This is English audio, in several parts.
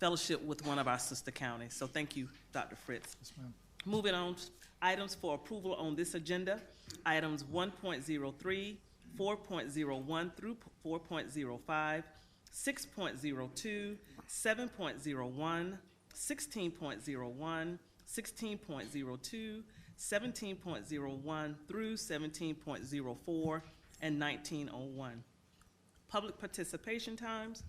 fellowship with one of our sister counties. So thank you, Dr. Fritz. Yes, ma'am. Moving on, items for approval on this agenda, items 1.03, 4.01 through 4.05, 6.02, 7.01, 16.01, 16.02, 17.01 through 17.04, and 19.01. Public participation times.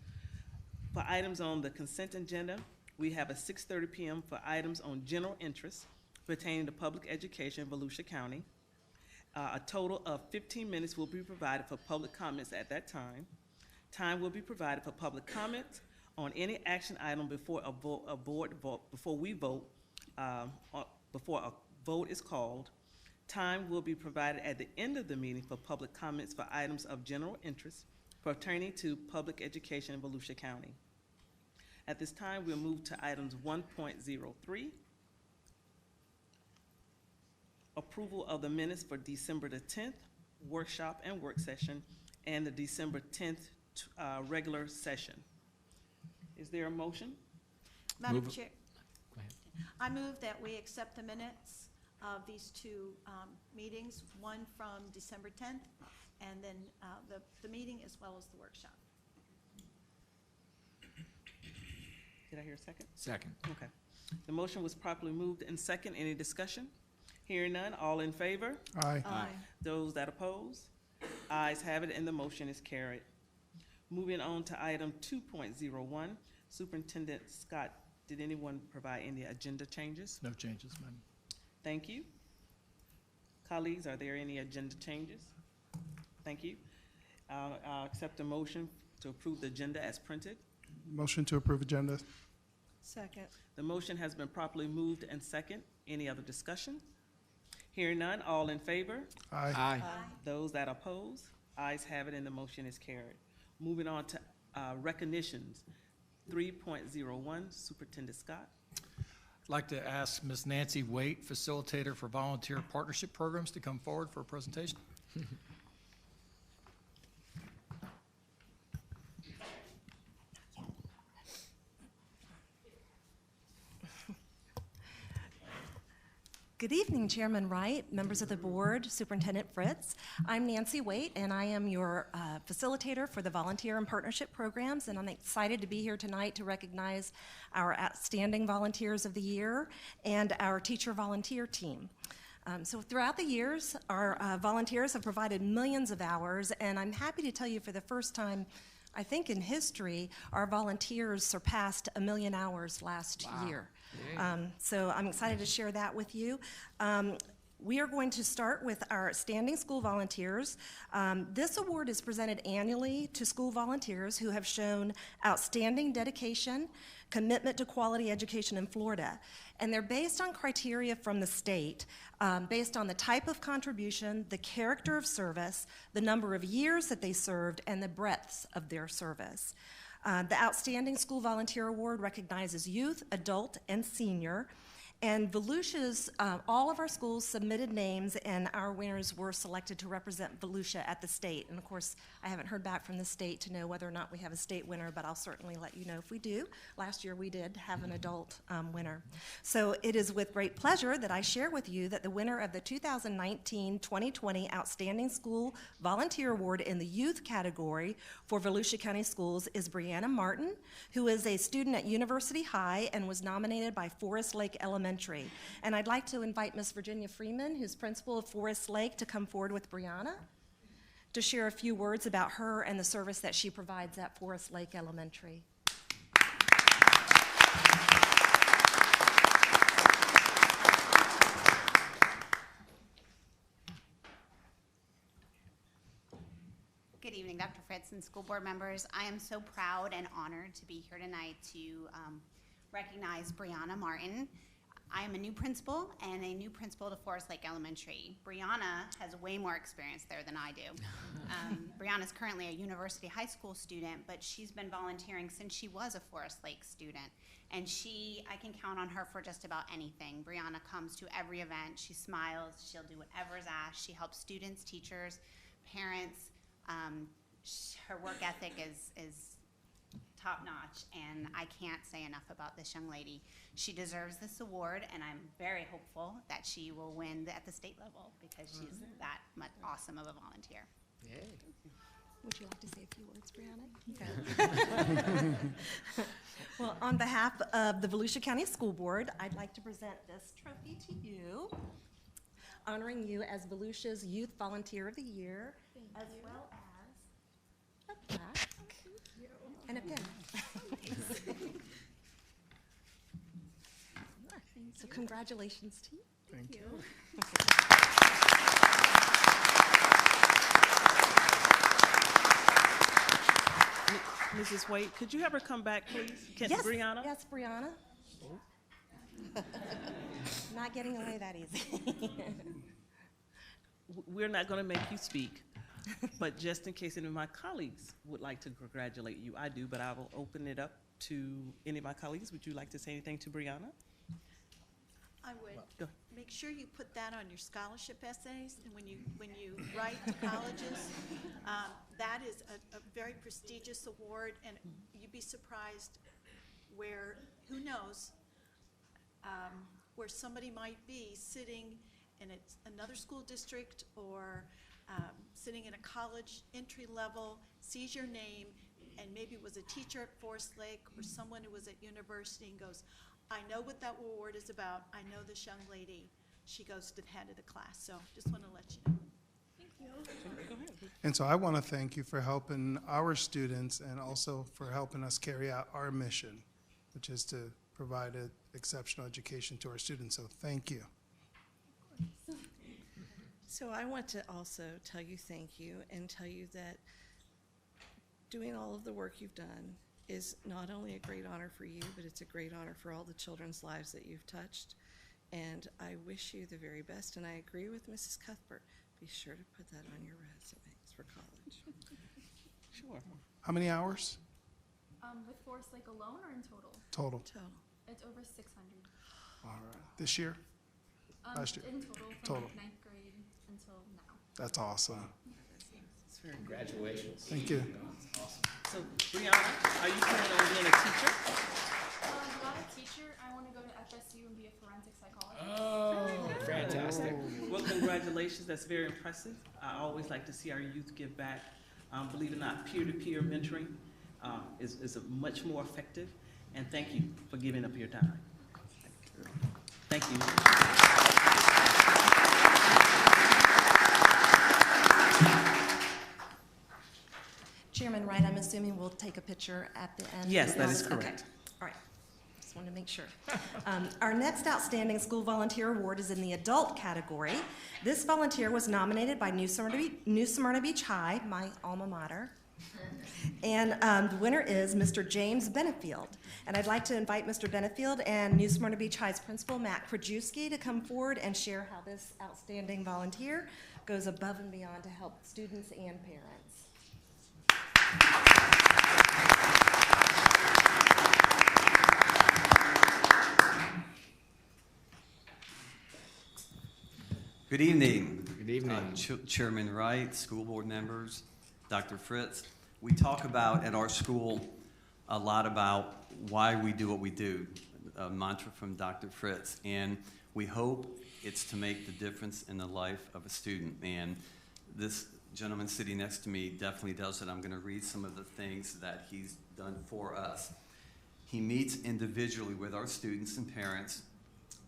For items on the consent agenda, we have a 6:30 p.m. for items on general interest pertaining to public education in Volusia County. A total of 15 minutes will be provided for public comments at that time. Time will be provided for public comments on any action item before before a vote is called. Time will be provided at the end of the meeting for public comments for items of general interest pertaining to public education in Volusia County. At this time, we'll move to items 1.03. Approval of the minutes for December the 10th workshop and work session and the December 10th regular session. Is there a motion? Madam Chair, Go ahead. I move that we accept the minutes of these two meetings, one from December 10th and then the meeting as well as the workshop. Did I hear a second? Second. Okay. The motion was properly moved and second. Any discussion? Hearing none, all in favor? Aye. Aye. Those that oppose? Ayes have it, and the motion is carried. Moving on to item 2.01, Superintendent Scott, did anyone provide any agenda changes? No changes, madam. Thank you. Colleagues, are there any agenda changes? Thank you. I'll accept a motion to approve the agenda as printed. Motion to approve agenda. Second. The motion has been properly moved and second. Any other discussion? Hearing none, all in favor? Aye. Aye. Those that oppose? Ayes have it, and the motion is carried. Moving on to recognitions. 3.01, Superintendent Scott. I'd like to ask Ms. Nancy Waite, Facilitator for Volunteer Partnership Programs, to come forward for a presentation. Good evening, Chairman Wright, members of the board, Superintendent Fritz. I'm Nancy Waite, and I am your facilitator for the Volunteer and Partnership Programs, and I'm excited to be here tonight to recognize our outstanding volunteers of the year and our teacher volunteer team. So throughout the years, our volunteers have provided millions of hours, and I'm happy to tell you for the first time, I think in history, our volunteers surpassed 1 million hours last year. So I'm excited to share that with you. We are going to start with our Standing School Volunteers. This award is presented annually to school volunteers who have shown outstanding dedication, commitment to quality education in Florida. And they're based on criteria from the state, based on the type of contribution, the character of service, the number of years that they served, and the breadth of their service. The Outstanding School Volunteer Award recognizes youth, adult, and senior. And Volusia's, all of our schools submitted names, and our winners were selected to represent Volusia at the state. And of course, I haven't heard back from the state to know whether or not we have a state winner, but I'll certainly let you know if we do. Last year we did have an adult winner. So it is with great pleasure that I share with you that the winner of the 2019-2020 Outstanding School Volunteer Award in the youth category for Volusia County Schools is Brianna Martin, who is a student at University High and was nominated by Forest Lake Elementary. And I'd like to invite Miss Virginia Freeman, who's principal of Forest Lake, to come forward with Brianna to share a few words about her and the service that she provides at Forest Lake Elementary. Good evening, Dr. Fritz and school board members. I am so proud and honored to be here tonight to recognize Brianna Martin. I am a new principal and a new principal to Forest Lake Elementary. Brianna has way more experience there than I do. Brianna is currently a University High School student, but she's been volunteering since she was a Forest Lake student. And I can count on her for just about anything. Brianna comes to every event. She smiles. She'll do whatever is asked. She helps students, teachers, parents. Her work ethic is top-notch, and I can't say enough about this young lady. She deserves this award, and I'm very hopeful that she will win at the state level because she's that much awesome of a volunteer. Would you like to say a few words, Brianna? Well, on behalf of the Volusia County School Board, I'd like to present this trophy to you, honoring you as Volusia's Youth Volunteer of the Year, as well as a plaque and a pin. So congratulations to you. Thank you. Mrs. Waite, could you have her come back, please? Yes, Brianna? yes, Brianna. Not getting away that easy. We're not going to make you speak, but just in case any of my colleagues would like to congratulate you, I do, but I will open it up to any of my colleagues. Would you like to say anything to Brianna? I would. Go. Make sure you put that on your scholarship essays, and when you write to colleges, that is a very prestigious award, and you'd be surprised where, who knows, where somebody might be sitting in another school district or sitting in a college entry level, sees your name, and maybe was a teacher at Forest Lake or someone who was at university and goes, I know what that award is about. I know this young lady. She goes to the head of the class. So just want to let you know. Go ahead. And so I want to thank you for helping our students and also for helping us carry out our mission, which is to provide an exceptional education to our students. So thank you. So I want to also tell you thank you and tell you that doing all of the work you've done is not only a great honor for you, but it's a great honor for all the children's lives that you've touched. And I wish you the very best, and I agree with Mrs. Cuthbert. Be sure to put that on your resumes for college. Sure. How many hours With Forest Lake alone or in total? total? Total. It's over 600. All right. This year? Last year. In total, from Total. like 9th grade until now. That's awesome. It's very good. Congratulations. Thank you. So, Brianna, are you planning on being a teacher? Not a teacher. I want to go to FSU and be a forensic psychologist. Oh, fantastic. Well, congratulations. That's very impressive. I always like to see our youth give back. Believe it or not, peer-to-peer mentoring is much more effective. And thank you for giving up your time. Thank you. Chairman Wright, I'm assuming we'll take a picture at the end? Yes, that is Okay. correct. All right. Just wanted to make sure. Our next Outstanding School Volunteer Award is in the adult category. This volunteer was nominated by New Smyrna Beach High, my alma mater. And the winner is Mr. James Benefield. And I'd like to invite Mr. Benefield and New Smyrna Beach High's principal, Matt Krajewski, to come forward and share how this outstanding volunteer goes above and beyond to help students and parents. Good evening. Good evening. Chairman Wright, school board members, Dr. Fritz. We talk about at our school a lot about why we do what we do, a mantra from Dr. Fritz, and we hope it's to make the difference in the life of a student. And this gentleman sitting next to me definitely does it. I'm going to read some of the things that he's done for us. He meets individually with our students and parents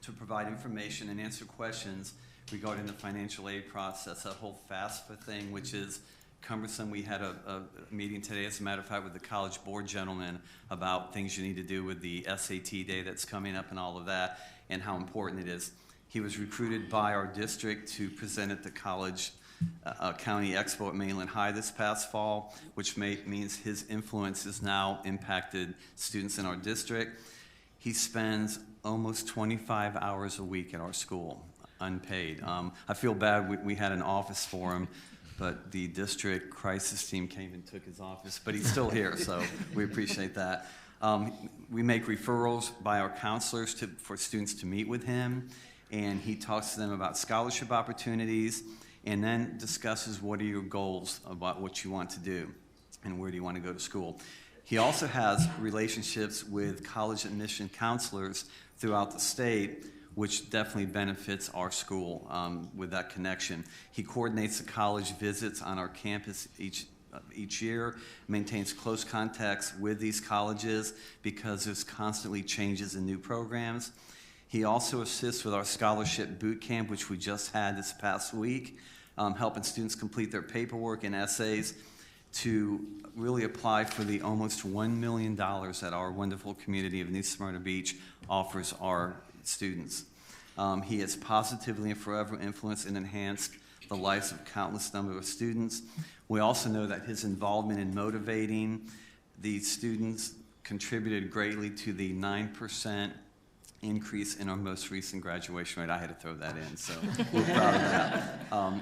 to provide information and answer questions regarding the financial aid process, that whole FAFSA thing, which is cumbersome. We had a meeting today, as a matter of fact, with the college board gentlemen about things you need to do with the SAT day that's coming up and all of that, and how important it is. He was recruited by our district to present at the College County Expo at Mainland High this past fall, which means his influence has now impacted students in our district. He spends almost 25 hours a week at our school, unpaid. I feel bad, we had an office for him, but the district crisis team came and took his office, but he's still here, so we appreciate that. We make referrals by our counselors for students to meet with him, and he talks to them about scholarship opportunities, and then discusses what are your goals about what you want to do and where do you want to go to school. He also has relationships with college admission counselors throughout the state, which definitely benefits our school with that connection. He coordinates the college visits on our campus each year, maintains close contacts with these colleges because there's constantly changes in new programs. He also assists with our scholarship boot camp, which we just had this past week, helping students complete their paperwork and essays to really apply for the almost $1 million that our wonderful community of New Smyrna Beach offers our students. He has positively and forever influenced and enhanced the lives of countless number of students. We also know that his involvement in motivating the students contributed greatly to the 9% increase in our most recent graduation rate. I had to throw that in, so we're proud of that.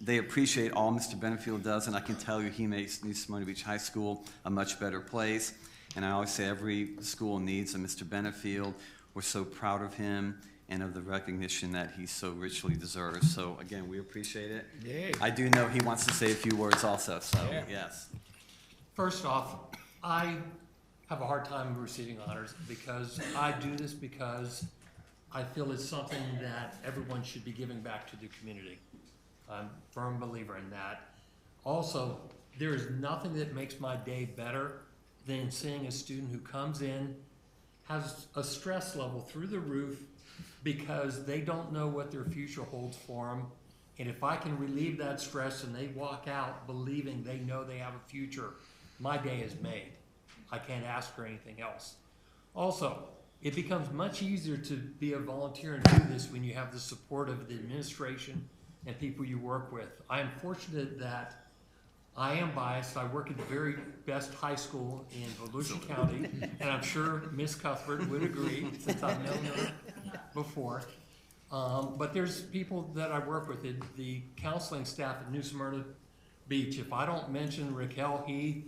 They appreciate all Mr. Benefield does, and I can tell you he makes New Smyrna Beach High School a much better place. And I always say every school needs a Mr. Benefield. We're so proud of him and of the recognition that he so richly deserves. So again, we appreciate it. Yay. I do know he wants to say a few words also, so Yeah. yes. First off, I have a hard time receiving honors because I do this because I feel it's something that everyone should be giving back to the community. I'm a firm believer in that. Also, there is nothing that makes my day better than seeing a student who comes in, has a stress level through the roof because they don't know what their future holds for them. And if I can relieve that stress and they walk out believing they know they have a future, my day is made. I can't ask for anything else. Also, it becomes much easier to be a volunteer and do this when you have the support of the administration and people you work with. I am fortunate that I am biased. I work at the very best high school in Volusia County, and I'm sure Ms. Cuthbert would agree since I've known her before. But there's people that I work with, the counseling staff at New Smyrna Beach. If I don't mention Raquel Heath,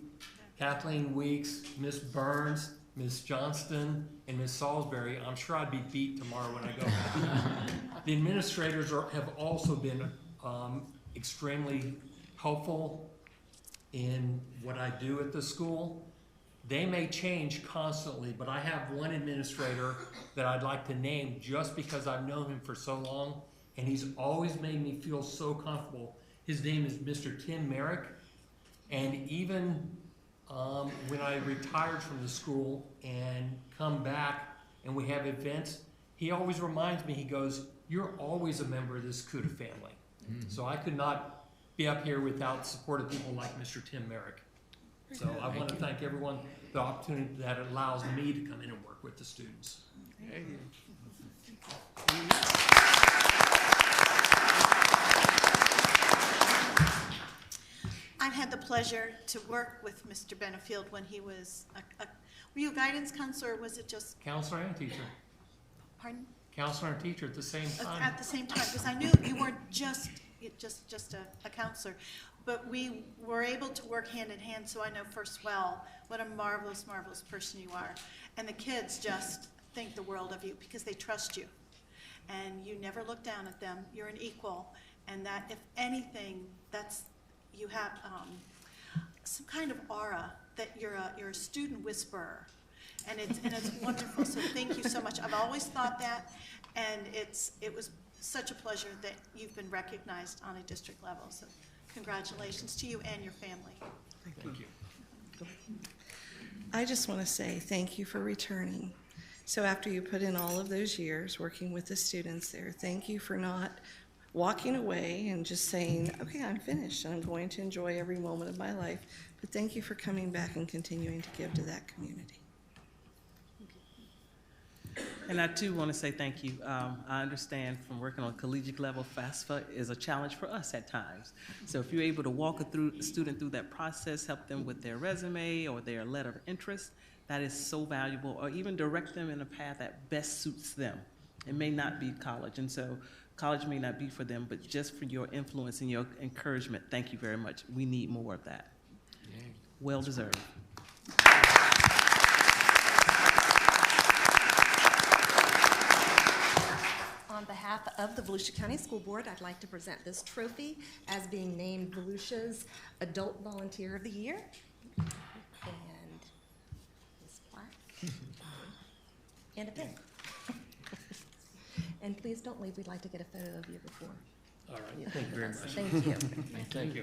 Kathleen Weeks, Miss Burns, Miss Johnston, and Miss Salisbury, I'm sure I'd be beat tomorrow when I go back. The administrators have also been extremely helpful in what I do at the school. They may change constantly, but I have one administrator that I'd like to name just because I've known him for so long, and he's always made me feel so comfortable. His name is Mr. Tim Merrick, and even when I retired from the school and come back and we have events, he always reminds me, he goes, "You're always a member of this CUDA family." So I could not be up here without supportive people like Mr. Tim Merrick. So I want to thank everyone the opportunity that it allows me to come in and work with the students. I've had the pleasure to work with Mr. Benefield when he was were you a guidance counselor, or was it just, Counselor and teacher. pardon? Counselor and teacher at the same time. At the same time, because I knew you weren't just a counselor, but we were able to work hand in hand, so I know first well what a marvelous, marvelous person you are. And the kids just think the world of you because they trust you. And you never look down at them. You're an equal. And that, if anything, you have some kind of aura that you're a student whisperer. And it's wonderful, so thank you so much. I've always thought that, and it was such a pleasure that you've been recognized on a district level. So congratulations to you and your family. Thank you. I just want to say thank you for returning. So after you put in all of those years working with the students there, thank you for not walking away and just saying, okay, I'm finished, and I'm going to enjoy every moment of my life. But thank you for coming back and continuing to give to that community. And I too want to say thank you. I understand from working on a collegiate level, FAFSA is a challenge for us at times. So if you're able to walk a student through that process, help them with their resume or their letter of interest, that is so valuable, or even direct them in a path that best suits them. It may not be college, and so college may not be for them, but just for your influence and your encouragement, thank you very much. We need more of that. Well deserved. On behalf of the Volusia County School Board, I'd like to present this trophy as being named Volusia's Adult Volunteer of the Year. And And a pin. And please don't leave, we'd like to get a photo of you before. All right, thank you very much. Thank you. Thank you.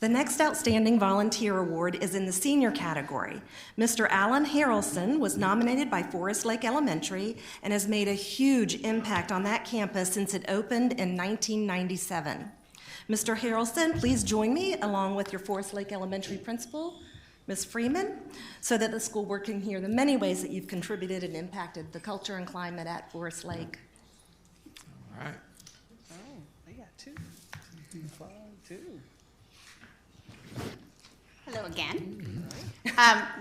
The next Outstanding Volunteer Award is in the senior category. Mr. Alan Harrelson was nominated by Forest Lake Elementary and has made a huge impact on that campus since it opened in 1997. Mr. Harrelson, please join me along with your Forest Lake Elementary principal, Ms. Freeman, so that the school board can hear the many ways that you've contributed and impacted the culture and climate at Forest Lake. All right. Oh, they got two. Two. Hello again.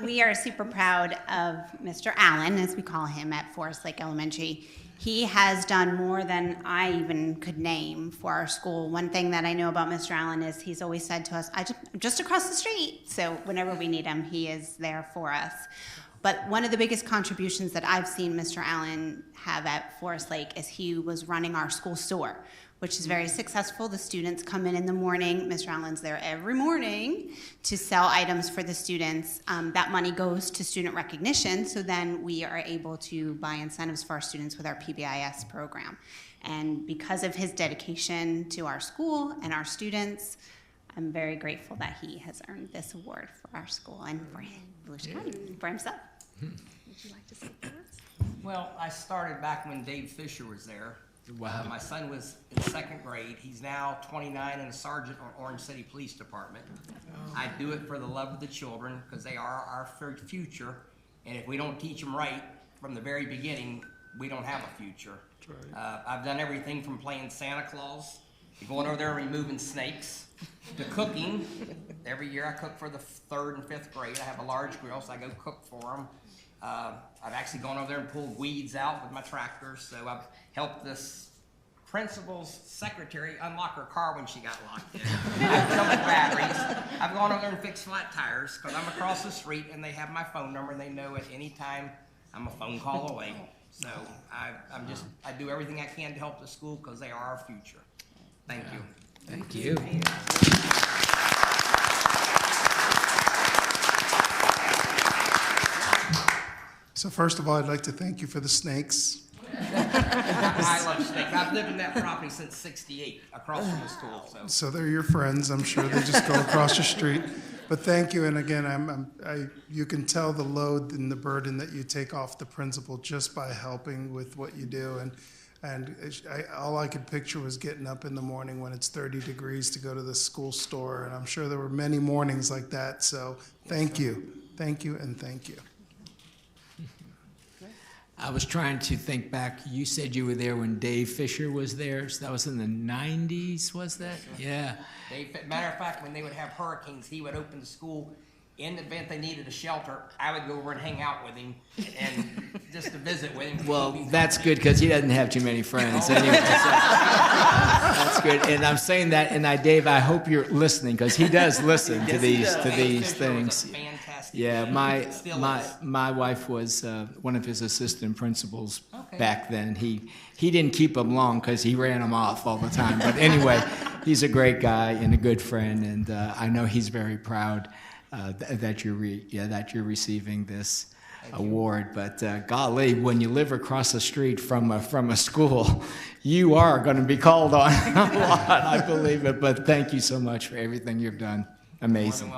We are super proud of Mr. Allen, as we call him at Forest Lake Elementary. He has done more than I even could name for our school. One thing that I know about Mr. Allen is he's always said to us, I'm just across the street. So whenever we need him, he is there for us. But one of the biggest contributions that I've seen Mr. Allen have at Forest Lake is he was running our school store, which is very successful. The students come in the morning. Mr. Allen's there every morning to sell items for the students. That money goes to student recognition, so then we are able to buy incentives for our students with our PBIS program. And because of his dedication to our school and our students, I'm very grateful that he has earned this award for our school and for Volusia County, for himself. Would you like to say words? Well, I started back when Dave Fisher was there. Wow. My son was in second grade. He's now 29 and a sergeant on Orange City Police Department. I do it for the love of the children because they are our future. And if we don't teach them right from the very beginning, we don't have a future. I've done everything from playing Santa Claus to going over there and removing snakes to cooking. Every year I cook for the 3rd and 5th grade. I have a large grill, so I go cook for them. I've actually gone over there and pulled weeds out with my tractor, so I've helped this principal's secretary unlock her car when she got locked in. I've jumped batteries. I've gone over there and fixed flat tires because I'm across the street and they have my phone number and they know at any time I'm a phone call away. So I do everything I can to help the school because they are our future. Thank you. Thank you. So first of all, I'd like to thank you for the snakes. I love snakes. I've lived in that property since '68, across from the school. So they're your friends. I'm sure they just go across the street. But thank you, and again, you can tell the load and the burden that you take off the principal just by helping with what you do. And all I could picture was getting up in the morning when it's 30 degrees to go to the school store, and I'm sure there were many mornings like that. So thank you, and thank you. I was trying to think back. You said you were there when Dave Fisher was there. So that was in the 90s, was that? Yeah. Matter of fact, when they would have hurricanes, he would open the school. In the event they needed a shelter, I would go over and hang out with him and just to visit with him. Well, that's good because he doesn't have too many friends anyway. So that's good. And I'm saying that, and Dave, I hope you're listening because he does listen to these things. Fantastic. Yeah, my wife was one of his assistant principals back then. He didn't keep them long because he ran them off all the time. But anyway, he's a great guy and a good friend, and I know he's very proud that you're receiving this award. But golly, when you live across the street from a school, you are going to be called on a lot. I believe it. But thank you so much for everything you've done. Amazing.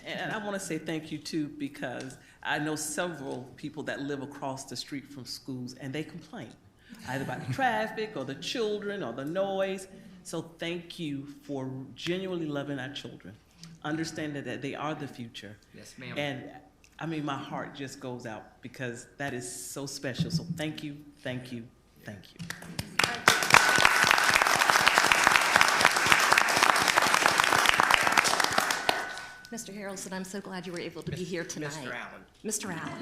And I want to say thank you too, because I know several people that live across the street from schools and they complain either about the traffic or the children or the noise. So thank you for genuinely loving our children, understanding that they are the future. Yes, ma'am. And I mean, my heart just goes out because that is so special. So thank you, thank you, thank you. Mr. Harrelson, I'm so glad you were able to be here tonight. Mr. Allen.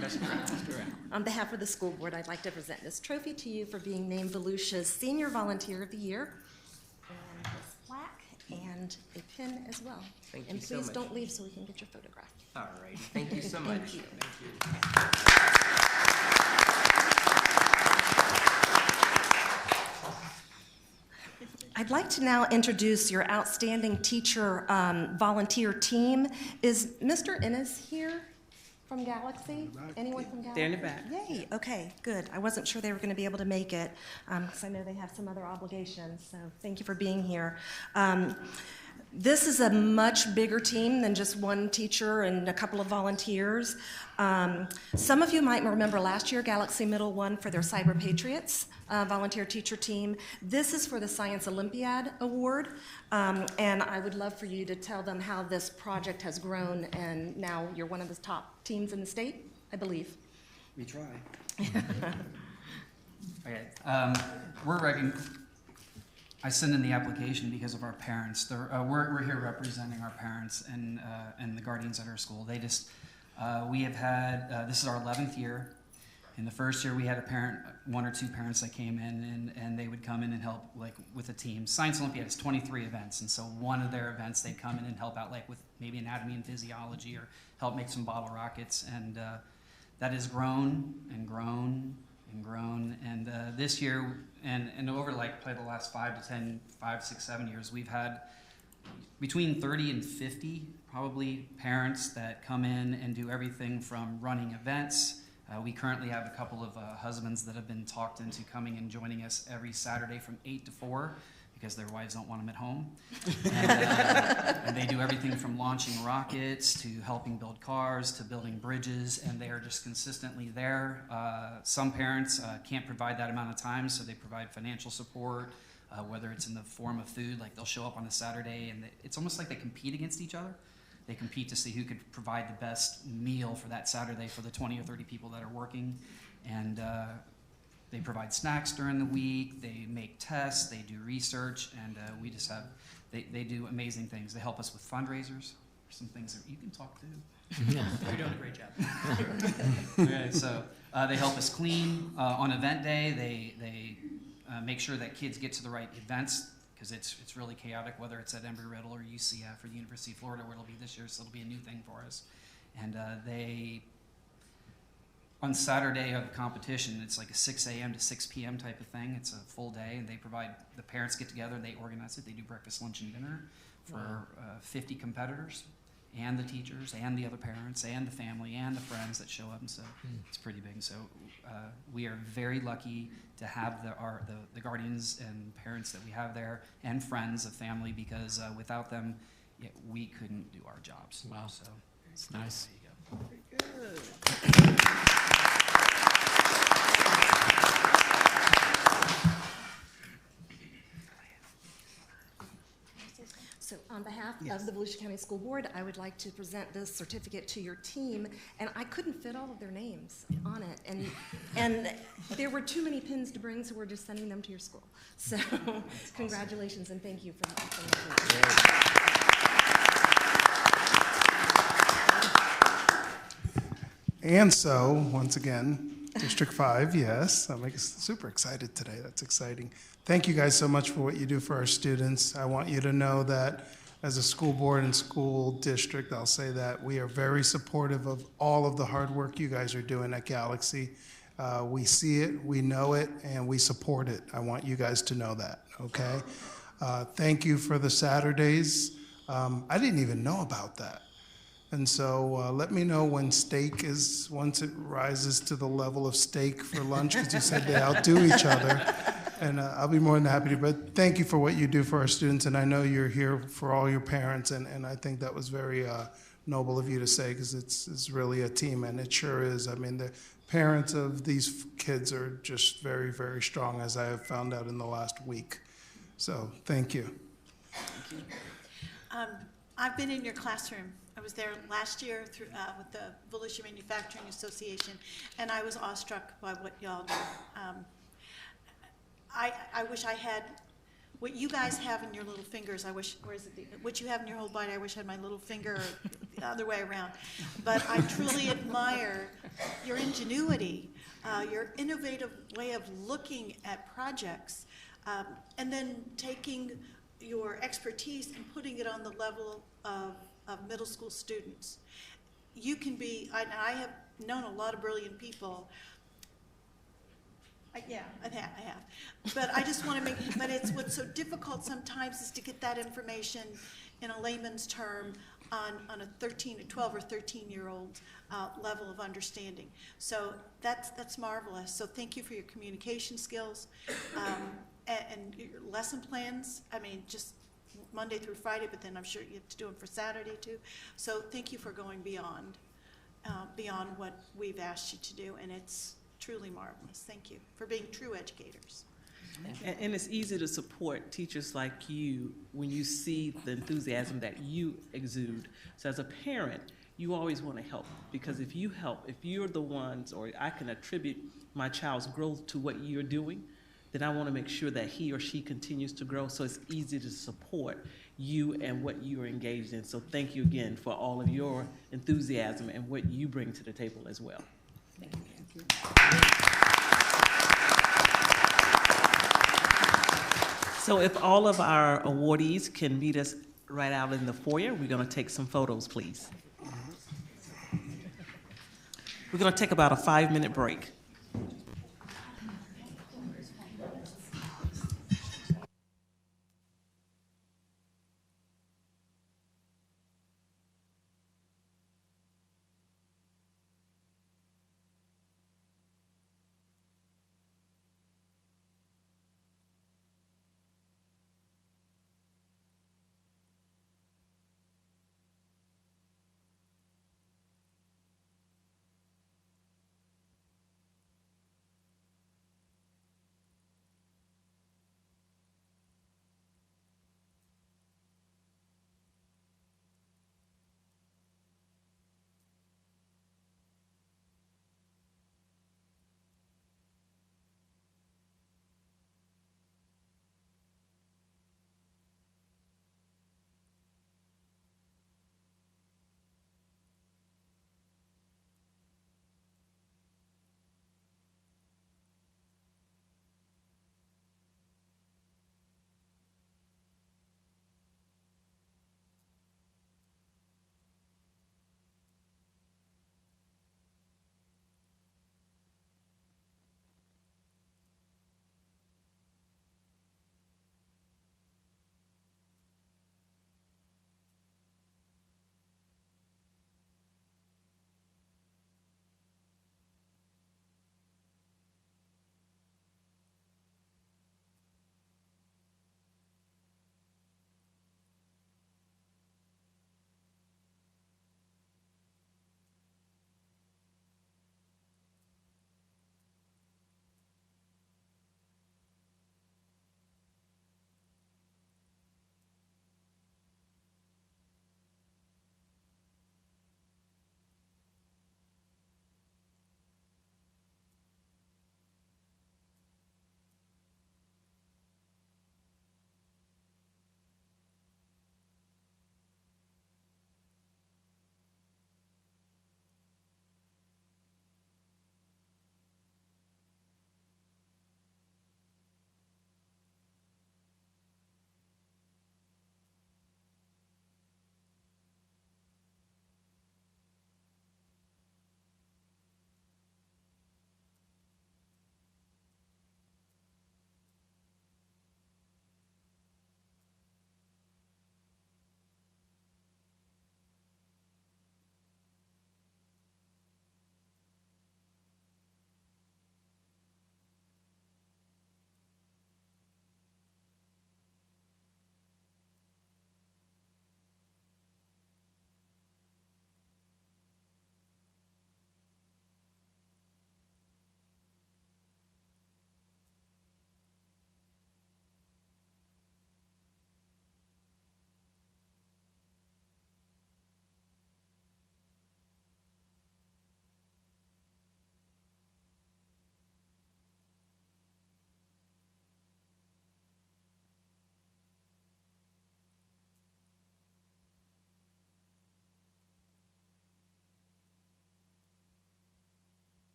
Mr. Allen. On behalf of the school board, I'd like to present this trophy to you for being named Volusia's Senior Volunteer of the Year. And this plaque and a pin as well. Thank you and so please much. don't leave so we can get your photograph. All right. Thank you so much. Thank you. I'd I'd like to now introduce your outstanding teacher volunteer team. Is Mr. Ennis here from Galaxy? Anyone from Galaxy? They're in the back. Yay, okay, good. I wasn't sure they were going to be able to make it, because I know they have some other obligations, so thank you for being here. This is a much bigger team than just one teacher and a couple of volunteers. Some of you might remember last year Galaxy Middle won for their Cyber Patriots volunteer teacher team. This is for the Science Olympiad Award, and I would love for you to tell them how this project has grown, and now you're one of the top teams in the state, I believe. We try. Okay. I sent in the application because of our parents. We're here representing our parents and the guardians at our school. We have had, this is our 11th year. In the first year, we had one or two parents that came in, and they would come in and help like with a team. Science Olympiad is 23 events, and so one of their events, they'd come in and help out like with maybe anatomy and physiology or help make some bottle rockets. And that has grown and grown and grown. And this year, and over like probably the last 5 to 10, 5, 6, 7 years, we've had between 30 and 50 probably parents that come in and do everything from running events. We currently have a couple of husbands that have been talked into coming and joining us every Saturday from 8 to 4 because their wives don't want them at home. And they do everything from launching rockets to helping build cars to building bridges, and they are just consistently there. Some parents can't provide that amount of time, so they provide financial support, whether it's in the form of food, like they'll show up on a Saturday, and it's almost like they compete against each other. They compete to see who could provide the best meal for that Saturday for the 20 or 30 people that are working. And they provide snacks during the week, they make tests, they do research, and we just have, they do amazing things. They help us with fundraisers, some things that you can talk to. You're doing a great job. Okay, so they help us clean. On event day, they make sure that kids get to the right events, because it's really chaotic, whether it's at Embry-Riddle or UCF or the University of Florida, where it'll be this year, so it'll be a new thing for us. And on Saturday of the competition, it's like a 6 a.m. to 6 p.m. type of thing. It's a full day, and the parents get together, they organize it, they do breakfast, lunch, and dinner for 50 competitors, and the teachers, and the other parents, and the family, and the friends that show up, and so it's pretty big. So we are very lucky to have the guardians and parents that we have there, and friends of family, because without them, we couldn't do our jobs. Wow. So It's nice. there you go. So on behalf of the Volusia County School Board, I would like to present this certificate to your team, and I couldn't fit all of their names on it, and there were too many pins to bring, so we're just sending them to your school. So congratulations and thank you for that. And so, once again, District 5, yes, that makes us super excited today. That's exciting. Thank you guys so much for what you do for our students. I want you to know that as a school board and school district, I'll say that we are very supportive of all of the hard work you guys are doing at Galaxy. We see it, we know it, and we support it. I want you guys to know that, okay? Thank you for the Saturdays. I didn't even know about that. And so let me know when steak is, once it rises to the level of steak for lunch, because you said they outdo each other. And I'll be more than happy to, but thank you for what you do for our students. And I know you're here for all your parents, and I think that was very noble of you to say, because it's really a team, and it sure is. I mean, the parents of these kids are just very, very strong, as I have found out in the last week. So thank you. Thank you. I've been in your classroom. I was there last year with the Volusia Manufacturing Association, and I was awestruck by what y'all do. I wish I had what you guys have in your little fingers. I wish, what you have in your whole body, I wish I had my little finger, or the other way around. But I truly admire your ingenuity, your innovative way of looking at projects, and then taking your expertise and putting it on the level of middle school students. You can be, I have known a lot of brilliant people. Yeah, I have. But I just want to make, but it's, what's so difficult sometimes is to get that information in a layman's term on a 12 or 13-year-old level of understanding. So that's marvelous. So thank you for your communication skills and your lesson plans. I mean, just Monday through Friday, but then I'm sure you have to do them for Saturday too. So thank you for going beyond what we've asked you to do, and it's truly marvelous. Thank you for being true educators. And it's easy to support teachers like you when you see the enthusiasm that you exude. So as a parent, you always want to help, because if you help, if you're the ones, or I can attribute my child's growth to what you're doing, then I want to make sure that he or she continues to grow. So it's easy to support you and what you are engaged in. So thank you again for all of your enthusiasm and what you bring to the table as well. Thank you. So if all of our awardees can meet us right out in the foyer, we're going to take some photos, please. We're going to take about a 5-minute break.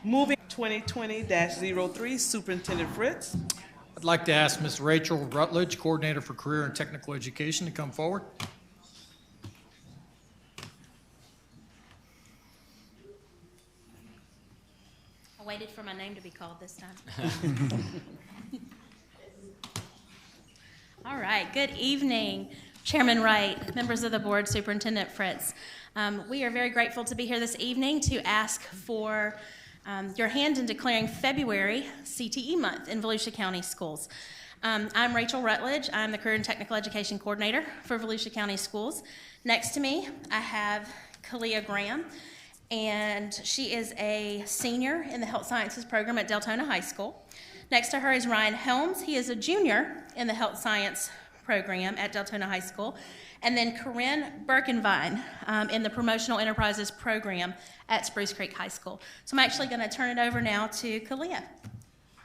Moving 2020-03, Superintendent Fritz. I'd like to ask Ms. Rachel Rutledge, Coordinator for Career and Technical Education, to come forward. I waited for my name to be called this time. All right, good evening, Chairman Wright, members of the board, Superintendent Fritz. We are very grateful to be here this evening to ask for your hand in declaring February CTE month in Volusia County Schools. I'm Rachel Rutledge. I'm the Career and Technical Education Coordinator for Volusia County Schools. Next to me, I have Kalia Graham, and she is a senior in the Health Sciences program at Deltona High School. Next to her is Ryan Helms. He is a junior in the Health Science program at Deltona High School. And then Corinne Birkenvine in the Promotional Enterprises program at Spruce Creek High School. So I'm actually going to turn it over now to Kalia.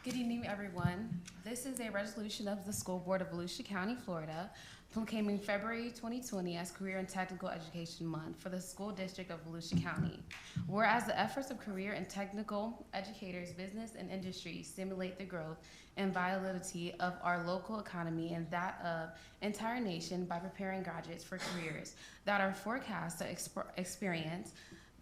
Good evening, everyone. This is a resolution of the School Board of Volusia County, Florida, proclaiming February 2020 as Career and Technical Education Month for the School District of Volusia County. Whereas the efforts of career and technical educators, business, and industry stimulate the growth and vitality of our local economy and that of entire nation by preparing graduates for careers that are forecast to experience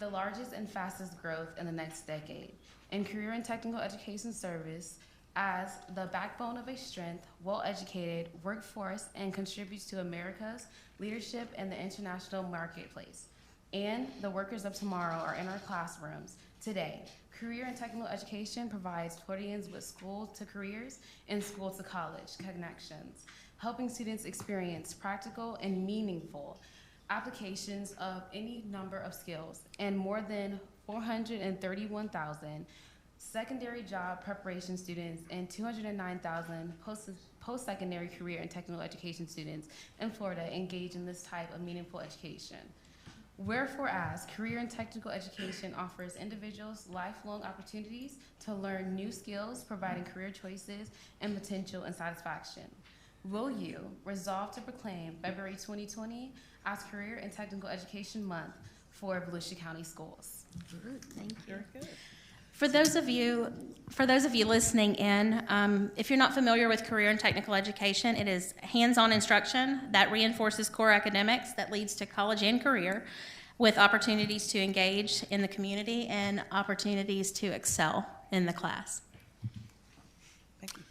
the largest and fastest growth in the next decade. In career and technical education service as the backbone of a strength, well-educated workforce and contributes to America's leadership in the international marketplace. And the workers of tomorrow are in our classrooms today. Career and technical education provides Floridians with school to careers and school to college connections, helping students experience practical and meaningful applications of any number of skills, and more than 431,000 secondary job preparation students and 209,000 post-secondary career and technical education students in Florida engage in this type of meaningful education. Wherefore, as career and technical education offers individuals lifelong opportunities to learn new skills, providing career choices and potential and satisfaction. Will you resolve to proclaim February 2020 as Career and Technical Education Month for Volusia County Schools? Thank you. Very good. For those of you listening in, if you're not familiar with career and technical education, it is hands-on instruction that reinforces core academics that leads to college and career with opportunities to engage in the community and opportunities to excel in the class. Thank you.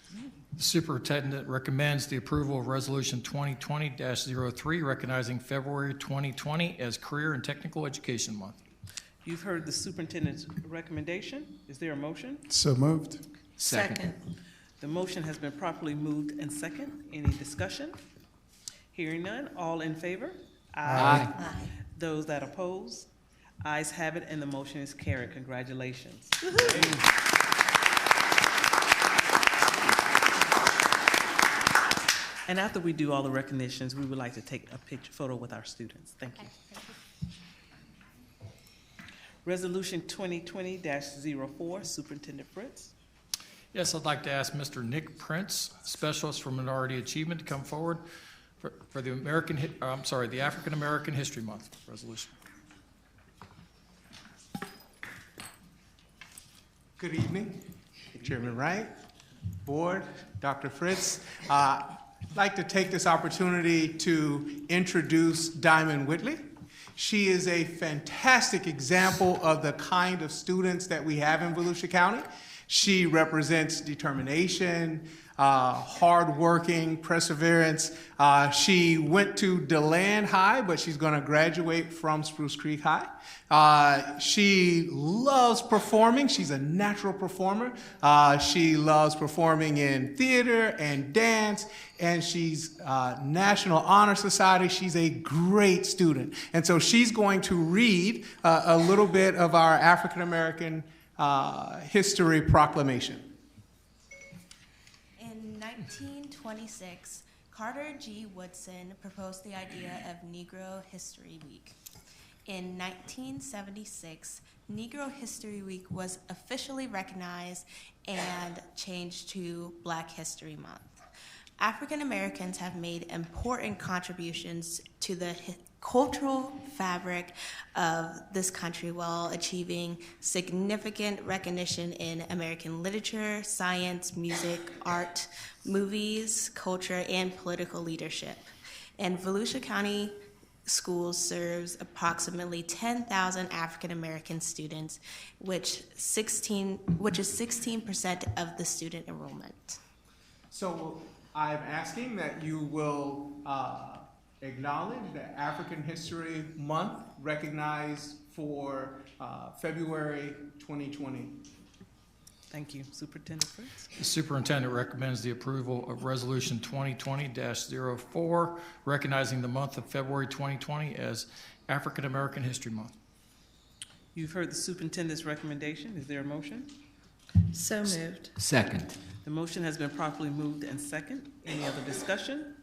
The Superintendent recommends the approval of Resolution 2020-03, recognizing February 2020 as Career and Technical Education Month. You've heard the superintendent's recommendation. Is there a motion? So moved. Second. The motion has been properly moved and second. Any discussion? Hearing none. All in favor? Aye. Those that oppose? Ayes have it, and the motion is carried. Congratulations. And after we do all the recognitions, we would like to take a photo with our students. Thank you. Resolution 2020-04, Superintendent Fritz. Yes, I'd like to ask Mr. Nick Prince, Specialist for Minority Achievement, to come forward for the the African American History Month resolution. Good evening, Chairman Wright, Board, Dr. Fritz. I'd like to take this opportunity to introduce Diamond Whitley. She is a fantastic example of the kind of students that we have in Volusia County. She represents determination, hardworking, perseverance. She went to DeLand High, but she's going to graduate from Spruce Creek High. She loves performing. She's a natural performer. She loves performing in theater and dance, and she's National Honor Society. She's a great student. And so she's going to read a little bit of our African American history proclamation. In 1926, Carter G. Woodson proposed the idea of Negro History Week. In 1976, Negro History Week was officially recognized and changed to Black History Month. African Americans have made important contributions to the cultural fabric of this country while achieving significant recognition in American literature, science, music, art, movies, culture, and political leadership. And Volusia County Schools serves approximately 10,000 African American students, which is 16% of the student enrollment. So I'm asking that you will acknowledge the African History Month recognized for February 2020. Thank you. Superintendent Fritz. The superintendent recommends the approval of Resolution 2020-04, recognizing the month of February 2020 as African American History Month. You've heard the superintendent's recommendation. Is there a motion? So moved. Second. The motion has been properly moved and second. Any other discussion?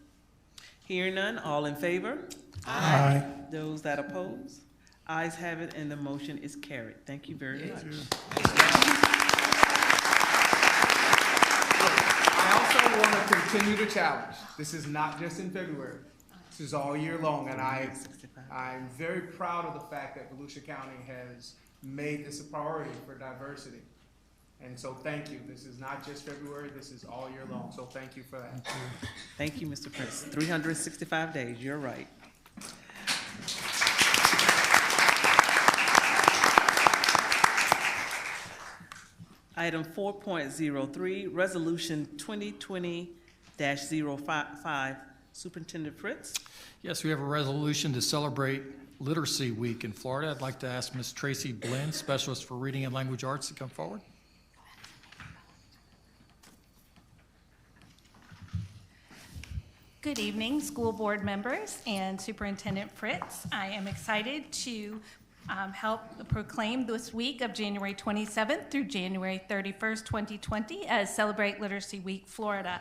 Hearing none, all in favor? Aye. Those that oppose? Ayes have it, and the motion is carried. Thank you very much. I also want to continue the challenge. This is not just in February. This is all year long, and I'm very proud of the fact that Volusia County has made this a priority for diversity. And so thank you. This is not just February, this is all year long. So thank you for that. Thank you, Mr. Prince. 365 days, you're right. Item 4.03, Resolution 2020-05. Superintendent Fritz. Yes, we have a resolution to celebrate Literacy Week in Florida. I'd like to ask Ms. Tracy Blinn, Specialist for Reading and Language Arts, to come forward. Good evening, school board members and Superintendent Fritz. I am excited to help proclaim this week of January 27th through January 31st, 2020 as Celebrate Literacy Week Florida.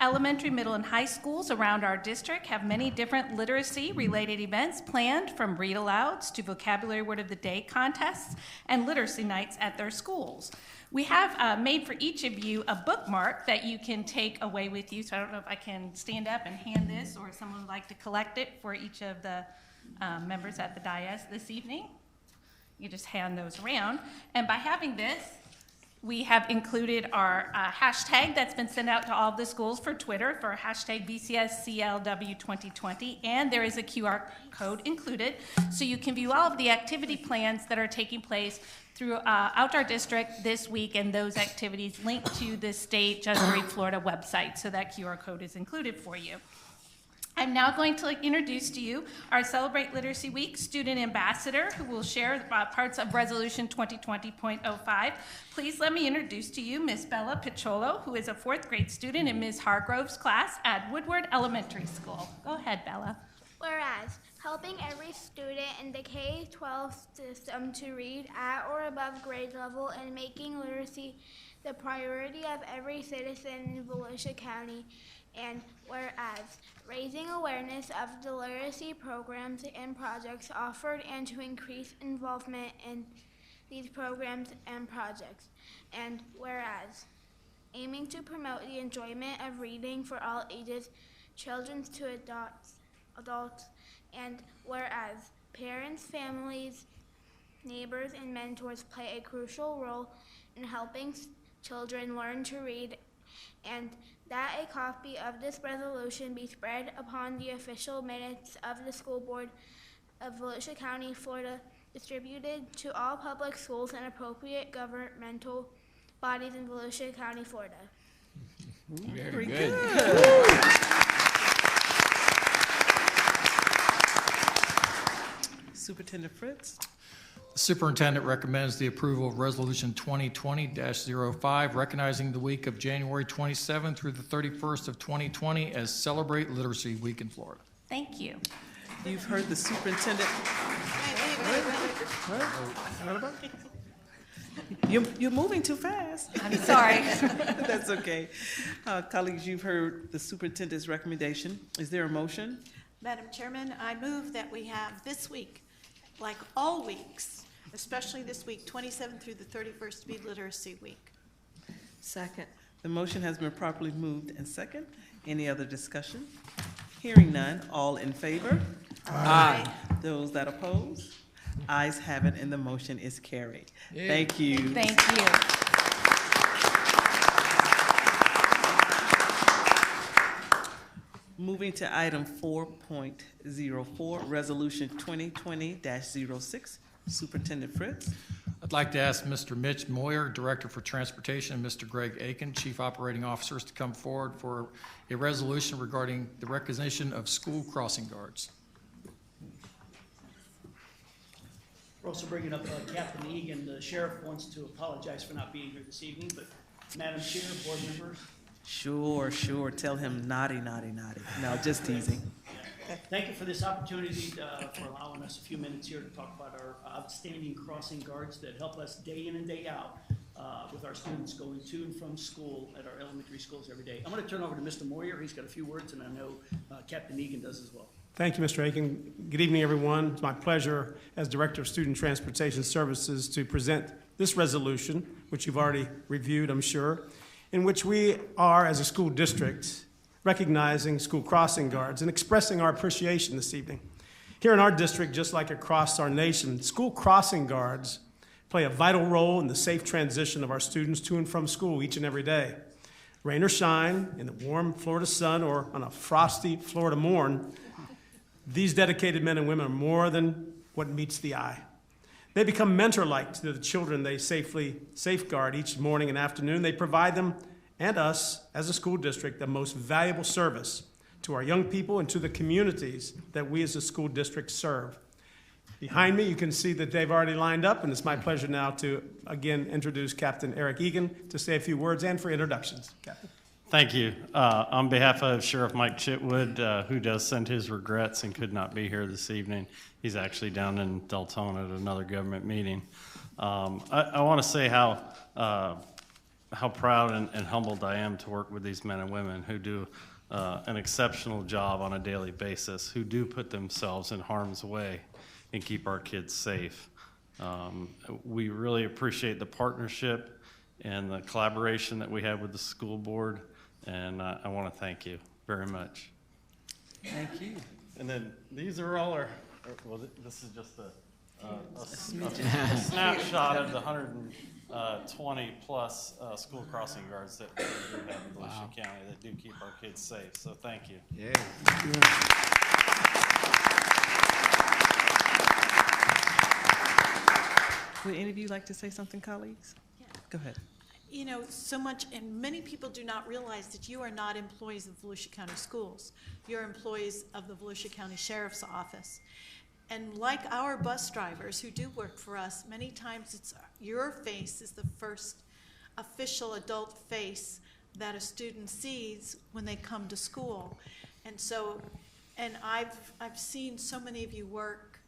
Elementary, middle, and high schools around our district have many different literacy-related events planned, from read-alouds to vocabulary word of the day contests and literacy nights at their schools. We have made for each of you a bookmark that you can take away with you. So I don't know if I can stand up and hand this, or if someone would like to collect it for each of the members at the dais this evening. You just hand those around. And by having this, we have included our hashtag that's been sent out to all of the schools for Twitter for hashtag VCSCLW2020, and there is a QR code included, so you can view all of the activity plans that are taking place throughout our district this week, and those activities linked to the state Just Read Florida website, so that QR code is included for you. I'm now going to introduce to you our Celebrate Literacy Week student ambassador, who will share parts of Resolution 2020.05. Please let me introduce to you Ms. Bella Piccolo, who is a 4th grade student in Ms. Hargrove's class at Woodward Elementary School. Go ahead, Bella. Whereas, helping every student in the K-12 system to read at or above grade level and making literacy the priority of every citizen in Volusia County. And whereas, raising awareness of the literacy programs and projects offered and to increase involvement in these programs and projects. And whereas, aiming to promote the enjoyment of reading for all ages, children to adults. And whereas, parents, families, neighbors, and mentors play a crucial role in helping children learn to read, and that a copy of this resolution be spread upon the official minutes of the school board of Volusia County, Florida, distributed to all public schools and appropriate governmental bodies in Volusia County, Florida. Very good. Superintendent Fritz. The superintendent recommends the approval of Resolution 2020-05, recognizing the week of January 27th through the 31st of 2020 as Celebrate Literacy Week in Florida. Thank you. You've heard the superintendent. You're moving too fast. I'm sorry. That's okay. Colleagues, you've heard the superintendent's recommendation. Is there a motion? Madam Chairman, I move that we have this week, like all weeks, especially this week, 27th through the 31st, to be Literacy Week. Second. The motion has been properly moved and second. Any other discussion? Hearing none, all in favor? Aye. Those that oppose? Ayes have it, and the motion is carried. Yeah. Thank you. Thank you. Moving to item 4.04, Resolution 2020-06, Superintendent Fritz. I'd like to ask Mr. Mitch Moyer, Director for Transportation, and Mr. Greg Aiken, Chief Operating Officers, to come forward for a resolution regarding the recognition of school crossing guards. We're also bringing up Captain Egan. The sheriff wants to apologize for not being here this evening, but Madam Chair, board members. Sure. Tell him naughty. No, just teasing. Thank you for this opportunity for allowing us a few minutes here to talk about our outstanding crossing guards that help us day in and day out with our students going to and from school at our elementary schools every day. I'm going to turn over to Mr. Moyer. He's got a few words, and I know Captain Egan does as well. Thank you, Mr. Aiken. Good evening, everyone. It's my pleasure as Director of Student Transportation Services to present this resolution, which you've already reviewed, I'm sure, in which we are, as a school district, recognizing school crossing guards and expressing our appreciation this evening. Here in our district, just like across our nation, school crossing guards play a vital role in the safe transition of our students to and from school each and every day. Rain or shine, in the warm Florida sun or on a frosty Florida morn, these dedicated men and women are more than what meets the eye. They become mentor-like to the children they safely safeguard each morning and afternoon. They provide them and us, as a school district, the most valuable service to our young people and to the communities that we as a school district serve. Behind me, you can see that they've already lined up, and it's my pleasure now to again introduce Captain Eric Egan to say a few words and for introductions. Captain. Thank you. On behalf of Sheriff Mike Chitwood, who does send his regrets and could not be here this evening, he's actually down in Deltona at another government meeting. I want to say how proud and humbled I am to work with these men and women who do an exceptional job on a daily basis, who do put themselves in harm's way and keep our kids safe. We really appreciate the partnership and the collaboration that we have with the school board, and I want to thank you very much. Thank you. And then these are all well, this is just a snapshot of the 120 plus school crossing guards that we do have in Volusia County that do keep our kids safe. So thank you. Yeah. Would any of you like to say something, colleagues? Yeah. Go ahead. You know, so much, and many people do not realize that you are not employees of Volusia County Schools. You're employees of the Volusia County Sheriff's Office. And like our bus drivers who do work for us, many times it's your face is the first official adult face that a student sees when they come to school. And so, and I've seen so many of you work.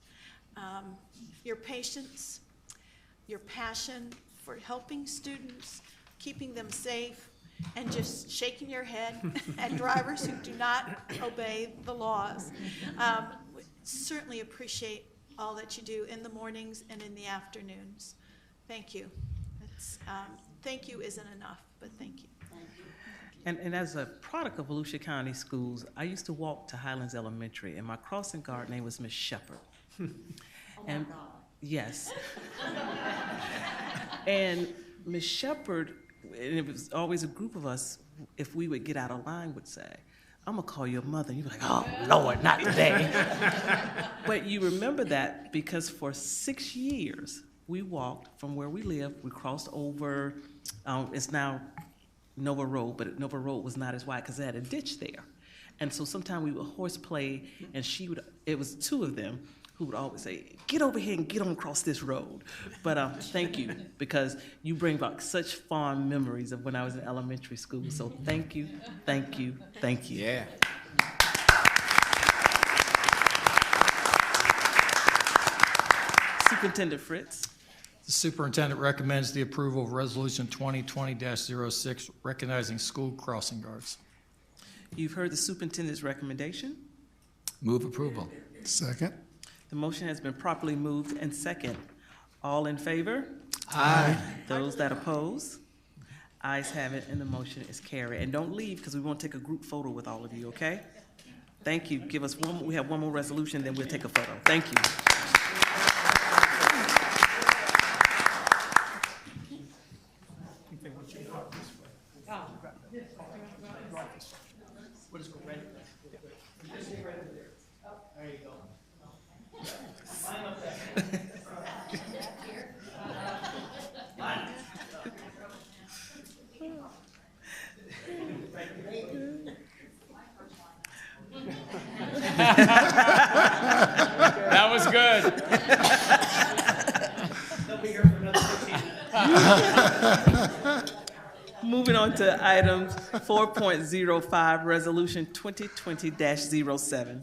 Your patience, your passion for helping students, keeping them safe, and just shaking your head at drivers who do not obey the laws. Certainly appreciate all that you do in the mornings and in the afternoons. Thank you. Thank you isn't enough, but thank you. And as a product of Volusia County Schools, I used to walk to Highlands Elementary, and my crossing guard name was Miss Shepherd. And yes. And Miss Shepherd, and it was always a group of us, if we would get out of line, would say, I'm gonna call your mother. And you'd be like, oh, Lord, not today. But you remember that because for 6 years, we walked from where we lived, we crossed over, it's now Nova Road, but Nova Road was not as wide because it had a ditch there. And so sometimes we would horseplay, and it was two of them who would always say, get over here and get on across this road. But thank you, because you bring back such fond memories of when I was in elementary school. So thank you, thank you, thank you. Yeah. Superintendent Fritz. The superintendent recommends the approval of Resolution 2020-06, recognizing school crossing guards. You've heard the superintendent's recommendation. Move approval. Second. The motion has been properly moved and second. All in favor? Aye. Those that oppose? Ayes have it, and the motion is carried. And don't leave, because we want to take a group photo with all of you, okay? Thank you. Give us one, we have one more resolution, then we'll take a photo. Thank you. What is it, ready? There you go. Line up there. That was good. They'll be here for another 15 minutes. Moving on to items 4.05, Resolution 2020-07.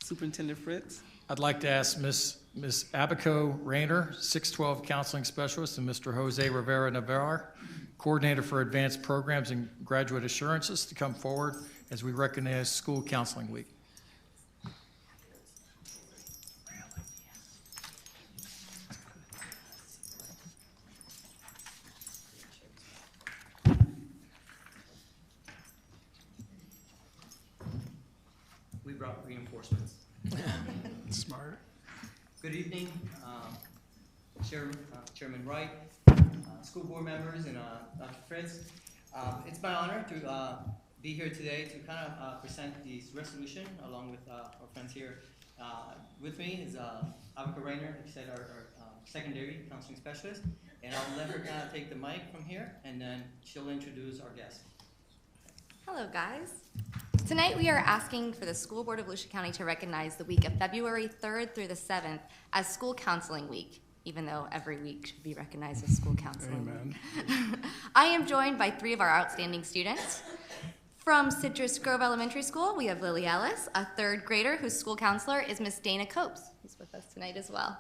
Superintendent Fritz. I'd like to ask Ms. Abaco Rayner, 612 Counseling Specialist, and Mr. Jose Rivera Navarre, Coordinator for Advanced Programs and Graduate Assurances, to come forward as we recognize School Counseling Week. We brought reinforcements. Smart. Good evening, Chairman Wright, school board members, and Dr. Fritz. It's my honor to be here today to kind of present this resolution along with our friends here. With me is Abaca Rayner, like I said, our secondary counseling specialist, and I'll let her kind of take the mic from here, and then she'll introduce our guest. Hello, guys. Tonight we are asking for the School Board of Volusia County to recognize the week of February 3rd through the 7th as School Counseling Week, even though every week should be recognized as School Counseling Week. I am joined by 3 of our outstanding students. From Citrus Grove Elementary School, we have Lily Ellis, a 3rd grader whose school counselor is Miss Dana Copes, who's with us tonight as well.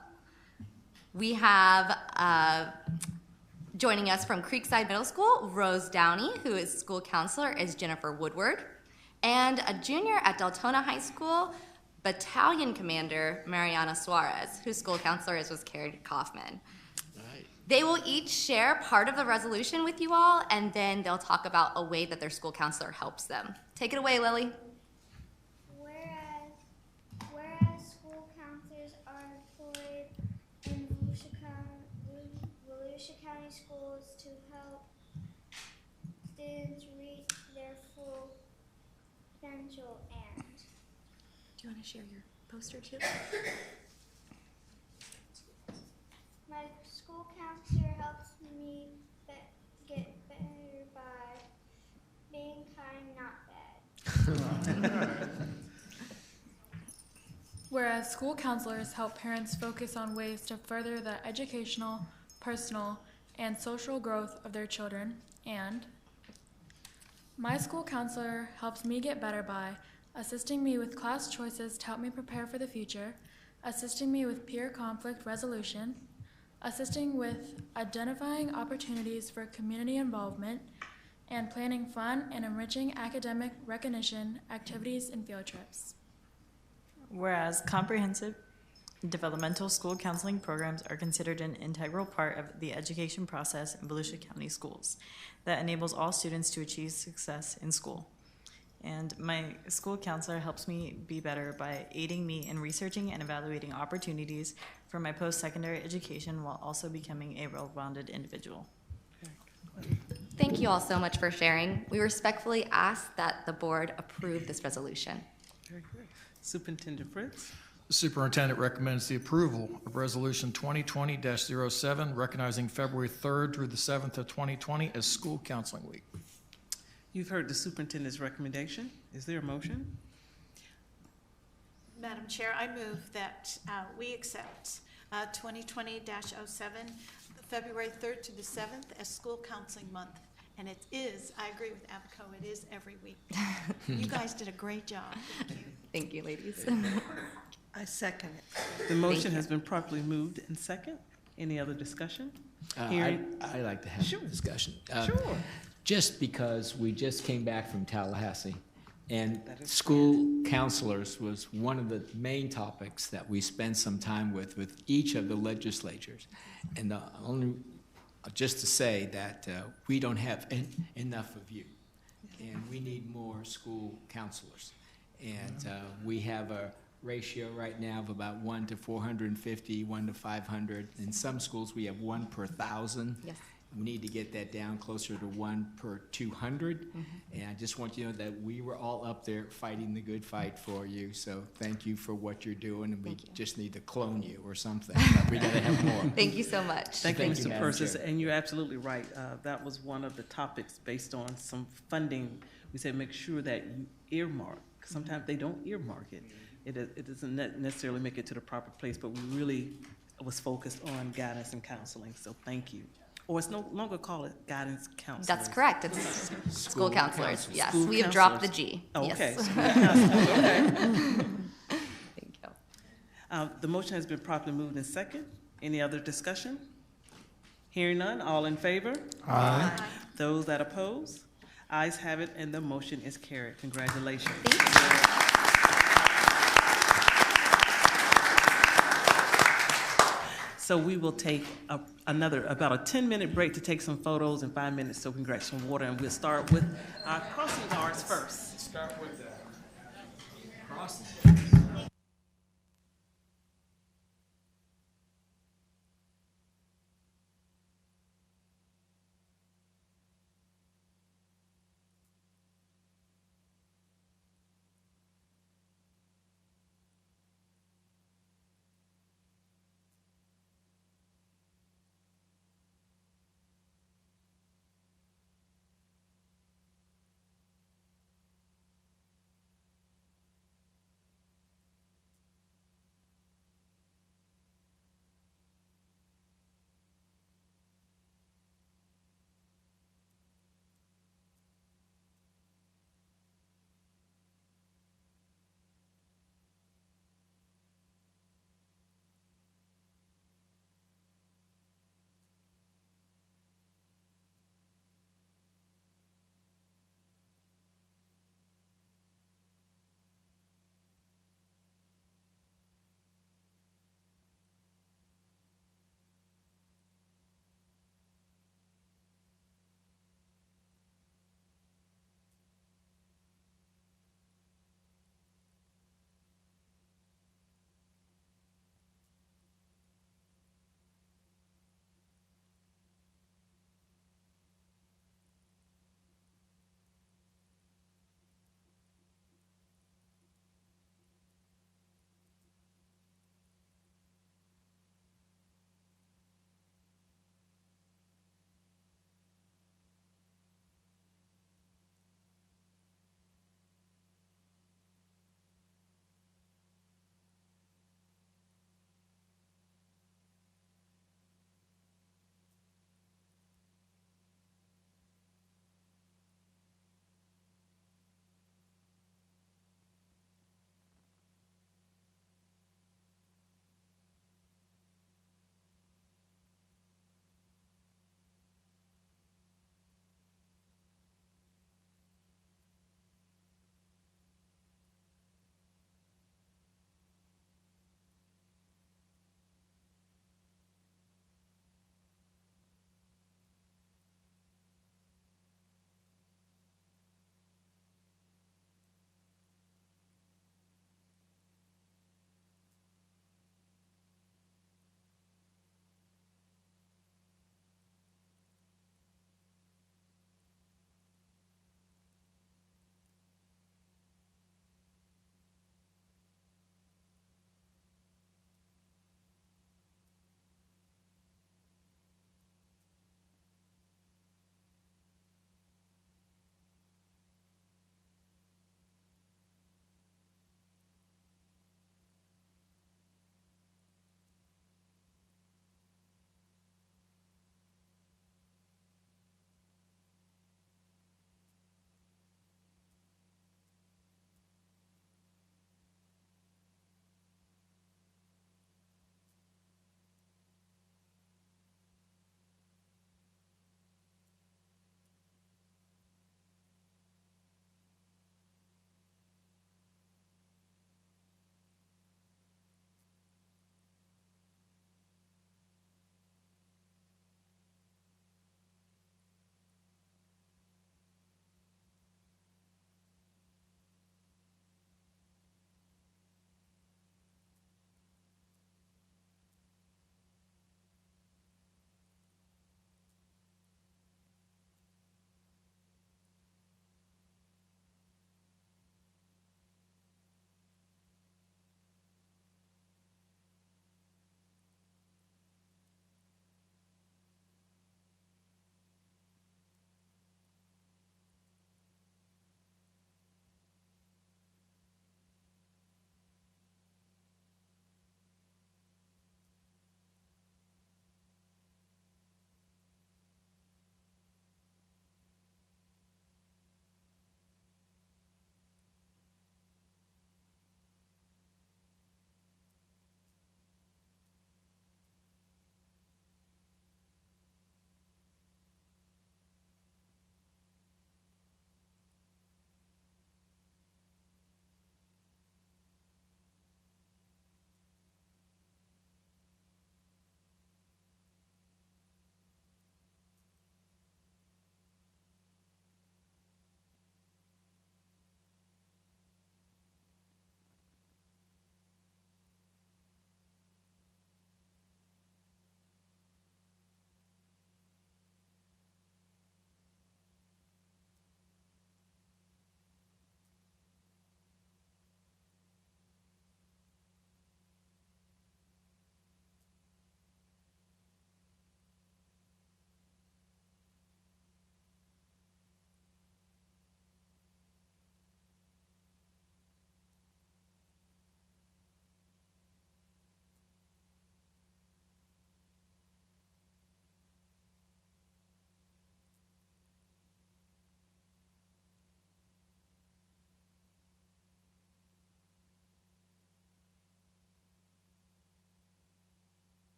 We have joining us from Creekside Middle School, Rose Downey, who is school counselor, is Jennifer Woodward. And a junior at Deltona High School, Battalion Commander Mariana Suarez, whose school counselor was Carrie Kaufman. Right. They will each share part of the resolution with you all, and then they'll talk about a way that their school counselor helps them. Take it away, Lily. Whereas school counselors are employed in Volusia County schools to help students reach their full potential and. Do you want to share your poster too? My school counselor helps me get better by being kind, not bad. Whereas school counselors help parents focus on ways to further the educational, personal, and social growth of their children, and my school counselor helps me get better by assisting me with class choices to help me prepare for the future, assisting me with peer conflict resolution, assisting with identifying opportunities for community involvement, and planning fun and enriching academic recognition activities and field trips. Whereas comprehensive developmental school counseling programs are considered an integral part of the education process in Volusia County schools that enables all students to achieve success in school. And my school counselor helps me be better by aiding me in researching and evaluating opportunities for my post-secondary education while also becoming a well-rounded individual. Thank you all so much for sharing. We respectfully ask that the board approve this resolution. Very good. Superintendent Fritz. The superintendent recommends the approval of Resolution 2020-07, recognizing February 3rd through the 7th of 2020 as School Counseling Week. You've heard the superintendent's recommendation. Is there a motion? Madam Chair, I move that we accept 2020-07, February 3rd to the 7th as School Counseling Month. And it is, I agree with Abaco, it is every week. You guys did a great job. Thank you, ladies. I second it. The motion has been properly moved and second. Any other discussion? I'd like to have a discussion. Sure. Just because we just came back from Tallahassee, and school counselors was one of the main topics that we spent some time with each of the legislatures. And just to say that we don't have enough of you, and we need more school counselors. And we have a ratio right now of about 1 to 450, 1 to 500. In some schools, we have 1 per 1,000. Yes. We need to get that down closer to 1 per 200. And I just want you to know that we were all up there fighting the good fight for you. So thank you for what you're doing, and we just need to clone you or something. But we got to have more. Thank you so much. Thank you, Mr. Madam Persis, Chair. and you're absolutely right. That was one of the topics based on some funding. We said make sure that you earmark, 'cause sometimes they don't earmark it. It doesn't necessarily make it to the proper place, but we really was focused on guidance and counseling, so thank you. Or it's no longer called it guidance counselors. That's correct. It's school counselors. Yes, School we have dropped the counselors. G. Oh, Yes. okay. School counselors, okay. Thank you. The motion has been properly moved in second. Any other discussion? Hearing none, all in favor? Aye. Those that oppose? Ayes have it, and the motion is carried. Congratulations. So we will take about a 10-minute break to take some photos and 5 minutes so we can grab some water, and we'll start with our crossing guards first. Start with the crossing.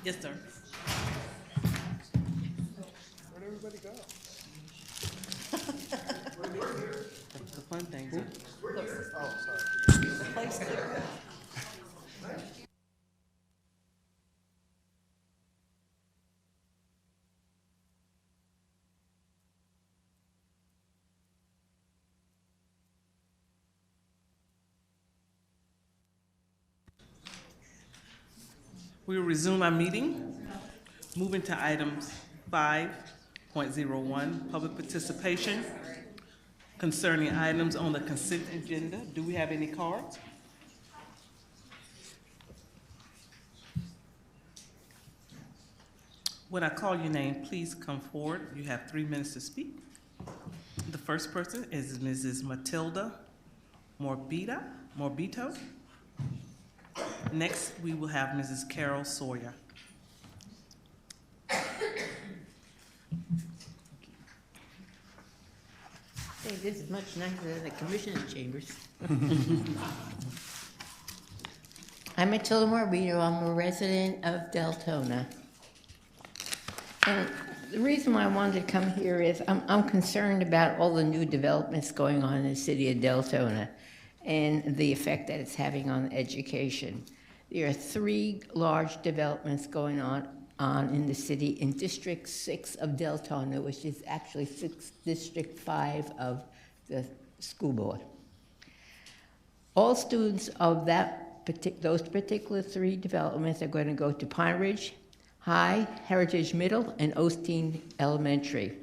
Yes, sir. Where'd everybody go? The fun things are. Oh, sorry. We will resume our meeting. Moving to items 5.01, public participation concerning items on the consent agenda. Do we have any cards? When I call your name, please come forward. You have 3 minutes to speak. The first person is Mrs. Matilda Morbito. Next, we will have Mrs. Carol Sawyer. Hey, this is much nicer than the commissioner chambers. I'm Matilda Morbito. I'm a resident of Deltona. And the reason why I wanted to come here is I'm concerned about all the new developments going on in the city of Deltona and the effect that it's having on education. There are 3 large developments going on in the city in District 6 of Deltona, which is actually District 5 of the school board. All students of those particular 3 developments are going to go to Pine Ridge High, Heritage Middle, and Osteen Elementary.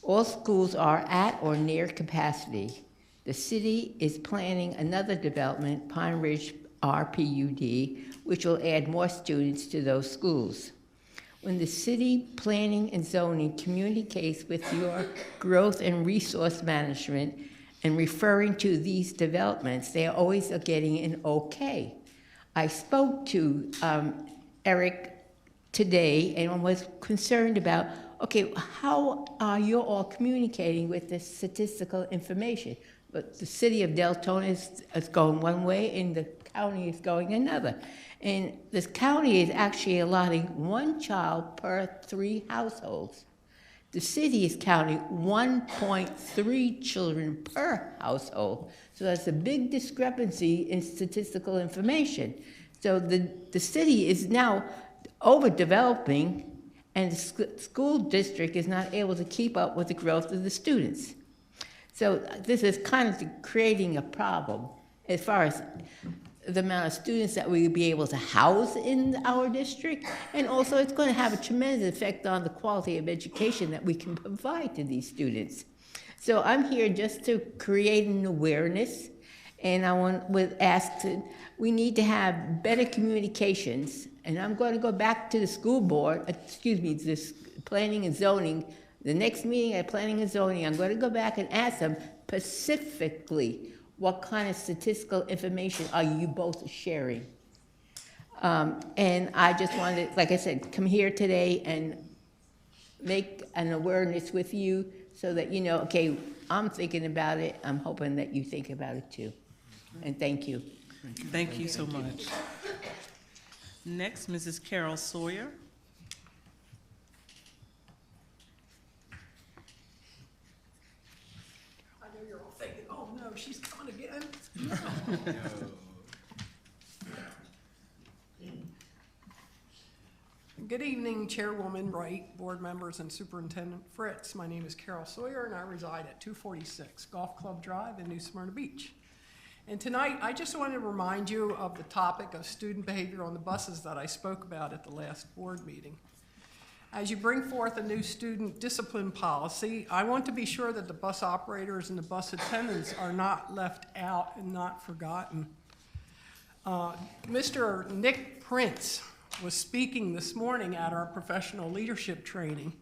All schools are at or near capacity. The city is planning another development, Pine Ridge RPUD, which will add more students to those schools. When the city planning and zoning communicates with your growth and resource management and referring to these developments, they always are getting an okay. I spoke to Eric today and was concerned about, okay, how are you all communicating with the statistical information? But the city of Deltona is going one way and the county is going another. And this county is actually allotting 1 child per 3 households. The city is counting 1.3 children per household. So that's a big discrepancy in statistical information. So the city is now overdeveloping and the school district is not able to keep up with the growth of the students. So this is kind of creating a problem as far as the amount of students that we will be able to house in our district, and also it's going to have a tremendous effect on the quality of education that we can provide to these students. So I'm here just to create an awareness, and we need to have better communications, and I'm going to go back to the school board, this planning and zoning. The next meeting at planning and zoning, I'm going to go back and ask them specifically what kind of statistical information are you both sharing? And I just wanted, like I said, come here today and make an awareness with you so that you know, okay, I'm thinking about it. I'm hoping that you think about it too. And thank you. Thank you so much. Next, Mrs. Carol Sawyer. I know you're all thinking, oh no, she's coming again. Good evening, Chairwoman Wright, board members, and Superintendent Fritz. My name is Carol Sawyer, and I reside at 246 Golf Club Drive in New Smyrna Beach. And tonight, I just wanted to remind you of the topic of student behavior on the buses that I spoke about at the last board meeting. As you bring forth a new student discipline policy, I want to be sure that the bus operators and the bus attendants are not left out and not forgotten. Mr. Nick Prince was speaking this morning at our professional leadership training,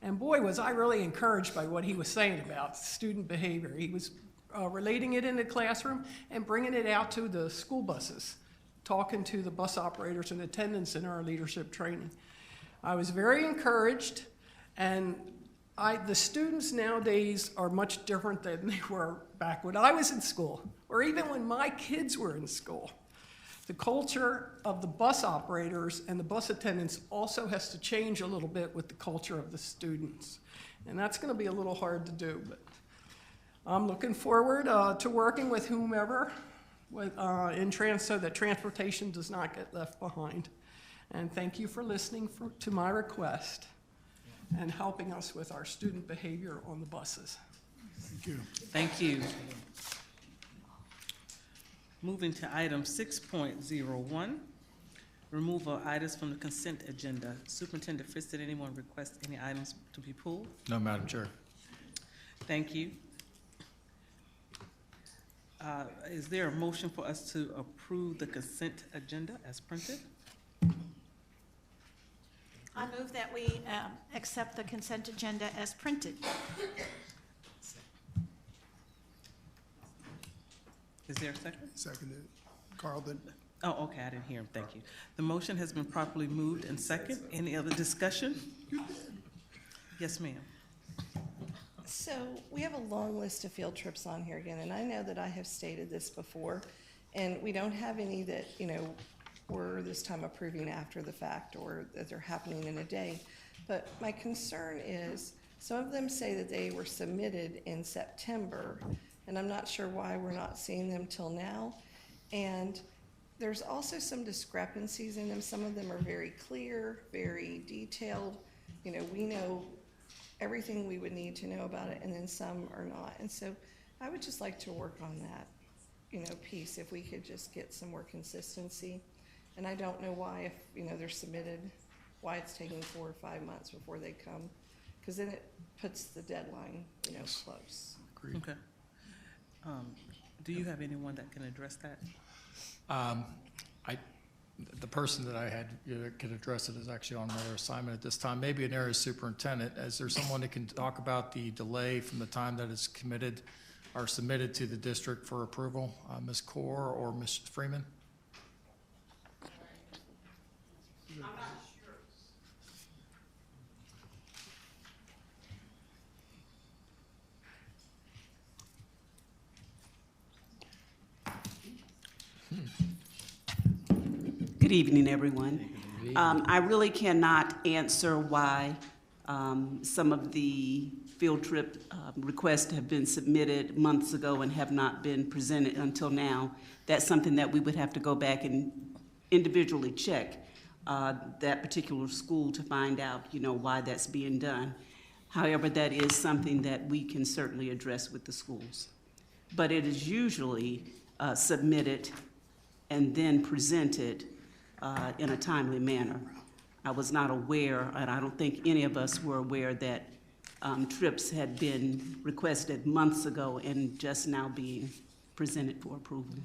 and boy, was I really encouraged by what he was saying about student behavior. He was relating it in the classroom and bringing it out to the school buses, talking to the bus operators and attendants in our leadership training. I was very encouraged, and the students nowadays are much different than they were back when I was in school, or even when my kids were in school. The culture of the bus operators and the bus attendants also has to change a little bit with the culture of the students. And that's going to be a little hard to do, but I'm looking forward to working with whomever so that transportation does not get left behind. And thank you for listening to my request and helping us with our student behavior on the buses. Thank you. Thank you. Moving to item 6.01, removal of items from the consent agenda. Superintendent Fritz, did anyone request any items to be pulled? No, Madam Chair. Thank you. Is there a motion for us to approve the consent agenda as printed? I move that we accept the consent agenda as printed. Is there a second? Seconded. Carl did. Oh, okay, I didn't hear him, thank you. The motion has been properly moved and second. Any other discussion? Yes, ma'am. So we have a long list of field trips on here again, and I know that I have stated this before, and we don't have any that, we're this time approving after the fact or that they're happening in a day. But my concern is some of them say that they were submitted in September, and I'm not sure why we're not seeing them till now. And there's also some discrepancies in them. Some of them are very clear, very detailed. We know everything we would need to know about it, and then some are not. And so I would just like to work on that, piece, if we could just get some more consistency. And I don't know why, if, they're submitted, why it's taking 4 or 5 months before they come, because then it puts the deadline, close. Agreed. Okay. Do you have anyone that can address that? The person that I had could address it is actually on another assignment at this time, maybe an area superintendent. Is there someone that can talk about the delay from the time that it's committed or submitted to the district for approval? Ms. Kaur or Ms. Freeman? I'm not sure. Good evening, everyone. I really cannot answer why some of the field trip requests have been submitted months ago and have not been presented until now. That's something that we would have to go back and individually check that particular school to find out, why that's being done. However, that is something that we can certainly address with the schools. But it is usually submitted and then presented in a timely manner. I was not aware, and I don't think any of us were aware that trips had been requested months ago and just now being presented for approval.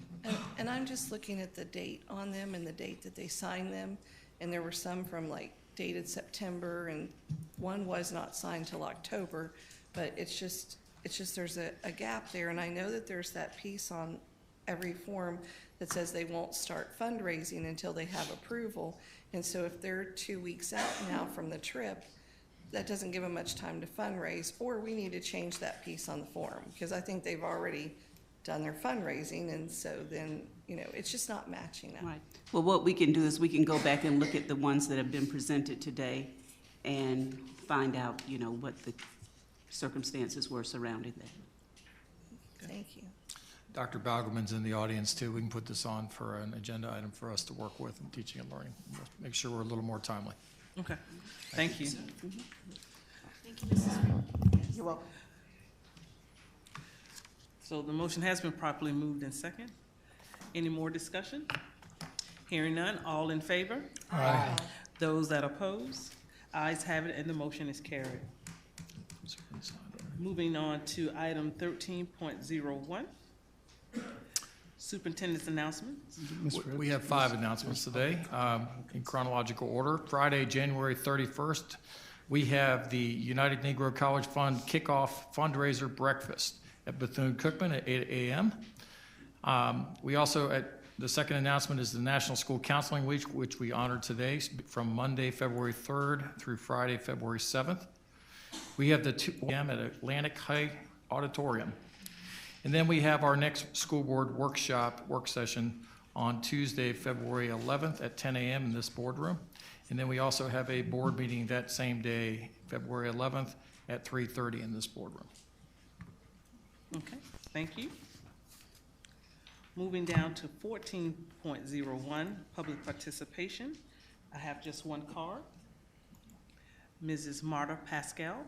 And I'm just looking at the date on them and the date that they signed them, and there were some from dated September, and one was not signed till October, but it's just there's a gap there, and I know that there's that piece on every form that says they won't start fundraising until they have approval. And so if they're 2 weeks out now from the trip, that doesn't give them much time to fundraise, or we need to change that piece on the form, because I think they've already done their fundraising, and so then, it's just not matching up. Right. Well, what we can do is we can go back and look at the ones that have been presented today and find out, what the circumstances were surrounding that. Thank you. Dr. Balgaman's in the audience too. We can put this on for an agenda item for us to work with in teaching and learning. Make sure we're a little more timely. Okay. Thank you. Thank you, Mrs. Freeman. You're welcome. So the motion has been properly moved and second. Any more discussion? Hearing none, all in favor? Aye. Those that oppose? Ayes have it, and the motion is carried. Moving on to item 13.01. Superintendent's announcements. We have 5 announcements today in chronological order. Friday, January 31st, we have the United Negro College Fund kickoff fundraiser breakfast at Bethune-Cookman at 8 a.m. We also, the second announcement is the National School Counseling Week, which we honor today from Monday, February 3rd through Friday, February 7th. We have the 2 p.m. at Atlantic High Auditorium. And then we have our next school board work session on Tuesday, February 11th at 10 a.m. in this boardroom. And then we also have a board meeting that same day, February 11th at 3:30 in this boardroom. Okay, thank you. Moving down to 14.01, public participation. I have just one card. Mrs. Marta Pascal.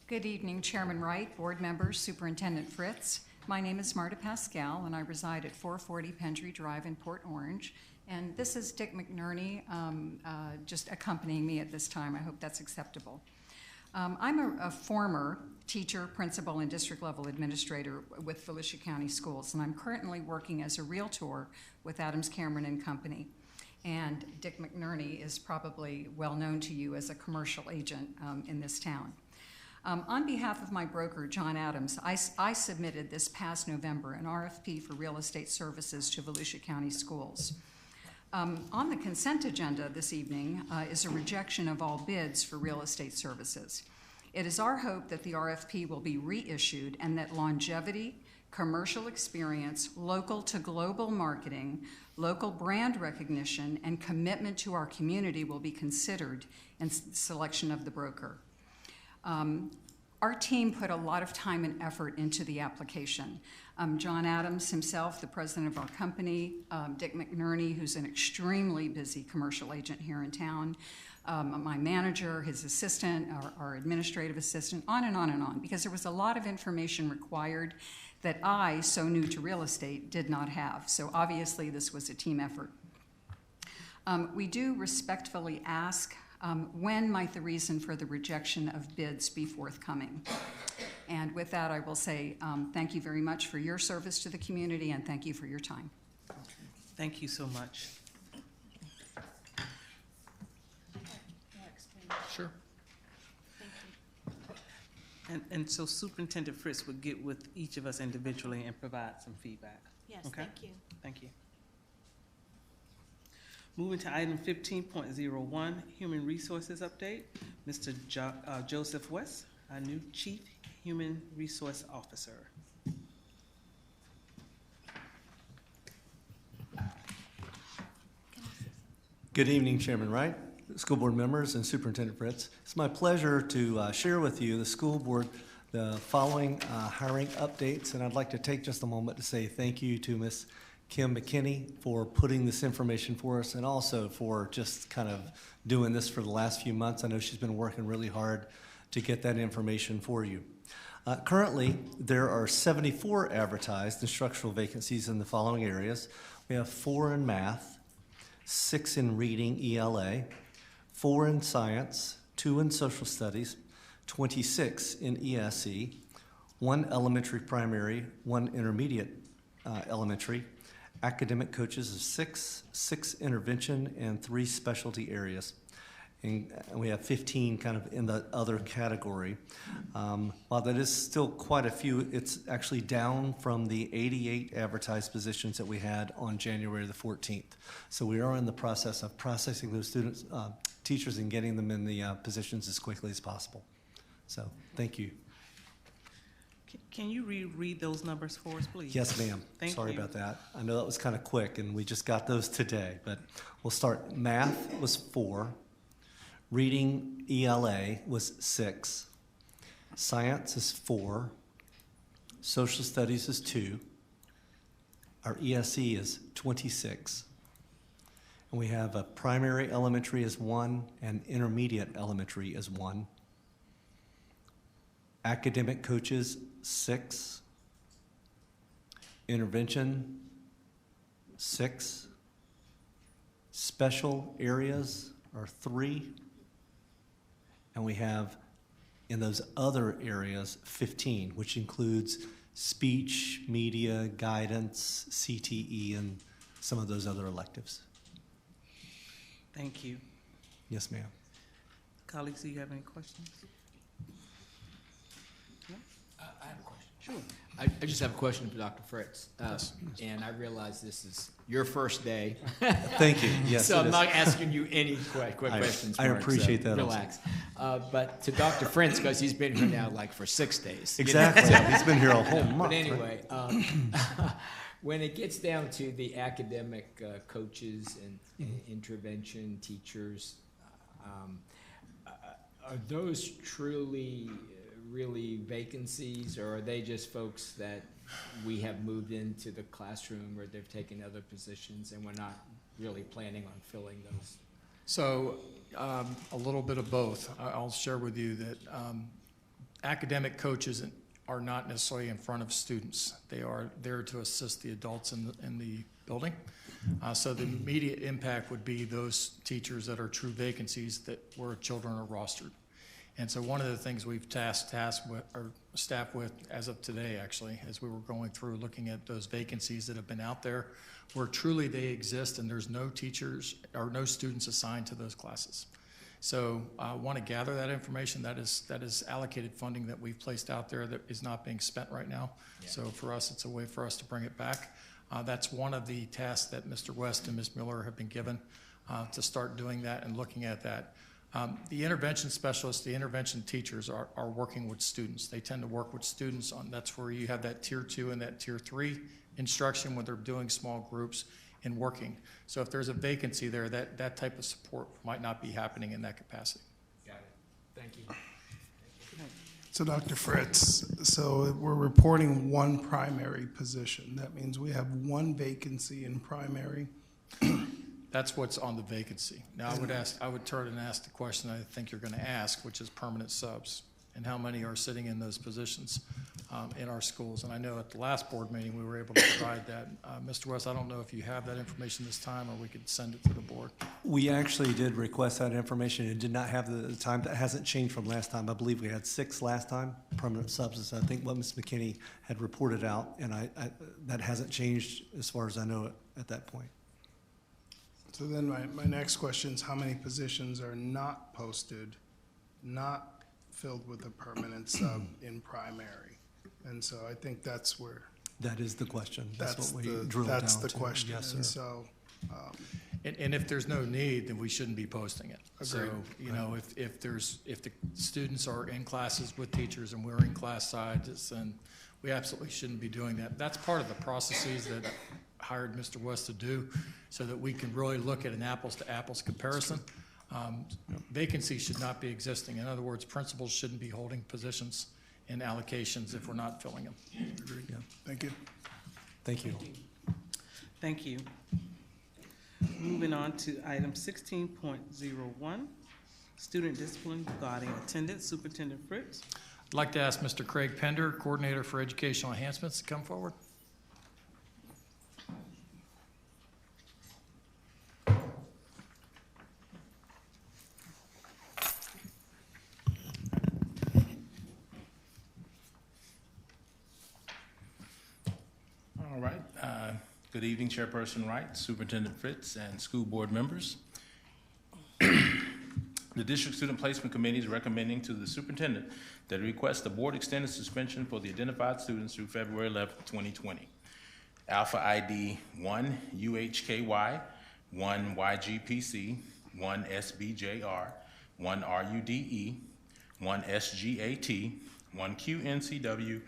Good evening, Chairman Wright, board members, Superintendent Fritz. My name is Marta Pascal, and I reside at 440 Pendry Drive in Port Orange. And this is Dick McNerney, just accompanying me at this time. I hope that's acceptable. I'm a former teacher, principal, and district level administrator with Volusia County Schools, and I'm currently working as a realtor with Adams Cameron and Company. And Dick McNerney is probably well known to you as a commercial agent in this town. On behalf of my broker, John Adams, I submitted this past November an RFP for real estate services to Volusia County Schools. On the consent agenda this evening is a rejection of all bids for real estate services. It is our hope that the RFP will be reissued and that longevity, commercial experience, local to global marketing, local brand recognition, and commitment to our community will be considered in selection of the broker. Our team put a lot of time and effort into the application. John Adams himself, the president of our company, Dick McNerney, who's an extremely busy commercial agent here in town, my manager, his assistant, our administrative assistant, on and on and on, because there was a lot of information required that I, so new to real estate, did not have. So obviously this was a team effort. We do respectfully ask when might the reason for the rejection of bids be forthcoming? And with that, I will say thank you very much for your service to the community, and thank you for your time. Thank you so much. Sure. And so Superintendent Fritz would get with each of us individually and provide some feedback. Yes, Okay? thank you. Thank you. Moving to item 15.01, Human Resources Update. Mr. Joseph West, our new Chief Human Resource Officer. Good evening, Chairman Wright, school board members, and Superintendent Fritz. It's my pleasure to share with you, the school board, the following hiring updates, and I'd like to take just a moment to say thank you to Ms. Kim McKinney for putting this information for us, and also for just kind of doing this for the last few months. I know she's been working really hard to get that information for you. Currently, there are 74 advertised instructional vacancies in the following areas. We have 4 in math, 6 in reading, ELA, 4 in science, 2 in social studies, 26 in ESE, 1 elementary primary, 1 intermediate elementary, academic coaches of 6, 6 intervention, and 3 specialty areas. And we have 15 kind of in the other category. While that is still quite a few, it's actually down from the 88 advertised positions that we had on January the 14th. So we are in the process of processing those students, teachers, and getting them in the positions as quickly as possible. So thank you. Can you reread those numbers for us, please? Yes, ma'am. Thank Sorry you. about that. I know that was kind of quick, and we just got those today. But we'll start. Math was 4. Reading ELA was 6. Science is 4. Social studies is 2. Our ESE is 26. And we have a primary elementary is 1 and intermediate elementary is 1. Academic coaches, 6. Intervention, 6. Special areas are 3. And we have, in those other areas, 15, which includes speech, media, guidance, CTE, and some of those other electives. Thank you. Yes, ma'am. Colleagues, do you have any questions? No? I have a question. Sure. I just have a question for Dr. Fritz. And I realize this is your first day. Thank you. Yes, so it I'm is. not asking you any quick questions. I Mark, appreciate so that. Relax. But to Dr. Fritz, because he's been here now like for 6 days. Exactly. You know? He's been here a whole month. But anyway, when it gets down to the academic coaches and intervention teachers, are those truly really vacancies, or are they just folks that we have moved into the classroom or they've taken other positions and we're not really planning on filling those? So a little bit of both. I'll share with you that academic coaches are not necessarily in front of students. They are there to assist the adults in the building. So the immediate impact would be those teachers that are true vacancies where children are rostered. And so one of the things we've tasked with our staff with as of today, actually, as we were going through looking at those vacancies that have been out there, where truly they exist and there's no teachers or no students assigned to those classes. So I want to gather that information. That is allocated funding that we've placed out there that is not being spent right now. Yeah. So for us, it's a way for us to bring it back. That's one of the tasks that Mr. West and Ms. Miller have been given to start doing that and looking at that. The intervention specialists, the intervention teachers are working with students. They tend to work with students that's where you have that tier 2 and that tier 3 instruction when they're doing small groups and working. So if there's a vacancy there, that type of support might not be happening in that capacity. Got it. Thank you. So Dr. Fritz, so we're reporting one primary position. That means we have one vacancy in primary. That's what's on the vacancy. Now I would turn and ask the question I think you're going to ask, which is permanent subs, and how many are sitting in those positions in our schools. And I know at the last board meeting we were able to provide that. Mr. West, I don't know if you have that information this time, or we could send it to the board. We actually did request that information. It did not have the time. That hasn't changed from last time. I believe we had 6 last time, permanent subs is I think what Ms. McKinney had reported out, and I that hasn't changed as far as I know at that point. So then my next question is, how many positions are not posted, not filled with a permanent sub in primary? And so I think that's where. That is the question. That's what we drilled down to. That's the question. Yes, sir. And so. And if there's no need, then we shouldn't be posting it. Agreed. So, you know, if the students are in classes with teachers and we're in class sides, then we absolutely shouldn't be doing that. That's part of the processes that I hired Mr. West to do, so that we can really look at an apples to apples comparison. Vacancies should not be existing. In other words, principals shouldn't be holding positions in allocations if we're not filling them. Agreed. Yeah. Thank you. Thank you. Thank you. Moving on to item 16.01, student discipline regarding attendance. Superintendent Fritz. I'd like to ask Mr. Craig Pender, Coordinator for Educational Enhancements, to come forward. All right. Good evening, Chairperson Wright, Superintendent Fritz, and school board members. The District Student Placement Committee is recommending to the superintendent that he request the board extended suspension for the identified students through February 11, 2020. Alpha ID 1 UHKY, 1 YGPC, 1 SBJR, 1 RUDE, 1 SGAT, 1 QNCW,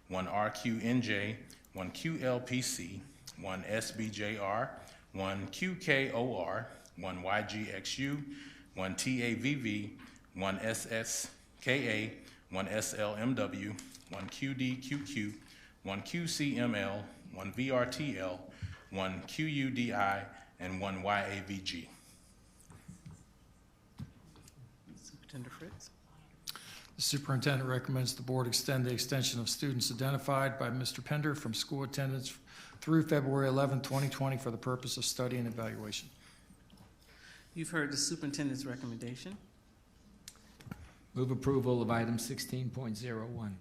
1 RQNJ, 1 QLPC, 1 SBJR, 1 QKOR, 1 YGXU, 1 TAVV, 1 SSKA, 1 SLMW, 1 QDQQ, 1 QCML, 1 VRTL, 1 QUDI, and 1 YAVG. Superintendent Fritz. The superintendent recommends the board extend the extension of students identified by Mr. Pender from school attendance through February 11, 2020 for the purpose of study and evaluation. You've heard the superintendent's recommendation. Move approval of item 16.01.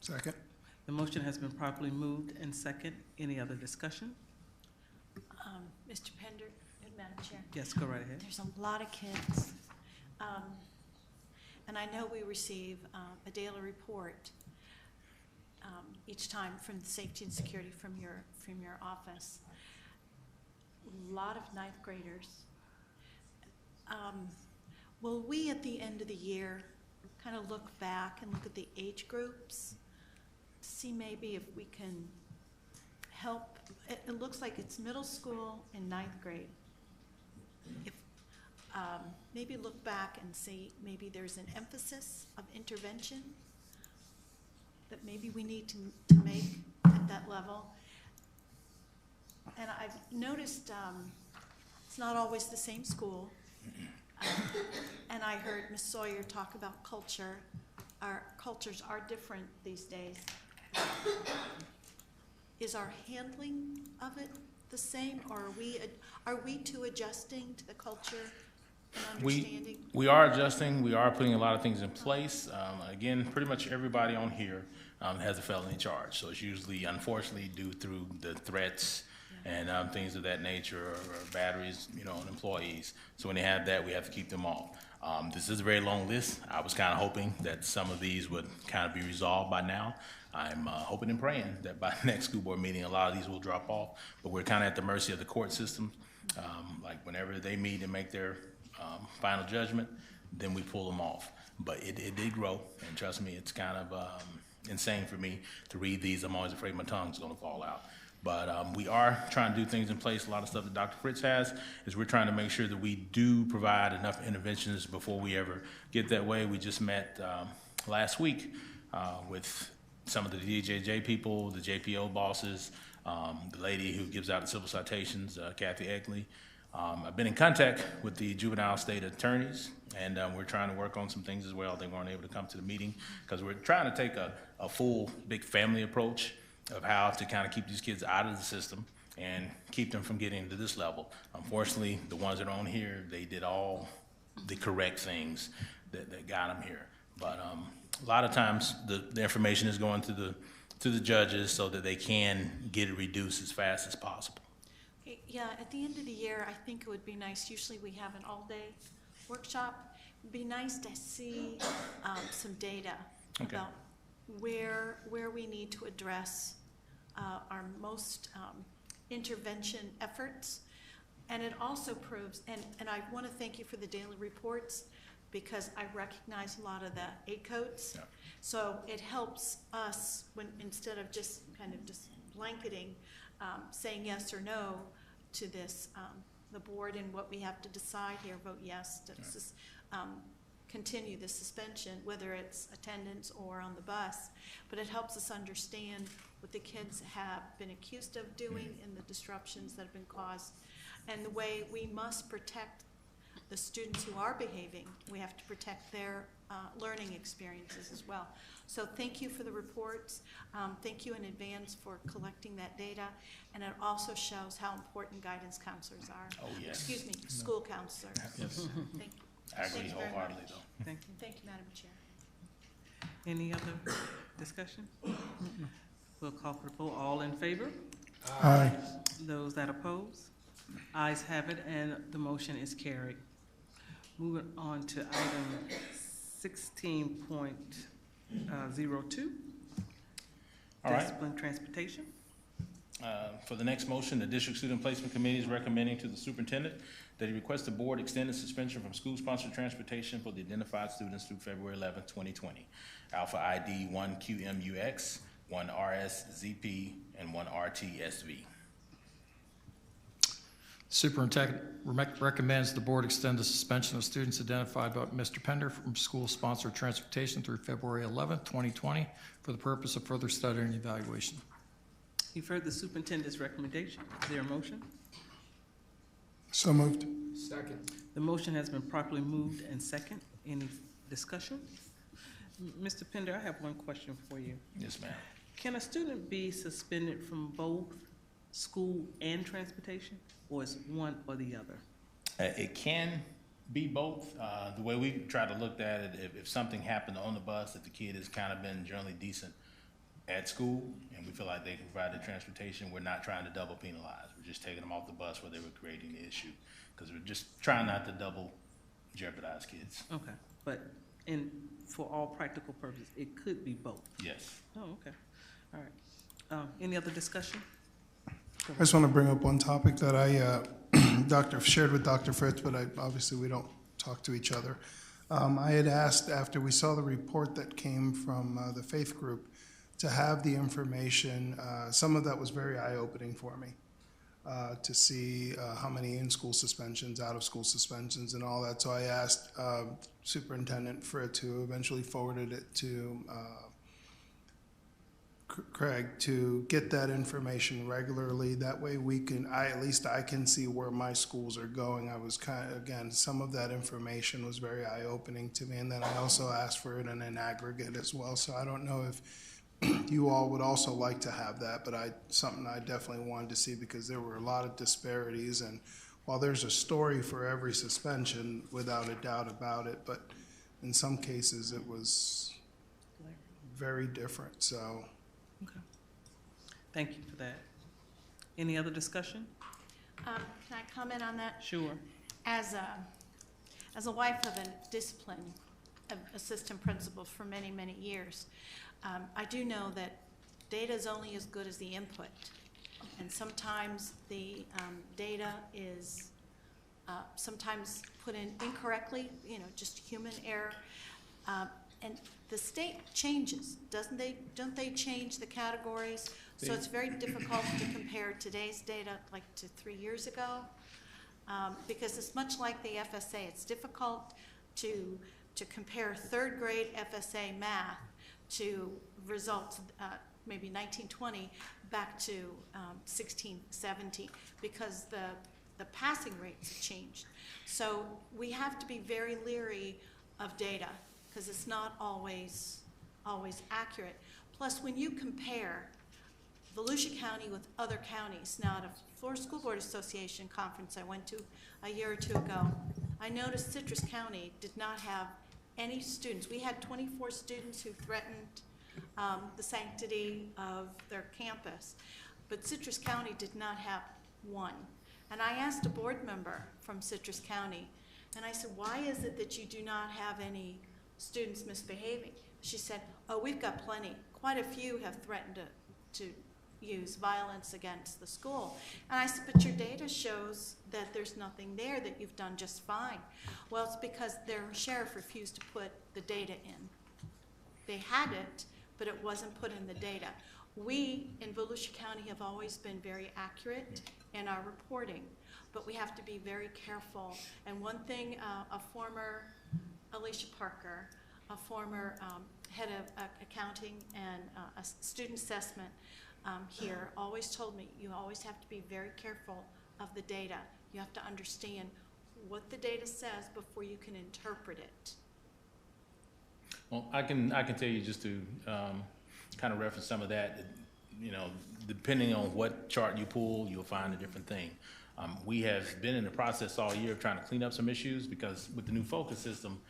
Second. The motion has been properly moved and second. Any other discussion? Mr. Pender, Madam Chair. Yes, go right ahead. There's a lot of kids. And I know we receive a daily report. each time from the safety and security from your office. A lot of ninth graders. Will we at the end of the year kind of look back and look at the age groups, see maybe if we can help? It looks like it's middle school and ninth grade. If maybe look back and see maybe there's an emphasis of intervention that maybe we need to make at that level. And I've noticed it's not always the same school. And I heard Ms. Sawyer talk about culture. Our cultures are different these days. Is our handling of it the same, or are we too adjusting to the culture and understanding? We are adjusting. We are putting a lot of things in place. Again, pretty much everybody on here has a felony charge. So it's usually, unfortunately, due through the threats and things of that nature, or batteries, on employees. So when they have that, we have to keep them off. This is a very long list. I was kind of hoping that some of these would kind of be resolved by now. I'm hoping and praying that by next school board meeting, a lot of these will drop off. But we're kind of at the mercy of the court system. Like whenever they meet and make their final judgment, then we pull them off. But it did grow, and trust me, it's kind of insane for me to read these. I'm always afraid my tongue's gonna fall out. But we are trying to do things in place. A lot of stuff that Dr. Fritz has is we're trying to make sure that we do provide enough interventions before we ever get that way. We just met last week with some of the DJJ people, the JPO bosses, the lady who gives out the civil citations, Kathy Egley. I've been in contact with the juvenile state attorneys, and we're trying to work on some things as well. They weren't able to come to the meeting because we're trying to take a full big family approach of how to kind of keep these kids out of the system and keep them from getting to this level. Unfortunately, the ones that are on here, they did all the correct things that got them here. But a lot of times the information is going to the judges so that they can get it reduced as fast as possible. Yeah, at the end of the year, I think it would be nice, usually we have an all-day workshop. It'd be nice to see some data about where we need to address our most intervention efforts. And it also proves, and I want to thank you for the daily reports, because I recognize a lot of the 8 codes. Yeah. So it helps us when, instead of just kind of just blanketing, saying yes or no to this, the board and what we have to decide here, vote yes to continue the suspension, whether it's attendance or on the bus. But it helps us understand what the kids have been accused of doing and the disruptions that have been caused, and the way we must protect the students who are behaving. We have to protect their learning experiences as well. So thank you for the reports. Thank you in advance for collecting that data. And it also shows how important guidance counselors are. Oh, yes. Excuse me, school counselors. Yes. Thank you. I agree wholeheartedly, though. Thank you. Thank you, Madam Chair. Any other discussion? We'll call for the vote. All in favor? Aye. Those that oppose? Ayes have it, and the motion is carried. Moving on to item 16.02. All right. Discipline transportation. For the next motion, the District Student Placement Committee is recommending to the superintendent that he request the board extend the suspension from school-sponsored transportation for the identified students through February 11th, 2020. Alpha ID 1 QMUX, 1 RSZP, and 1 RTSV. Superintendent recommends the board extend the suspension of students identified by Mr. Pender from school-sponsored transportation through February 11th, 2020 for the purpose of further study and evaluation. You've heard the superintendent's recommendation. Is there a motion? So moved. Second. The motion has been properly moved and second. Any discussion? Mr. Pender, I have one question for you. Yes, ma'am. Can a student be suspended from both school and transportation, or is one or the other? It can be both. The way we try to look at it, if something happened on the bus, if the kid has kind of been generally decent at school and we feel like they can provide the transportation, we're not trying to double penalize. We're just taking them off the bus where they were creating the issue, because we're just trying not to double jeopardize kids. Okay, but for all practical purposes, it could be both? Yes. Oh, okay. All right. Any other discussion? I just want to bring up one topic that I shared with Dr. Fritz, but obviously we don't talk to each other. I had asked after we saw the report that came from the faith group to have the information. Some of that was very eye-opening for me to see how many in-school suspensions, out-of-school suspensions, and all that. So I asked Superintendent Fritz, who eventually forwarded it to Craig, to get that information regularly. That way we can, at least I can see where my schools are going. I was again, some of that information was very eye-opening to me. And then I also asked for it in an aggregate as well. So I don't know if you all would also like to have that, but something I definitely wanted to see, because there were a lot of disparities. And while there's a story for every suspension, without a doubt about it, but in some cases it was very different, so. Okay. Thank you for that. Any other discussion? Can I comment on that? Sure. As a wife of a discipline assistant principal for many, many years, I do know that data is only as good as the input. And sometimes the data is sometimes put in incorrectly, just human error. And the state changes, don't they change the categories? So it's very difficult to compare today's data like to 3 years ago, because it's much like the FSA. It's difficult to compare third grade FSA math to results maybe 1920 back to 1617, because the passing rates have changed. So we have to be very leery of data, because it's not always accurate. Plus, when you compare Volusia County with other counties, now at a Florida School Board Association conference I went to a year or two ago, I noticed Citrus County did not have any students. We had 24 students who threatened the sanctity of their campus, but Citrus County did not have one. And I asked a board member from Citrus County, and I said, why is it that you do not have any students misbehaving? She said, oh, we've got plenty. Quite a few have threatened to use violence against the school. And I said, but your data shows that there's nothing there, that you've done just fine. Well, it's because their sheriff refused to put the data in. They had it, but it wasn't put in the data. We in Volusia County have always been very accurate in our reporting, but we have to be very careful. And one thing, a former Alicia Parker, a former head of accounting and a student assessment here, always told me, you always have to be very careful of the data. You have to understand what the data says before you can interpret it. Well, I can tell you, just to kind of reference some of that, depending on what chart you pull, you'll find a different thing. We have been in the process all year of trying to clean up some issues, because with the new focus system,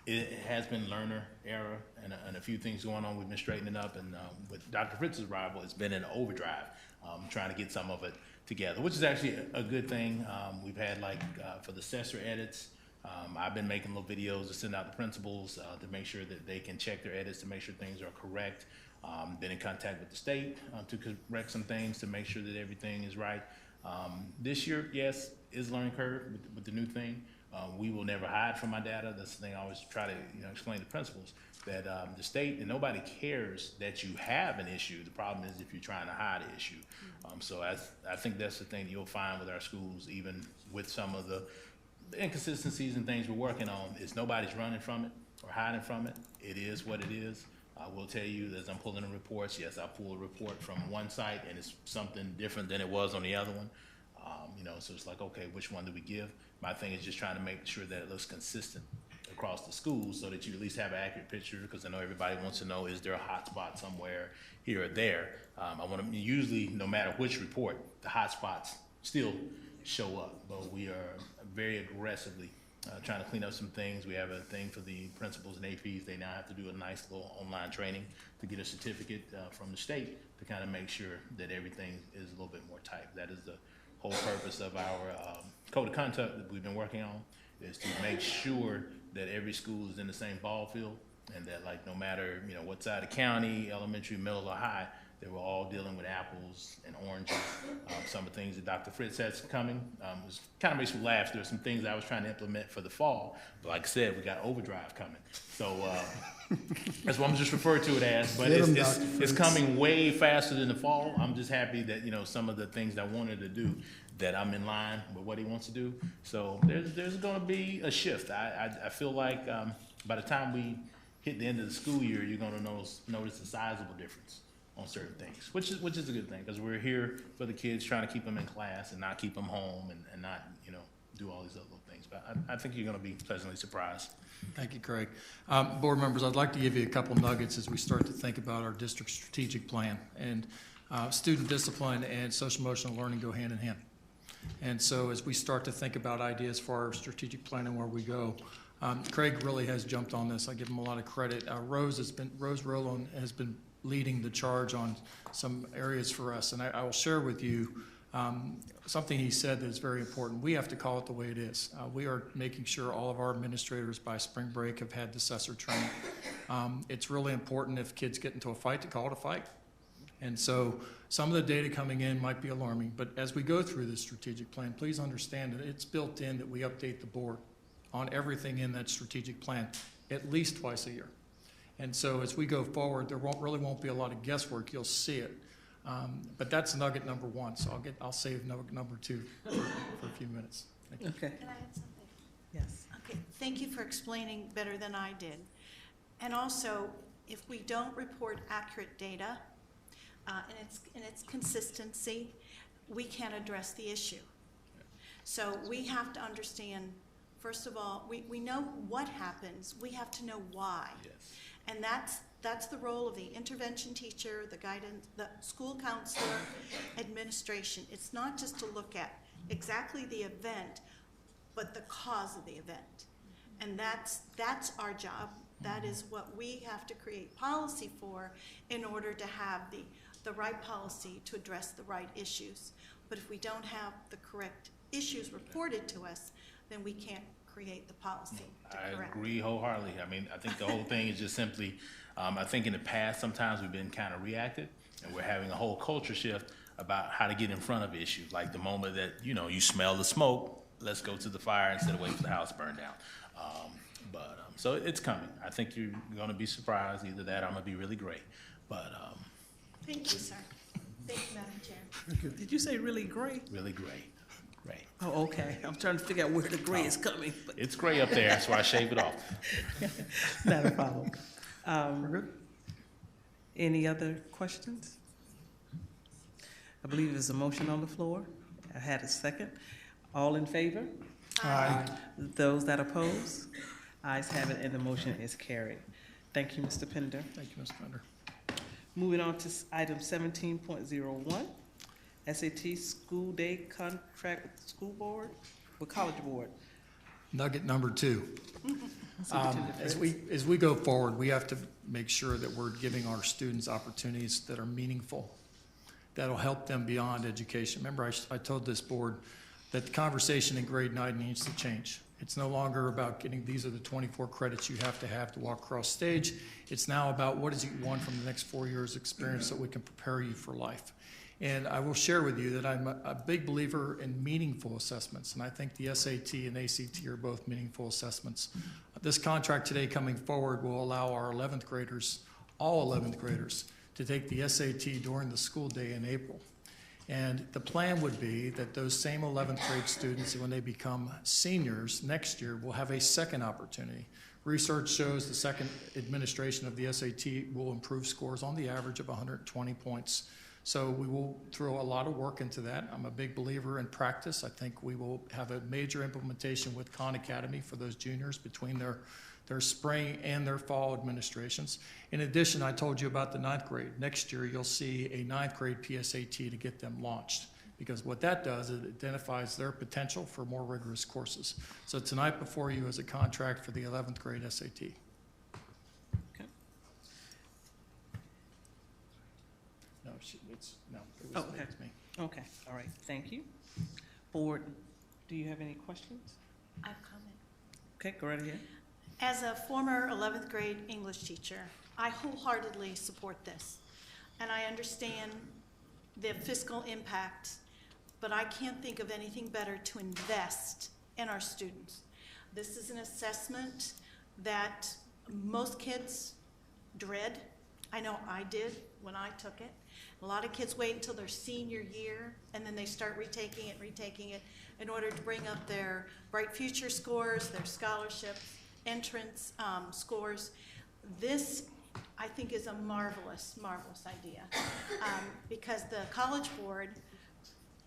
it has been learner error and a few things going on we've been straightening up. And with Dr. Fritz's arrival, it's been in overdrive, trying to get some of it together, which is actually a good thing. We've had, for the assessor edits, I've been making little videos to send out to principals to make sure that they can check their edits to make sure things are correct. Been in contact with the state to correct some things to make sure that everything is right. This year, yes, is learning curve with the new thing. We will never hide from my data. That's the thing I always try to explain to principals, that the state, and nobody cares that you have an issue. The problem is if you're trying to hide an issue. So I think that's the thing that you'll find with our schools, even with some of the inconsistencies and things we're working on, is nobody's running from it or hiding from it. It is what it is. I will tell you, as I'm pulling the reports, yes, I pull a report from one site and it's something different than it was on the other one. So it's like, okay, which one do we give? My thing is just trying to make sure that it looks consistent across the schools, so that you at least have an accurate picture, because I know everybody wants to know, is there a hot spot somewhere here or there? I want to, usually, no matter which report, the hot spots still show up, but we are very aggressively trying to clean up some things. We have a thing for the principals and APs. They now have to do a nice little online training to get a certificate from the state to kind of make sure that everything is a little bit more tight. That is the whole purpose of our code of conduct that we've been working on, is to make sure that every school is in the same ball field. and that like no matter, you know, what side of county, elementary, middle, or high, they were all dealing with apples and oranges. Some of the things that Dr. Fritz has coming, it kind of makes me laugh. There's some things I was trying to implement for the fall, but like I said, we got overdrive coming. So that's what I'm just referring to it as, but it's coming way faster than the fall. I'm just happy that, you know, some of the things I wanted to do, that I'm in line with what he wants to do. So there's gonna be a shift. I feel like by the time we hit the end of the school year, you're gonna notice a sizable difference on certain things, which is a good thing, because we're here for the kids, trying to keep them in class and not keep them home and not, you know, do all these other little things. But I think you're gonna be pleasantly surprised. Thank you, Craig. Board members, I'd like to give you a couple nuggets as we start to think about our district strategic plan. And student discipline and social emotional learning go hand in hand. And so as we start to think about ideas for our strategic plan and where we go, Craig really has jumped on this. I give him a lot of credit. Rose Rowland has been leading the charge on some areas for us. And I will share with you something he said that is very important. We have to call it the way it is. We are making sure all of our administrators by spring break have had assessor training. It's really important if kids get into a fight to call it a fight. And so some of the data coming in might be alarming, but as we go through this strategic plan, please understand that it's built in that we update the board on everything in that strategic plan at least twice a year. And so as we go forward, there really won't be a lot of guesswork. You'll see it. But that's nugget number one, so I'll save nugget number two for a few minutes. Thank you. Okay. Can I add something? Yes. Okay, thank you for explaining better than I did. And also, if we don't report accurate data and its consistency, we can't address the issue. So we have to understand, first of all, we know what happens, we have to know why. Yes. And that's the role of the intervention teacher, the guidance, the school counselor, administration. It's not just to look at exactly the event, but the cause of the event. And that's our job. That is what we have to create policy for in order to have the right policy to address the right issues. But if we don't have the correct issues reported to us, then we can't create the policy to correct. I agree wholeheartedly. I mean, I think the whole thing is just simply, I think in the past, sometimes we've been kind of reactive, and we're having a whole culture shift about how to get in front of issues. Like the moment that, you know, you smell the smoke, let's go to the fire instead of waiting for the house to burn down. So it's coming. I think you're gonna be surprised. Either that or I'm gonna be really great. But Thank you, sir. Thank you, Madam Chair. Did you say really great? really great. Great. Oh, okay. I'm trying to figure out where the gray is coming. But It's gray up there, so I shave it off. not a problem. Any other questions? I believe there's a motion on the floor. I had a second. All in favor? Aye. Those that oppose? Ayes have it, and the motion is carried. Thank you, Mr. Pender. Thank you, Mr. Pender. Moving on to item 17.01, SAT school day contract with the school board, with College Board. Nugget number two. Superintendent Fritz. As we go forward, we have to make sure that we're giving our students opportunities that are meaningful, that'll help them beyond education. Remember, I told this board that the conversation in grade 9 needs to change. It's no longer about getting, these are the 24 credits you have to walk across stage. It's now about what is you want from the next 4 years experience so we can prepare you for life. And I will share with you that I'm a big believer in meaningful assessments, and I think the SAT and ACT are both meaningful assessments. This contract today coming forward will allow our 11th graders, all 11th graders, to take the SAT during the school day in April. And the plan would be that those same 11th grade students, when they become seniors next year, will have a second opportunity. Research shows the second administration of the SAT will improve scores on the average of 120 points. So we will throw a lot of work into that. I'm a big believer in practice. I think we will have a major implementation with Khan Academy for those juniors between their spring and their fall administrations. In addition, I told you about the 9th grade. Next year, you'll see a 9th grade PSAT to get them launched, because what that does is it identifies their potential for more rigorous courses. So tonight before you is a contract for the 11th grade SAT. Okay. No, it was me. Okay, all right, thank you. Board, do you have any questions? I have a comment. Okay, go right ahead. As a former 11th grade English teacher, I wholeheartedly support this. And I understand the fiscal impact, but I can't think of anything better to invest in our students. This is an assessment that most kids dread. I know I did when I took it. A lot of kids wait until their senior year, and then they start retaking it in order to bring up their Bright Future scores, their scholarship entrance scores. This, I think, is a marvelous, marvelous idea because the College Board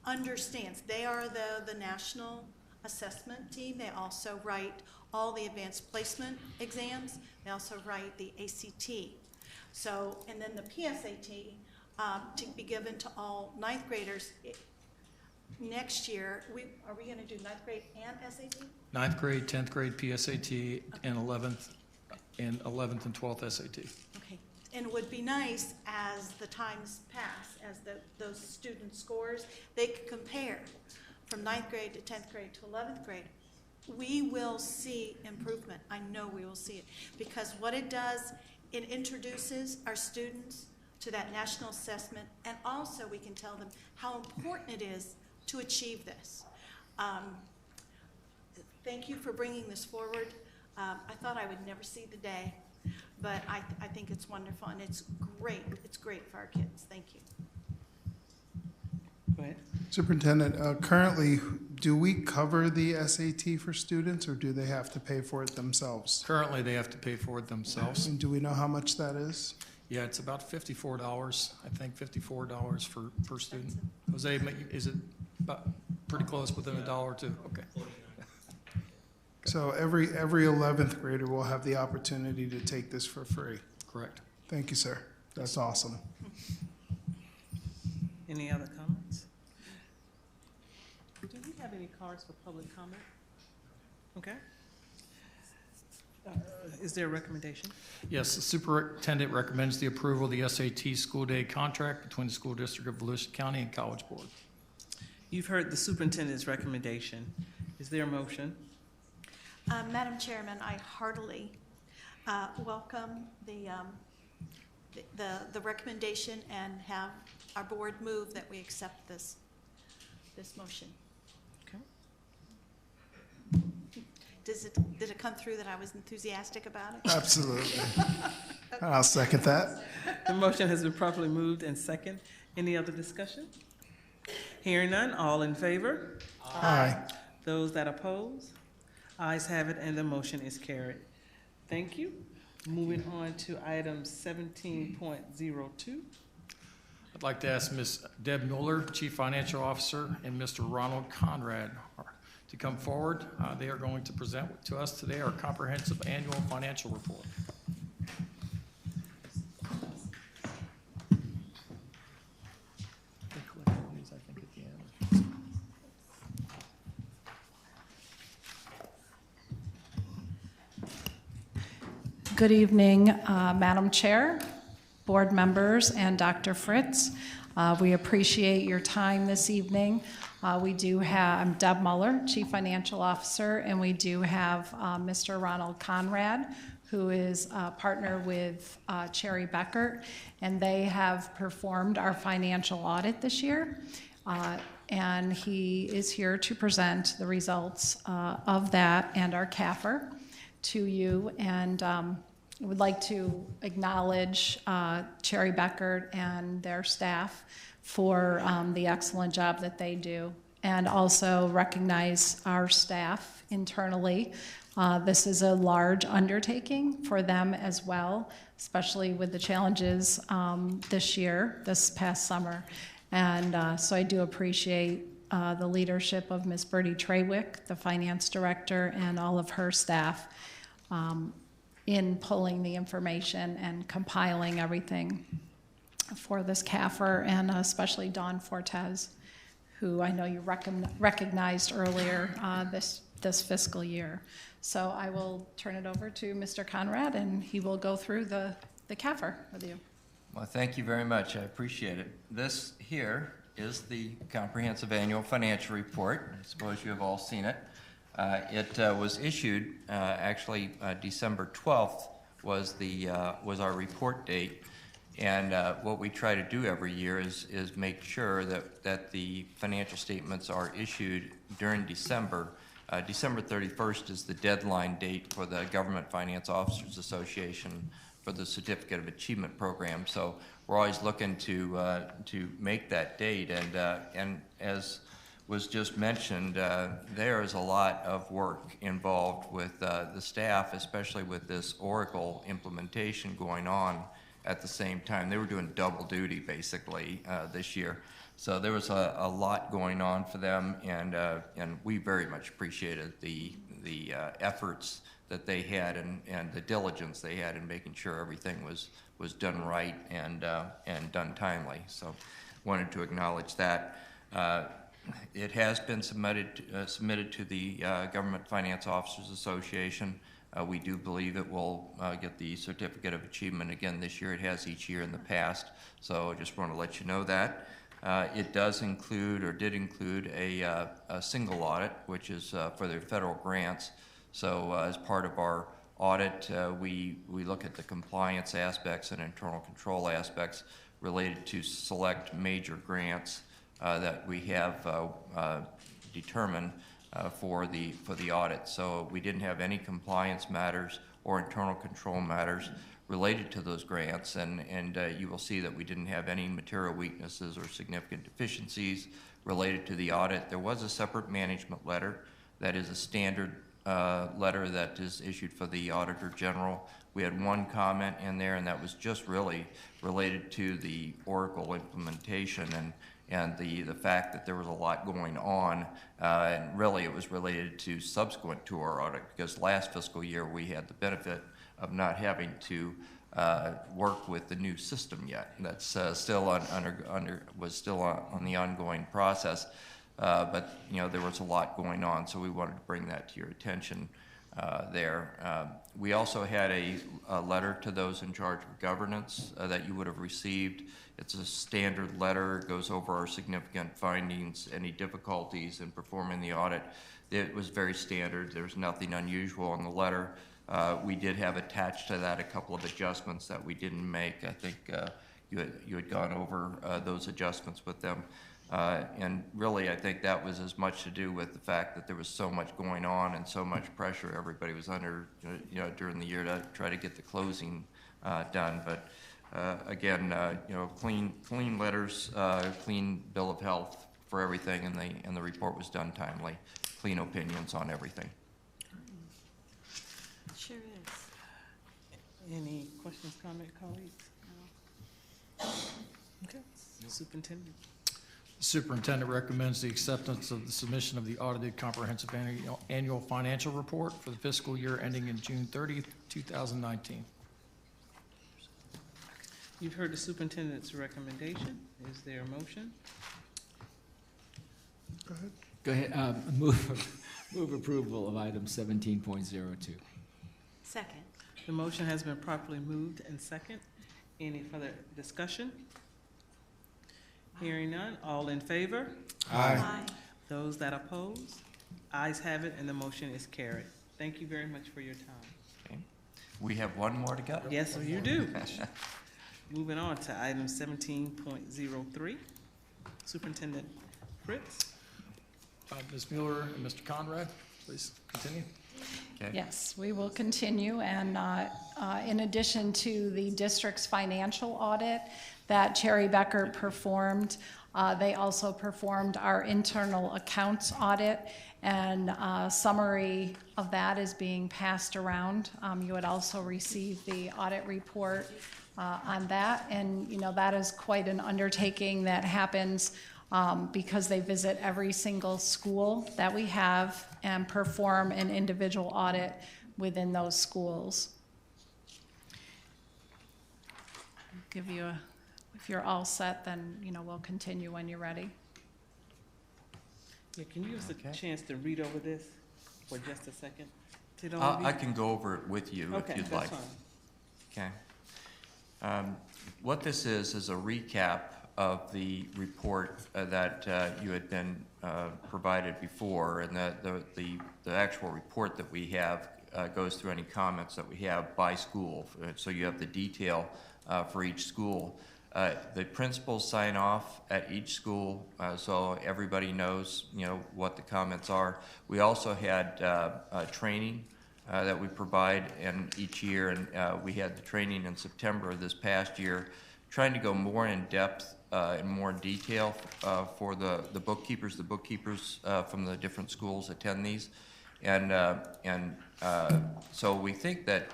understands. They are the national assessment team. They also write all the advanced placement exams. They also write the ACT. So, and then the PSAT to be given to all ninth graders. Next year, are we going to do ninth grade and SAT? Ninth grade, 10th grade PSAT, and 11th and 12th SAT. Okay. And it would be nice as the times pass, as those student scores, they can compare from ninth grade to 10th grade to 11th grade. We will see improvement. I know we will see it. Because what it does, it introduces our students to that national assessment, and also we can tell them how important it is to achieve this. Thank you for bringing this forward. I thought I would never see the day, but I think it's wonderful, and it's great. It's great for our kids. Thank you. Go ahead. Superintendent, currently, do we cover the SAT for students, or do they have to pay for it themselves? Currently, they have to pay for it themselves. And do we know how much that is? Yeah, it's about $54, I think $54 per student. Jose, is it about pretty close, within $1 or $2? Okay. So every 11th grader will have the opportunity to take this for free. Correct. Thank you, sir. That's awesome. Any other comments? Do we have any cards for public comment? Okay. Is there a recommendation? Yes, the superintendent recommends the approval of the SAT school day contract between the School District of Volusia County and College Board. You've heard the superintendent's recommendation. Is there a motion? Madam Chairman, I heartily welcome the recommendation and have our board move that we accept this motion. Okay. Did it come through that I was enthusiastic about it? Absolutely. I'll second that. The motion has been properly moved and second. Any other discussion? Hearing none, all in favor? Aye. Those that oppose? Ayes have it, and the motion is carried. Thank you. Moving on to item 17.02. I'd like to ask Ms. Deb Mueller, Chief Financial Officer, and Mr. Ronald Conrad to come forward. They are going to present to us today our comprehensive annual financial report. Good evening, Madam Chair, board members, and Dr. Fritz. We appreciate your time this evening. I'm Deb Mueller, Chief Financial Officer, and we do have Mr. Ronald Conrad, who is a partner with Cherry Beckert, and they have performed our financial audit this year. And he is here to present the results of that and our CAFR to you. And I would like to acknowledge Cherry Beckert and their staff for the excellent job that they do, and also recognize our staff internally. This is a large undertaking for them as well, especially with the challenges this past summer. And so I do appreciate the leadership of Ms. Bertie Trawick, the finance director, and all of her staff in pulling the information and compiling everything for this CAFR, and especially Dawn Fortes, who I know you recognized earlier this fiscal year. So I will turn it over to Mr. Conrad, and he will go through the CAFR with you. Well, thank you very much. I appreciate it. This here is the comprehensive annual financial report. I suppose you have all seen it. It was issued, actually, December 12th was our report date. And what we try to do every year is make sure that the financial statements are issued during December. December 31st is the deadline date for the Government Finance Officers Association for the Certificate of Achievement program. So we're always looking to make that date. And as was just mentioned, there is a lot of work involved with the staff, especially with this Oracle implementation going on at the same time. They were doing double duty basically this year. So there was a lot going on for them, and we very much appreciated the efforts that they had and the diligence they had in making sure everything was done right and done timely. So wanted to acknowledge that. It has been submitted to the Government Finance Officers Association. We do believe it will get the Certificate of Achievement again this year. It has each year in the past, so I just want to let you know that. It does include, or did include, a single audit, which is for their federal grants. So as part of our audit, we look at the compliance aspects and internal control aspects related to select major grants that we have determined for the audit. So we didn't have any compliance matters or internal control matters related to those grants, and you will see that we didn't have any material weaknesses or significant deficiencies related to the audit. There was a separate management letter that is a standard letter that is issued for the Auditor General. We had one comment in there, and that was just really related to the Oracle implementation and the fact that there was a lot going on, and really it was related to subsequent to our audit, because last fiscal year we had the benefit of not having to work with the new system yet. That's still was still on the ongoing process, but you know, there was a lot going on, so we wanted to bring that to your attention there. We also had a letter to those in charge of governance that you would have received. It's a standard letter. It goes over our significant findings, any difficulties in performing the audit. It was very standard. There's nothing unusual in the letter. We did have attached to that a couple of adjustments that we didn't make. I think you had gone over those adjustments with them. And really, I think that was as much to do with the fact that there was so much going on and so much pressure everybody was under, you know, during the year to try to get the closing done. But again, you know, clean letters, clean bill of health for everything, and the report was done timely. Clean opinions on everything. Sure is. Any questions, comment, colleagues? No? Okay. Superintendent. The superintendent recommends the acceptance of the submission of the audited comprehensive annual financial report for the fiscal year ending in June 30th, 2019. You've heard the superintendent's recommendation. Is there a motion? Go ahead. Go ahead. Move approval of item 17.02. Second. The motion has been properly moved and second. Any further discussion? Hearing none, all in favor? Aye. Aye. Those that oppose? Ayes have it, and the motion is carried. Thank you very much for your time. Okay. We have one more to go. Yes, you do. Moving on to item 17.03. Superintendent Fritz. Ms. Mueller and Mr. Conrad, please continue. Okay. Yes, we will continue, and in addition to the district's financial audit that Cherry Becker performed, they also performed our internal accounts audit, and a summary of that is being passed around. You would also receive the audit report on that, and you know, that is quite an undertaking that happens because they visit every single school that we have and perform an individual audit within those schools. I'll give you a, if you're all set, then you know, we'll continue when you're ready. Yeah, can you give us a chance to read over this for just a second? I can go over it with you if you'd that's like. Fine. Okay. What this is a recap of the report that you had been provided before, and the actual report that we have goes through any comments that we have by school. So you have the detail for each school. The principals sign off at each school, so everybody knows, what the comments are. We also had training that we provide each year, and we had the training in September of this past year, trying to go more in depth and more detail for the bookkeepers. The bookkeepers from the different schools attend these, and so we think that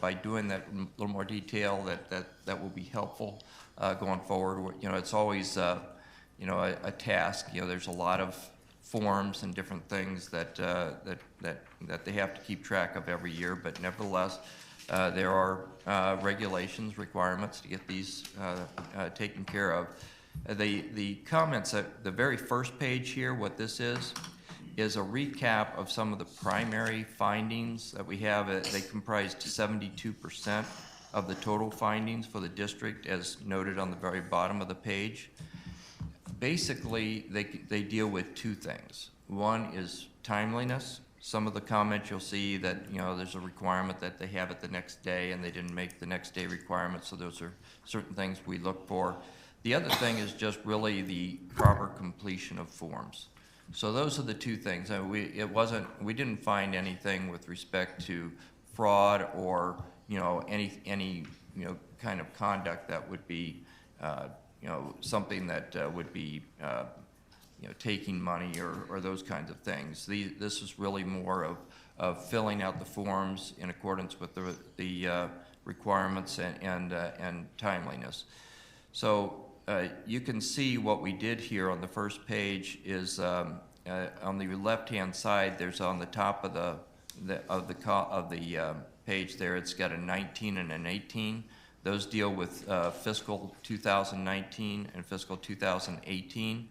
by doing that a little more detail, that will be helpful going forward. It's always a task. There's a lot of forms and different things that they have to keep track of every year, but nevertheless, there are regulations, requirements to get these taken care of. The comments at the very first page here, what this is a recap of some of the primary findings that we have. They comprised 72% of the total findings for the district, as noted on the very bottom of the page. Basically, they deal with two things. One is timeliness. Some of the comments you'll see that there's a requirement that they have it the next day, and they didn't make the next day requirement, so those are certain things we look for. The other thing is just really the proper completion of forms. So those are the two things. We didn't find anything with respect to fraud or any kind of conduct that would be something that would be taking money or those kinds of things. This is really more of filling out the forms in accordance with the requirements and timeliness. So you can see what we did here on the first page is on the left-hand side. There's on the top of the page there. It's got a 19 and an 18. Those deal with fiscal 2019 and fiscal 2018.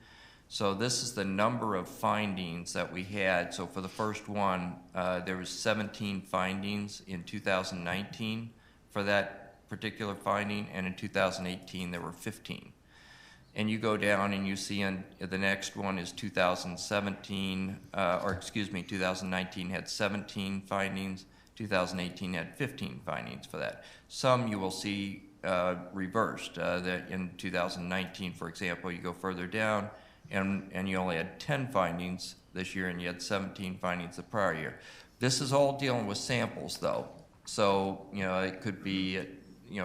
So this is the number of findings that we had. So for the first one, there was 17 findings in 2019 for that particular finding, and in 2018 there were 15. And you go down and you see in the next one is 2019 had 17 findings, 2018 had 15 findings for that. Some you will see reversed, that in 2019, for example, you go further down and you only had 10 findings this year and you had 17 findings the prior year. This is all dealing with samples though. So, it could be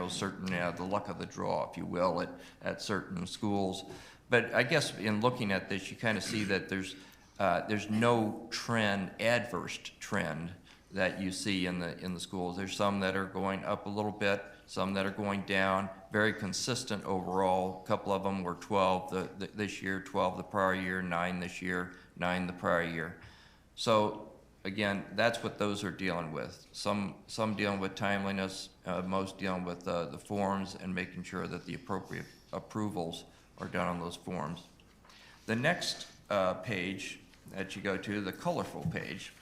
certain, the luck of the draw, if you will, at certain schools. But I guess in looking at this, you kind of see that there's no adverse trend that you see in the schools. There's some that are going up a little bit, some that are going down, very consistent overall. A couple of them were 12 this year, 12 the prior year, 9 this year, 9 the prior year. So again, that's what those are dealing with. Some dealing with timeliness, most dealing with the forms and making sure that the appropriate approvals are done on those forms. The next page that you go to, the colorful page,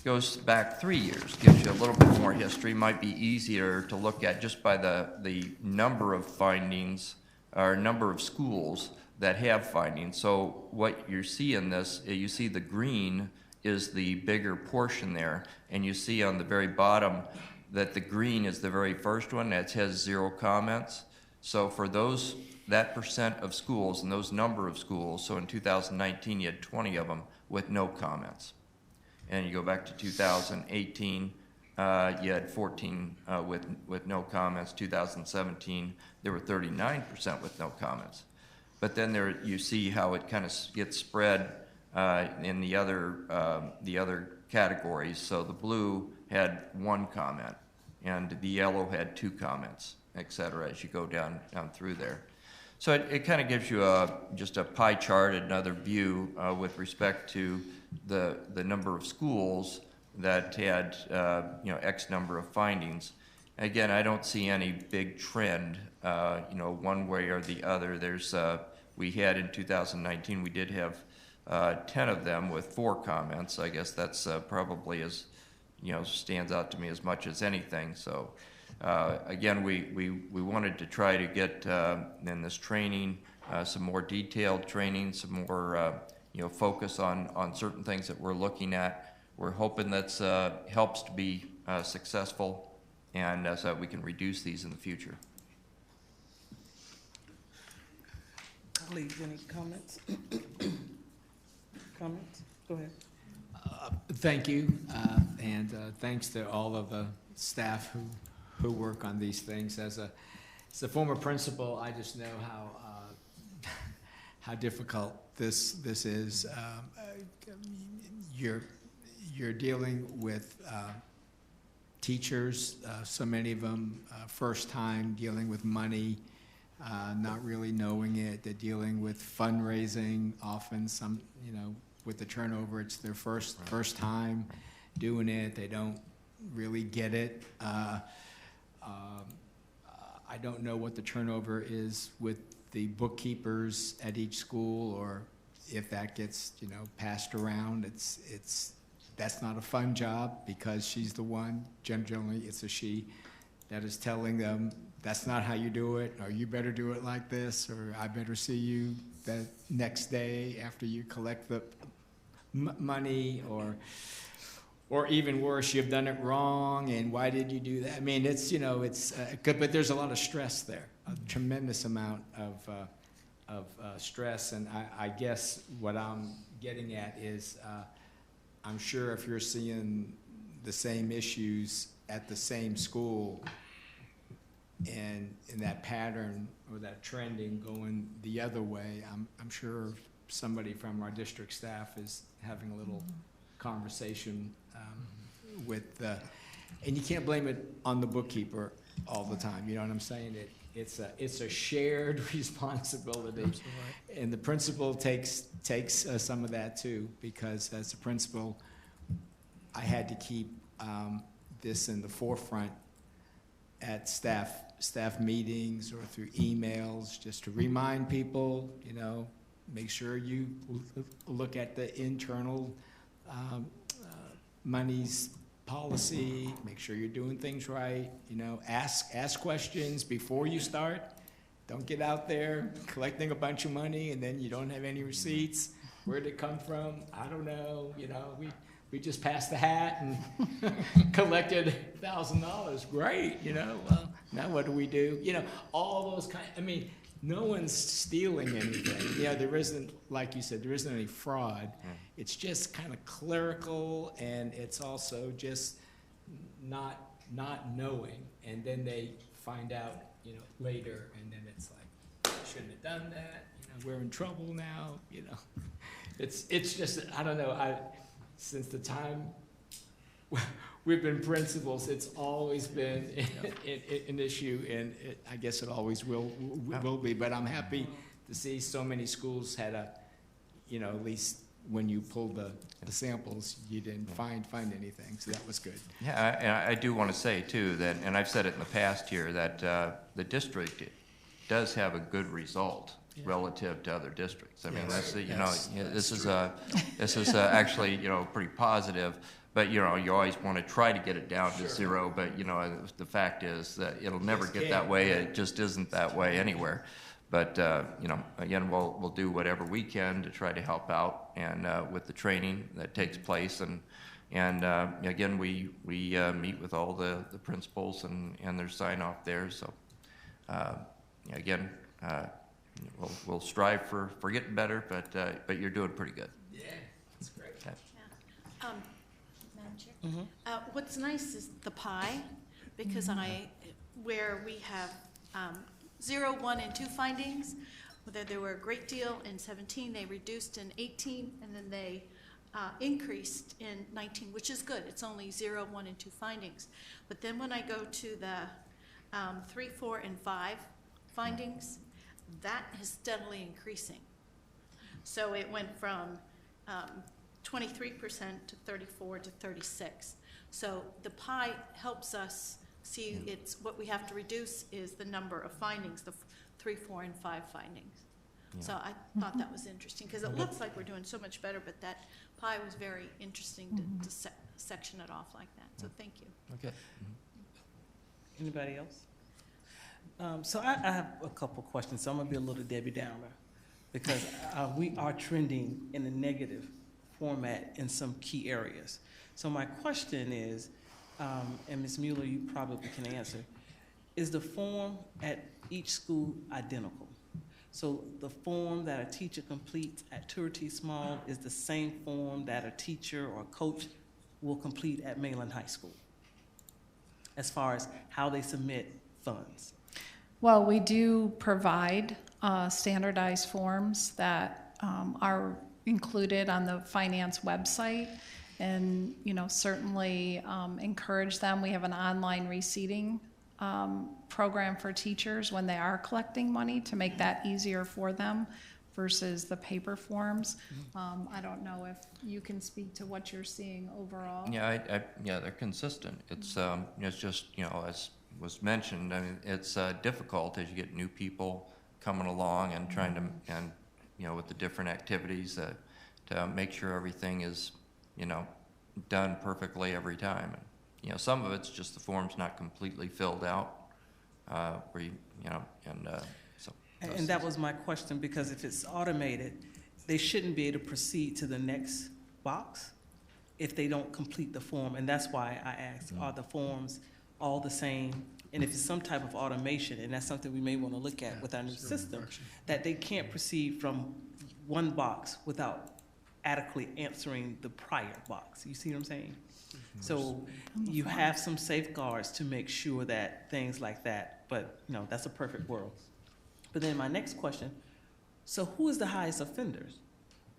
goes back 3 years, gives you a little bit more history. Might be easier to look at just by the number of findings or number of schools that have findings. So what you see in this, you see the green is the bigger portion there, and you see on the very bottom that the green is the very first one that has 0 comments. So for that percent of schools and those number of schools, so in 2019 you had 20 of them with no comments. And you go back to 2018, you had 14 with no comments. 2017, there were 39% with no comments. But then you see how it kind of gets spread in the other categories. So the blue had 1 comment, and the yellow had 2 comments, et cetera, as you go down through there. So it kind of gives you just a pie chart, another view with respect to the number of schools that had X number of findings. Again, I don't see any big trend, one way or the other. We had in 2019, we did have 10 of them with 4 comments. I guess that's probably stands out to me as much as anything. So Again, we wanted to try to get in this training some more detailed training, some more focus on certain things that we're looking at. We're hoping that's helps to be successful, and so that we can reduce these in the future. Colleagues, any comments? Comments? Go ahead. Thank you, and thanks to all of the staff who work on these things. As a former principal, I just know how difficult this is. You're dealing with teachers, so many of them first time dealing with money, not really knowing it. They're dealing with fundraising. Often, with the turnover, it's their first time doing it. They don't really get it. I don't know what the turnover is with the bookkeepers at each school, or if that gets passed around. That's not a fun job, because she's the one, generally it's a she, that is telling them that's not how you do it, or you better do it like this, or I better see you the next day after you collect the money, or even worse, you've done it wrong, and why did you do that? I mean, it's good, but there's a lot of stress there, a tremendous amount of stress, and I guess what I'm getting at is, I'm sure if you're seeing the same issues at the same school, and in that pattern or that trending going the other way, I'm sure somebody from our district staff is having a little conversation with, and you can't blame it on the bookkeeper all the time. You know what I'm saying? It's a shared responsibility. Absolutely. And the principal takes some of that too, because as a principal, I had to keep this in the forefront at staff meetings or through emails, just to remind people, make sure you look at the internal monies policy, make sure you're doing things right, ask questions before you start. Don't get out there collecting a bunch of money and then you don't have any receipts. Where'd it come from? I don't know. We just passed the hat and collected $1,000. Great, well, now what do we do? All those no one's stealing anything. There isn't, like you said, there isn't any fraud. It's just kind of clerical, and it's also just not knowing. And then they find out, later, and then it's like, I shouldn't have done that. We're in trouble now. It's just, I don't know. Since the time we've been principals, it's always been an issue, and I guess it always will be. But I'm happy to see so many schools had at least when you pulled the samples, you didn't find anything, so that was good. Yeah, and I do want to say too that, and I've said it in the past here, that the district does have a good result relative to other districts. I mean, that's this is actually pretty positive. But you always want to try to get it down to zero. But the fact is that it'll never get that way. It just isn't that way anywhere. But again, we'll do whatever we can to try to help out, and with the training that takes place, and again, we meet with all the principals and their sign off there. So again, we'll strive for getting better, but you're doing pretty good. Yeah, that's great. Okay. Madam Chair? What's nice is the pie, because where we have 0, 1, and 2 findings, whether there were a great deal in 17, they reduced in 18, and then they increased in 19, which is good. It's only 0, 1, and 2 findings. But then when I go to the 3, 4, and 5 findings, that is steadily increasing. So it went from 23% to 34 to 36. So the pie helps us see what we have to reduce is the number of findings, the 3, 4, and 5 findings. Yeah. So I thought that was interesting, because it looks like we're doing so much better, but that pie was very interesting to section it off like that. So thank you. Okay. Anybody else? So I have a couple questions. So I'm gonna be a little Debbie Downer because we are trending in a negative format in some key areas. So my question is, and Ms. Mueller, you probably can answer, is the form at each school identical? So the form that a teacher completes at Turie Small is the same form that a teacher or coach will complete at Mainland High School, as far as how they submit funds? Well, we do provide standardized forms that are included on the finance website, and certainly encourage them. We have an online receipting program for teachers when they are collecting money to make that easier for them versus the paper forms. I don't know if you can speak to what you're seeing overall. Yeah, yeah, they're consistent. It's just, as was mentioned, I mean, it's difficult as you get new people coming along and trying to, and with the different activities to make sure everything is, done perfectly every time. And, some of it's just the form's not completely filled out, where so. And that was my question, because if it's automated, they shouldn't be able to proceed to the next box if they don't complete the form. And that's why I asked, are the forms all the same? And if it's some type of automation, and that's something we may want to look at with our new system, that they can't proceed from one box without adequately answering the prior box. You see what I'm saying? So you have some safeguards to make sure that things like that, but that's a perfect world. But then my next question, so who is the highest offenders?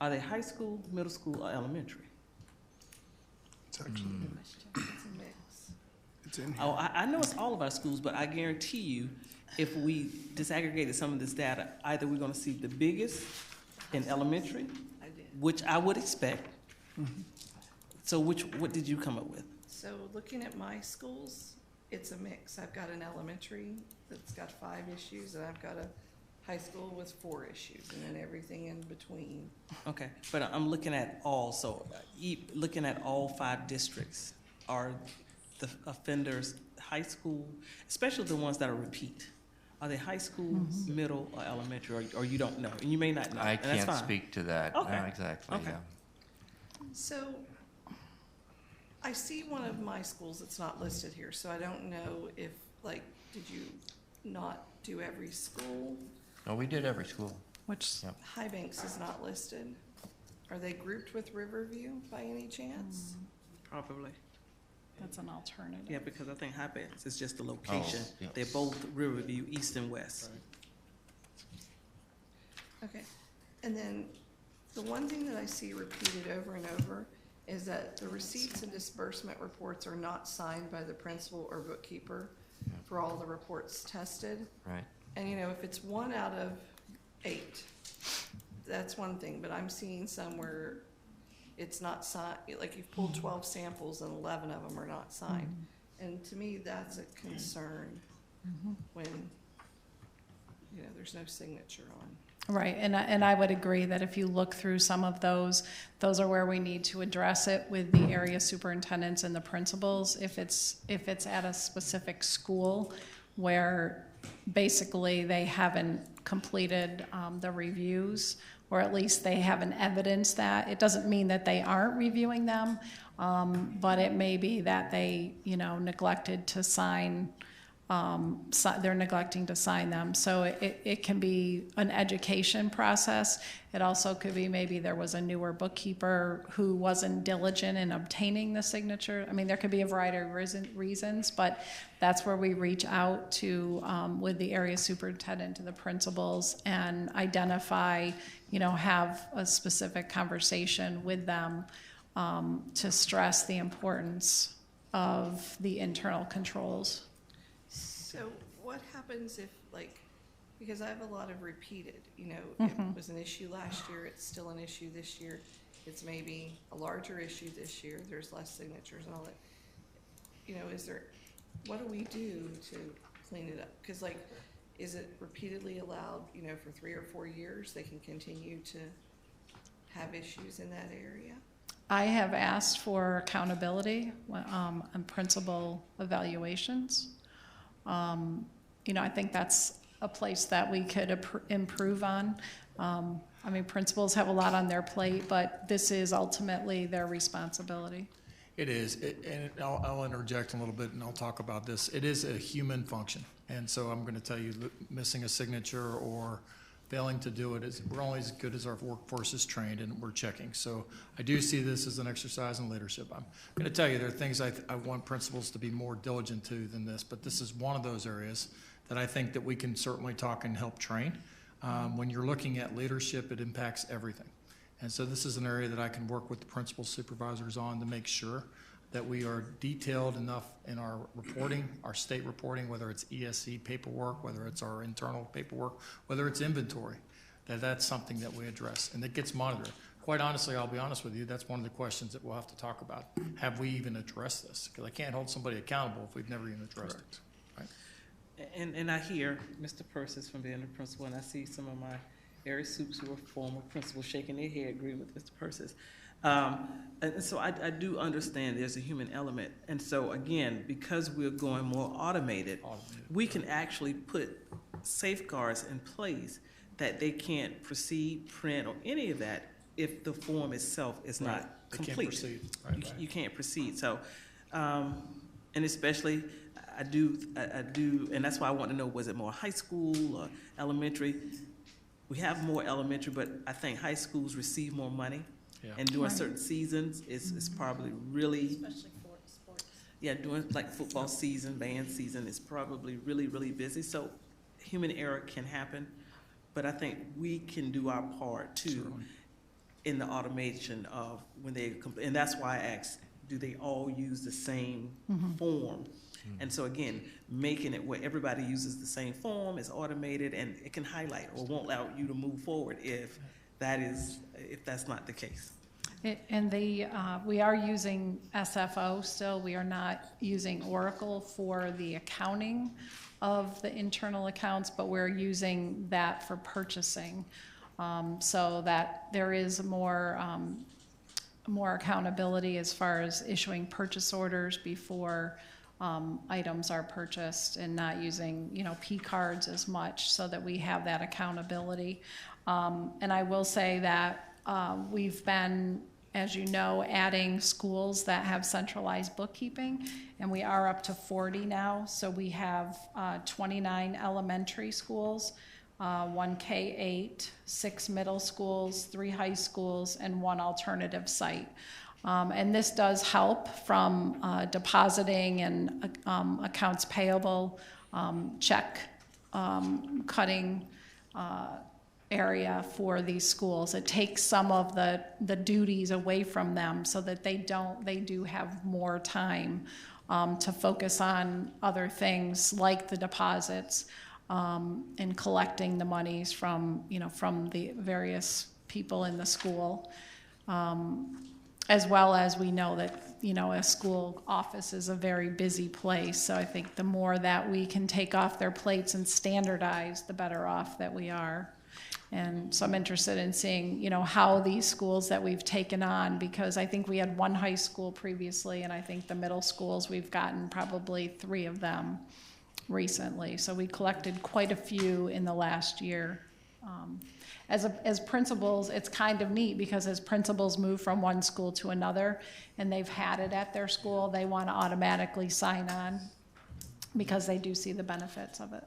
Are they high school, middle school, or elementary? It's actually It's a mix. it's in here. Oh, I know it's all of our schools, but I guarantee you, if we disaggregated some of this data, either we're gonna see the biggest in elementary, which I would expect. So what did you come up with? So looking at my schools, it's a mix. I've got an elementary that's got 5 issues, and I've got a high school with 4 issues, and then everything in between. Okay, but I'm looking at all, so looking at all 5 districts, are the offenders high school, especially the ones that are repeat? Are they high school, middle, or elementary, or you don't know? And you may not know, I and that's can't fine. speak to that. Okay. No, exactly, Okay. yeah. So I see one of my schools that's not listed here, so I don't know if, did you not do every school? No, we did every school. Which? Yep. High Banks is not listed. Are they grouped with Riverview by any chance? Probably. That's an alternative. Yeah, because I think High Banks is just the location. Oh, yeah. They're both Riverview, east and west. Okay, and then the one thing that I see repeated over and over is that the receipts and disbursement reports are not signed by the principal or bookkeeper for all the reports tested. Right. And if it's 1 out of 8, that's one thing, but I'm seeing somewhere it's not signed, like you've pulled 12 samples and 11 of them are not signed. And to me, that's a concern when, there's no signature on. Right, and I would agree that if you look through some of those are where we need to address it with the area superintendents and the principals. If it's at a specific school where basically they haven't completed the reviews, or at least they haven't evidenced that. It doesn't mean that they aren't reviewing them, but it may be that they neglected to sign. They're neglecting to sign them. So it can be an education process. It also could be maybe there was a newer bookkeeper who wasn't diligent in obtaining the signature. I mean, there could be a variety of reasons, but that's where we reach out to with the area superintendent to the principals and identify, have a specific conversation with them to stress the importance of the internal controls. So what happens if, because I have a lot of repeated, it was an issue last year, it's still an issue this year, it's maybe a larger issue this year, there's less signatures and all that. What do we do to clean it up? Because is it repeatedly allowed, for 3 or 4 years, they can continue to have issues in that area? I have asked for accountability on principal evaluations. You know, I think that's a place that we could improve on. I mean, principals have a lot on their plate, but this is ultimately their responsibility. It is, and I'll interject a little bit and I'll talk about this. It is a human function. And so I'm going to tell you, missing a signature or failing to do it is, we're only as good as our workforce is trained and we're checking. So I do see this as an exercise in leadership. I'm going to tell you there are things I want principals to be more diligent to than this, but this is one of those areas that I think that we can certainly talk and help train. When you're looking at leadership, it impacts everything. And so this is an area that I can work with the principal supervisors on to make sure that we are detailed enough in our reporting, our state reporting, whether it's ESC paperwork, whether it's our internal paperwork, whether it's inventory, that's something that we address and that gets monitored. Quite honestly, I'll be honest with you, that's one of the questions that we'll have to talk about. Have we even addressed this? Because I can't hold somebody accountable if we've never even addressed it. Right? And I hear Mr. Persis from being the principal, and I see some of my area soups who are former principals shaking their head, agreeing with Mr. Persis. And so I do understand there's a human element. And so again, because we're going more automated, we can actually put safeguards in place that they can't proceed, print, or any of that if the form itself is not complete. Can't proceed. Right. You can't proceed. So, and especially, I do, and that's why I want to know, was it more high school or elementary? We have more elementary, but I think high schools receive more money. Yeah. And during certain seasons, it's probably really, Especially for sports. yeah, during like football season, band season, it's probably really, really busy. So human error can happen, but I think we can do our part too in the automation of when they, and that's why I asked, do they all use the same form? And so again, making it where everybody uses the same form is automated and it can highlight or won't allow you to move forward if that's not the case. And we are using SFO still. We are not using Oracle for the accounting of the internal accounts, but we're using that for purchasing, so that there is more accountability as far as issuing purchase orders before items are purchased, and not using, P cards as much, so that we have that accountability. And I will say that we've been, as you know, adding schools that have centralized bookkeeping, and we are up to 40 now. So we have 29 elementary schools, 1 K-8, 6 middle schools, 3 high schools, and 1 alternative site. And this does help from depositing and accounts payable, check cutting area for these schools. It takes some of the duties away from them so that they do have more time to focus on other things like the deposits and collecting the monies from the various people in the school. As well as we know that, a school office is a very busy place. So I think the more that we can take off their plates and standardize, the better off that we are. And so I'm interested in seeing, how these schools that we've taken on, because I think we had 1 high school previously, and I think the middle schools, we've gotten probably 3 of them recently. So we collected quite a few in the last year. As principals, it's kind of neat, because as principals move from one school to another and they've had it at their school, they want to automatically sign on because they do see the benefits of it.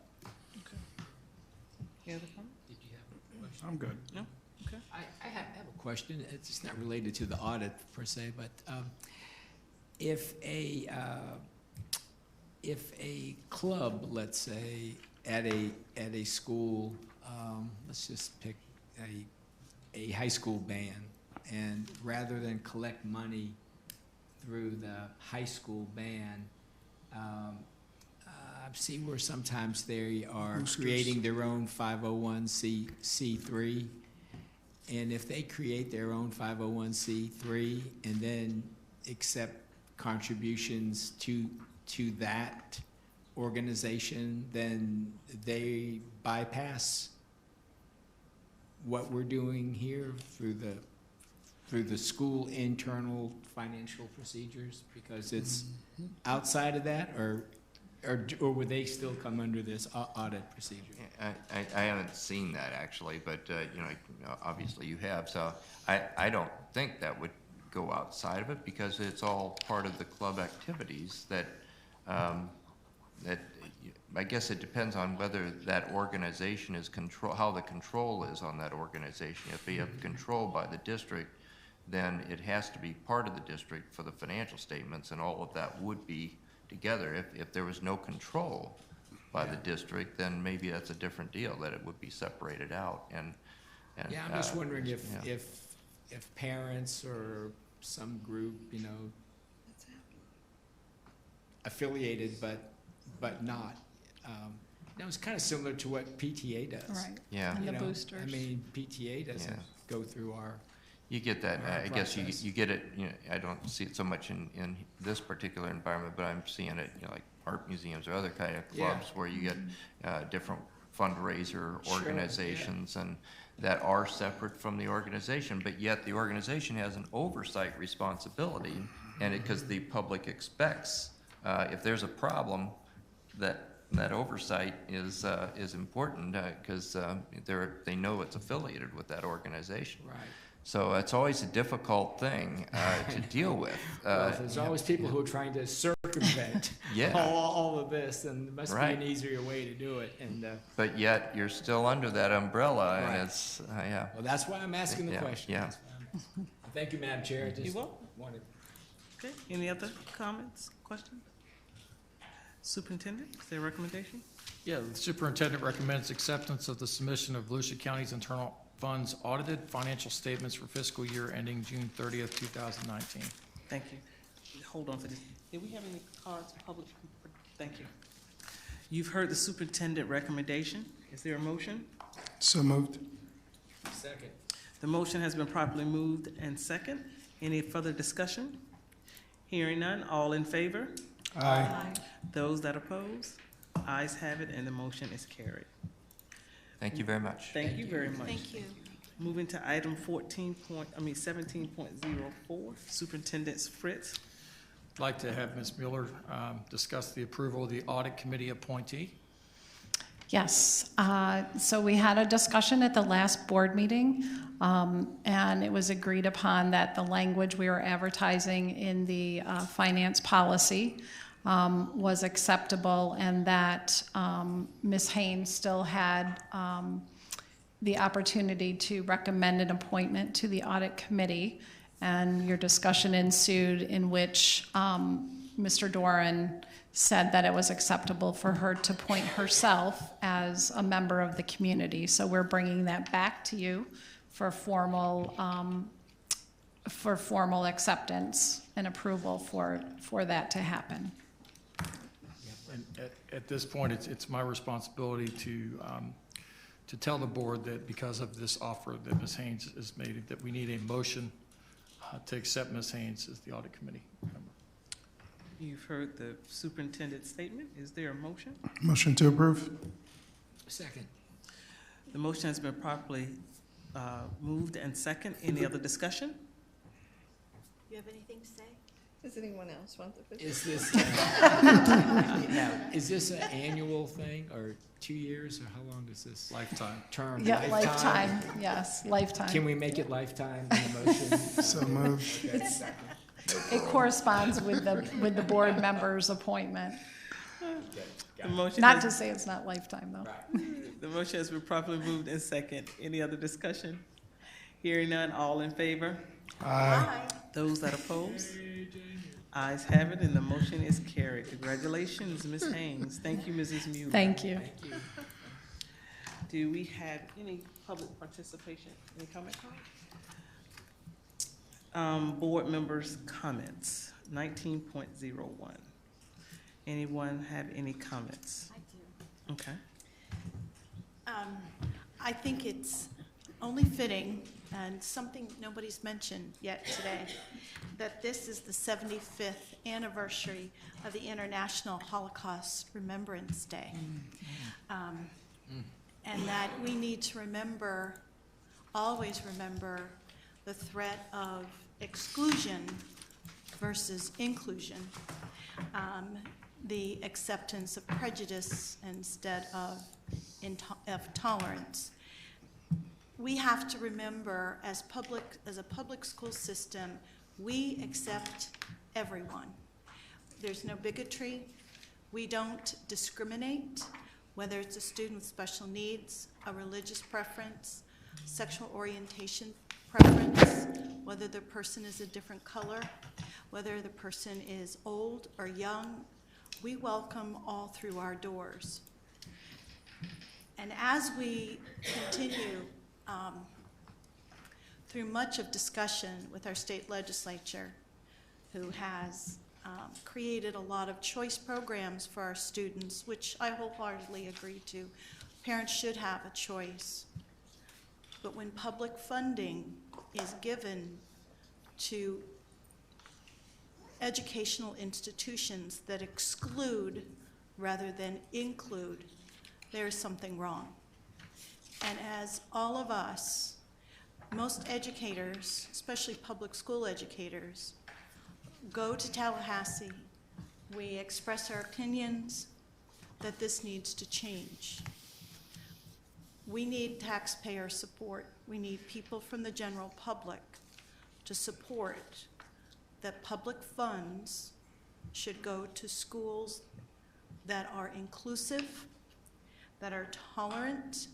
Any other comment? Did you have a question? I'm good. No? Okay. I have a question. It's not related to the audit per se, but if a club, let's say, at a school, let's just pick a high school band, and rather than collect money through the high school band, I've seen where sometimes they are creating their own 501c3, and if they create their own 501c3 and then accept contributions to that organization, then they bypass what we're doing here through the school internal financial procedures, because it's outside of that, or Or would they still come under this audit procedure? I haven't seen that actually, but, you know, obviously you have, so I don't think that would go outside of it because it's all part of the club activities that, I guess it depends on whether that organization is how the control is on that organization. If you have control by the district, then it has to be part of the district for the financial statements, and all of that would be together. If there was no control by the district, then maybe that's a different deal, that it would be separated out. And Yeah, I'm just wondering if parents or some group, you know, affiliated but not. That was kind of similar to what PTA does. Right. Yeah. And You the know, boosters. I mean, PTA doesn't go through our. You get that, I guess process. you get it, you know, I don't see it so much in this particular environment, but I'm seeing it, you know, like art museums or other kind of clubs where you get different fundraiser organizations and that are separate from the organization, but yet the organization has an oversight responsibility, and because the public expects, if there's a problem, that oversight is important because they know it's affiliated with that organization. Right. So it's always a difficult thing to deal with. Well, there's always people who are trying to circumvent all of this, and there must be an easier way to do it. And but yet you're still under that umbrella, and it's Well, that's why I'm asking the question. Yeah. Thank you, Madam Chair. I just You're welcome. wanted. Okay, any other comments, questions? Superintendent, is there a recommendation? Yeah, the superintendent recommends acceptance of the submission of Volusia County's internal funds audited financial statements for fiscal year ending June 30th, 2019. Thank you. Hold on for this. Did we have any cards, public? Thank you. You've heard the superintendent recommendation. Is there a motion? So moved. Second. The motion has been properly moved and second. Any further discussion? Hearing none, all in favor? Aye. Those that oppose? Ayes have it, and the motion is carried. Thank you very much. Thank you very much. Thank you. Moving to item 17.04, Superintendent Fritz. I'd like to have Ms. Mueller discuss the approval of the audit committee appointee. Yes, so we had a discussion at the last board meeting, and it was agreed upon that the language we were advertising in the finance policy was acceptable, and that Ms. Haynes still had the opportunity to recommend an appointment to the audit committee. And your discussion ensued in which Mr. Doran said that it was acceptable for her to appoint herself as a member of the community. So we're bringing that back to you for formal acceptance and approval for that to happen. And at this point, it's my responsibility to tell the board that because of this offer that Ms. Haynes has made, that we need a motion to accept Ms. Haynes as the audit committee member. You've heard the superintendent's statement. Is there a motion? Motion to approve. Second. The motion has been properly moved and second. Any other discussion? You have anything to say? Does anyone else want the position? Is this is this an annual thing, or 2 years, or how long is this lifetime term? Yeah, lifetime, yes, lifetime. Can we make it lifetime in the motion? So moved. Okay. It corresponds with the board member's appointment. The motion Not has- to say it's not lifetime, though. The motion has been properly moved and second. Any other discussion? Hearing none, all in favor? Aye. Those that oppose? Ayes have it, and the motion is carried. Congratulations, Ms. Haynes. Thank you, Mrs. Mueller. Thank you. Do we have any public participation? Any comment cards? Board members' comments, 19.01. Anyone have any comments? I do. Okay. I think it's only fitting, and something nobody's mentioned yet today, that this is the 75th anniversary of the International Holocaust Remembrance Day. And that we need to remember, always remember, the threat of exclusion versus inclusion. the acceptance of prejudice instead of tolerance. We have to remember, as a public school system, we accept everyone. There's no bigotry. We don't discriminate, whether it's a student with special needs, a religious preference, sexual orientation preference, whether the person is a different color, whether the person is old or young. We welcome all through our doors. And as we continue through much of discussion with our state legislature, who has created a lot of choice programs for our students, which I wholeheartedly agree to. Parents should have a choice. But when public funding is given to educational institutions that exclude rather than include, there is something wrong. And as all of us, most educators, especially public school educators, go to Tallahassee, we express our opinions that this needs to change. We need taxpayer support. We need people from the general public to support that public funds should go to schools that are inclusive, that are tolerant,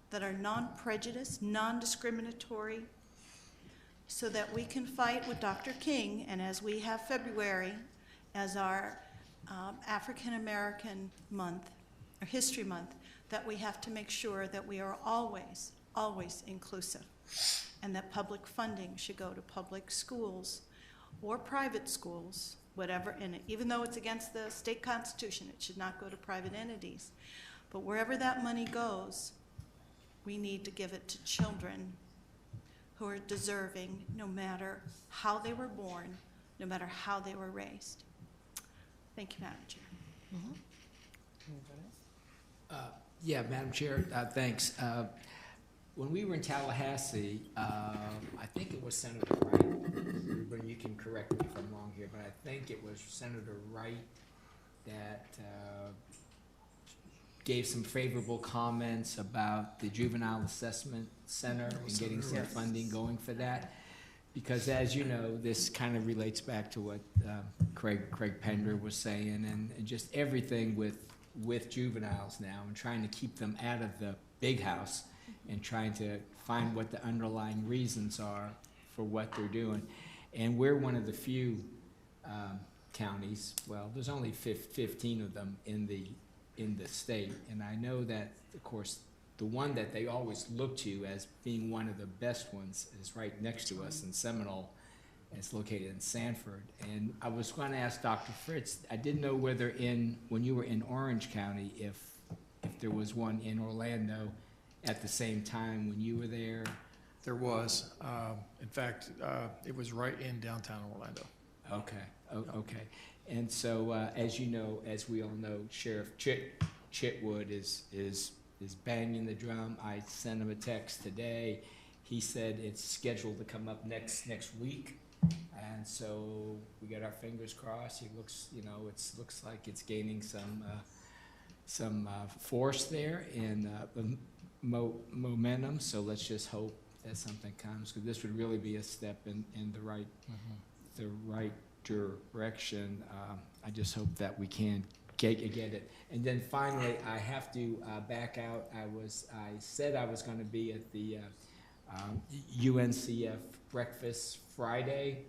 that are non-prejudiced, non-discriminatory, so that we can fight with Dr. King, and as we have February as our African American month, or History Month, that we have to make sure that we are always, always inclusive, and that public funding should go to public schools or private schools, whatever, and even though it's against the state constitution, it should not go to private entities. But wherever that money goes, we need to give it to children who are deserving, no matter how they were born, no matter how they were raised. Thank you, Madam Chair. Yeah, Madam Chair, thanks. When we were in Tallahassee, I think it was Senator Wright, Ruben, you can correct me if I'm wrong here, but I think it was Senator Wright that gave some favorable comments about the Juvenile Assessment Center and getting some funding going for that. Because as you know, this kind of relates back to what Craig Pender was saying, and just everything with juveniles now, and trying to keep them out of the big house and trying to find what the underlying reasons are for what they're doing. And we're one of the few counties, well, there's only 15 of them in the state, and I know that, of course, the one that they always look to as being one of the best ones is right next to us in Seminole, and it's located in Sanford. And I was going to ask Dr. Fritz, I didn't know whether when you were in Orange County, if there was one in Orlando at the same time when you were there. There was. In fact, it was right in downtown Orlando. Okay, okay. And so, as you know, as we all know, Sheriff Chitwood is banging the drum. I sent him a text today. He said it's scheduled to come up next week, and so we got our fingers crossed. He looks, looks like it's gaining some force there and momentum. So let's just hope that something comes, because this would really be a step in the right direction. I just hope that we can get it. And then finally, I have to back out. I said I was going to be at the UNCF breakfast Friday,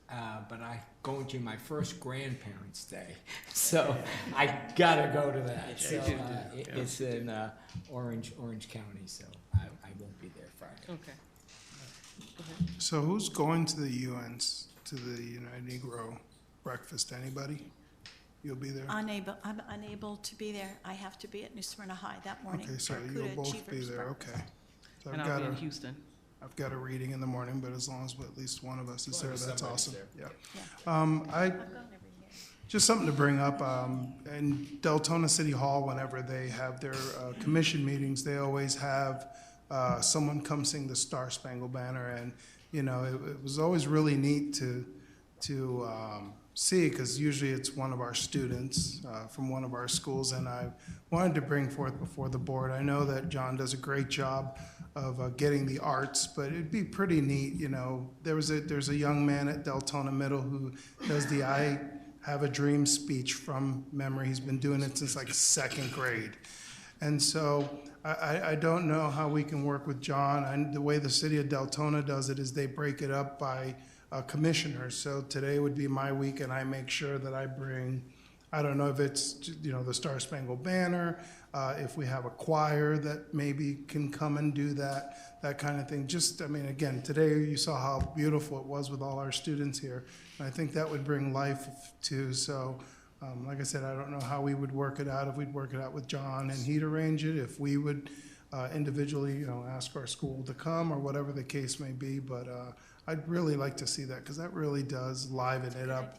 but I'm going to my first grandparents' day, so I gotta go to that. So it's in Orange County, so I won't be there Friday. Okay. Go ahead. So who's going to the UN's, to the United Negro breakfast? Anybody? You'll be there? I'm unable to be there. I have to be at New Smyrna High that morning. Okay, so for you'll Kuda both Achievers be there, breakfast. okay. So And I'll be in Houston. I've got a reading in the morning, but as long as at least one of us is there, that's awesome. There. Yeah. I've gone every year. Just something to bring up, in Deltona City Hall, whenever they have their commission meetings, they always have someone come sing the Star Spangled Banner, and it was always really neat to see, because usually it's one of our students from one of our schools, and I wanted to bring forth before the board. I know that John does a great job of getting the arts, but it'd be pretty neat, you know. There's a young man at Deltona Middle who does the I Have a Dream speech from memory. He's been doing it since like second grade. And so I don't know how we can work with John. And the way the city of Deltona does it is they break it up by commissioners. So today would be my week, and I make sure that I bring, I don't know if it's, you know, the Star Spangled Banner, if we have a choir that maybe can come and do that kind of thing. Just, I mean, again, today you saw how beautiful it was with all our students here. And I think that would bring life too. So, like I said, I don't know how we would work it out, if we'd work it out with John and he'd arrange it, if we would individually, you know, ask our school to come or whatever the case may be. But I'd really like to see that, because that really does liven it up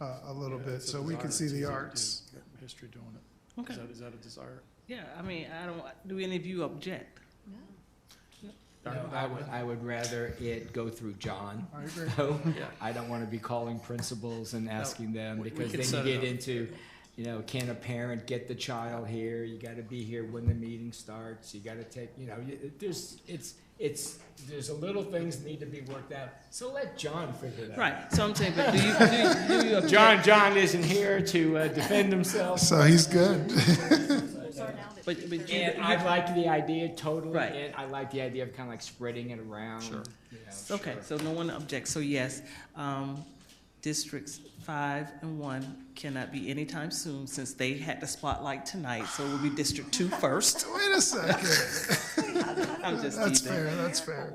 a little bit, so we can see the arts. History doing it. Okay. Is that a desire? Yeah, I mean, do any of you object? No, I would rather it go through John. I agree. So, Yeah. I don't want to be calling principals and asking them, we because can then set you it get up. into, you know, can a parent get the child here? You got to be here when the meeting starts. You got to take, you know, there's a little things need to be worked out. So let John figure that out. Right, so I'm saying, but do you object? John isn't here to defend himself. So he's good. But And I like the idea totally, Right. and I like the idea of kind of like spreading it around. Sure. You know, Okay, so no one objects, so yes, districts 5 and 1 cannot be anytime soon, since they had the spotlight tonight, so it will be District 2 first. Wait a second. I'm just That's teasing. fair, that's fair.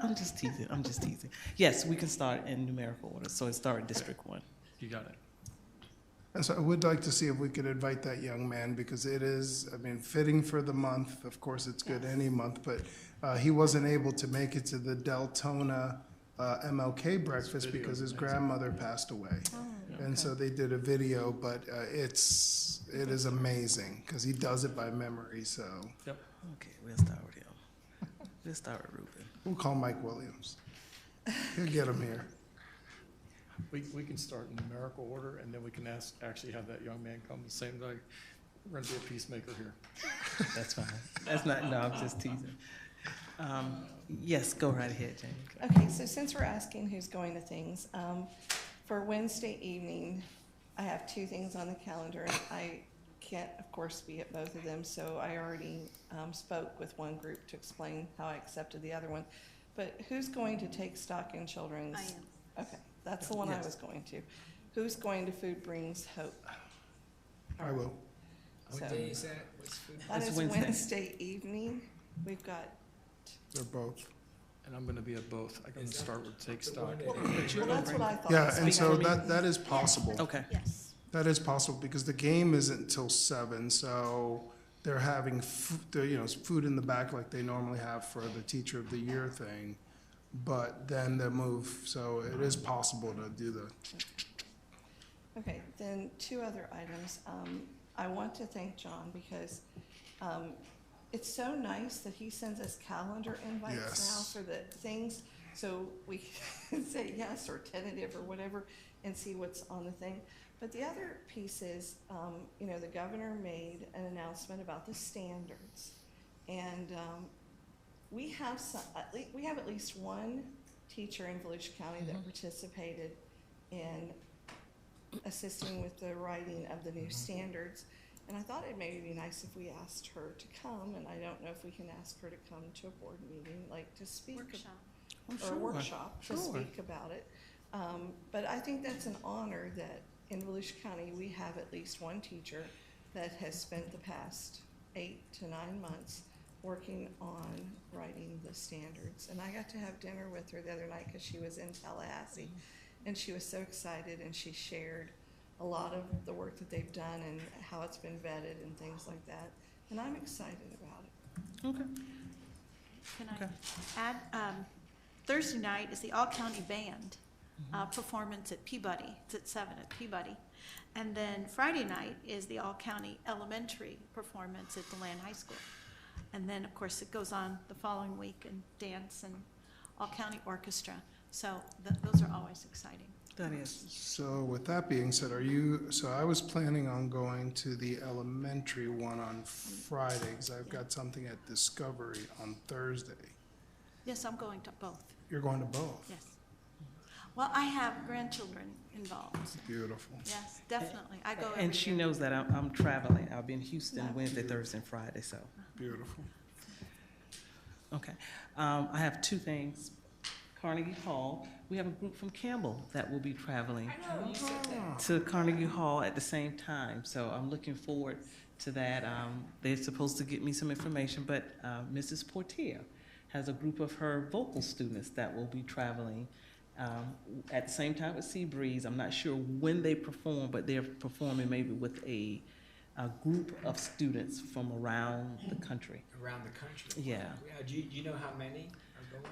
I'm just teasing. Yes, we can start in numerical order, so it start in District 1. You got it. And so I would like to see if we could invite that young man, because it is, I mean, fitting for the month. Of course, it's good any month, but he wasn't able to make it to the Deltona MLK breakfast because his grandmother passed away. And so they did a video, but it is amazing, because he does it by memory, so. Yep. Okay, we'll start with him. We'll start with Ruben. We'll call Mike Williams. He'll get him here. We can start in numerical order, and then we can actually have that young man come the same day. We're gonna be a peacemaker here. That's fine. That's not, no, I'm just teasing. Yes, go right ahead, Jamie. Okay, so since we're asking who's going to things, for Wednesday evening, I have 2 things on the calendar. And I can't, of course, be at both of them, so I already spoke with one group to explain how I accepted the other one. But who's going to take stock in children's? I am. Okay, that's the one I was going to. Who's going to Food Brings Hope? I will. So, What day is that? What's food? that It's is Wednesday. Wednesday evening. We've got, They're both. And I'm gonna be at both. I'm gonna start with take stock. well, that's what I thought. Yeah, and Speak so for me. that is possible. Okay. Yes. That is possible, because the game isn't until 7, so they're having, food in the back like they normally have for the Teacher of the Year thing, but then they move, so it is possible to do the. Okay, then 2 other items. I want to thank John, because it's so nice that he sends us calendar invites now Yes. for the things, so we can say yes or tentative or whatever and see what's on the thing. But the other piece is, the governor made an announcement about the standards. And we have at least one teacher in Volusia County that participated in assisting with the writing of the new standards. And I thought it may be nice if we asked her to come, and I don't know if we can ask her to come to a board meeting, like to speak. Workshop. Or a workshop to speak about it. But I think that's an honor that in Volusia County, we have at least one teacher that has spent the past 8 to 9 months working on writing the standards. And I got to have dinner with her the other night because she was in Tallahassee. And she was so excited, and she shared a lot of the work that they've done and how it's been vetted and things like that. And I'm excited about it. Okay. Can I add, Thursday night is the all-county band performance at Peabody. It's at 7 at Peabody. And then Friday night is the all-county elementary performance at DeLand High School. And then, of course, it goes on the following week and dance and all-county orchestra. So those are always exciting. That is. So with that being said, so I was planning on going to the elementary one on Friday, because I've got something at Discovery on Thursday. Yes, I'm going to both. You're going to both? Yes. Well, I have grandchildren involved. Beautiful. Yes, definitely. I go every And she year. knows that I'm traveling. I'll be in Houston Wednesday, Thursday, and Friday, so. Beautiful. Okay. I have two things. Carnegie Hall, we have a group from Campbell that will be traveling to Carnegie Hall at the same time. So I'm looking forward to that. They're supposed to get me some information, but Mrs. Portier has a group of her vocal students that will be traveling at the same time with Seabreeze. I'm not sure when they perform, but they're performing maybe with a group of students from around the country. Around the country? Yeah. Do you know how many are going?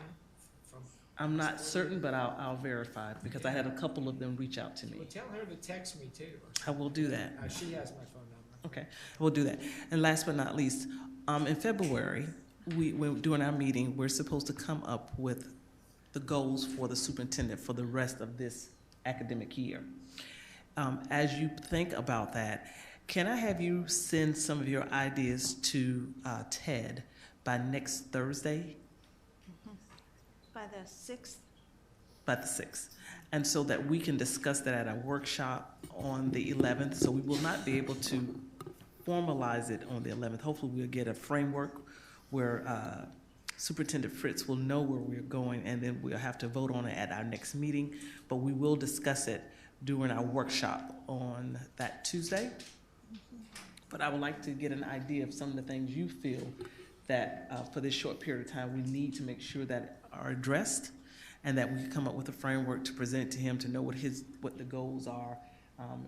I'm not certain, but I'll verify because I had a couple of them reach out to me. Well, tell her to text me too. I will do that. She has my phone number. Okay, we'll do that. And last but not least, in February, during our meeting, we're supposed to come up with the goals for the superintendent for the rest of this academic year. As you think about that, can I have you send some of your ideas to Ted by next Thursday? By the 6th? By the 6th. And so that we can discuss that at our workshop on the 11th. So we will not be able to formalize it on the 11th. Hopefully we'll get a framework where Superintendent Fritz will know where we're going, and then we'll have to vote on it at our next meeting. But we will discuss it during our workshop on that Tuesday. But I would like to get an idea of some of the things you feel that for this short period of time we need to make sure that are addressed, and that we can come up with a framework to present to him to know what the goals are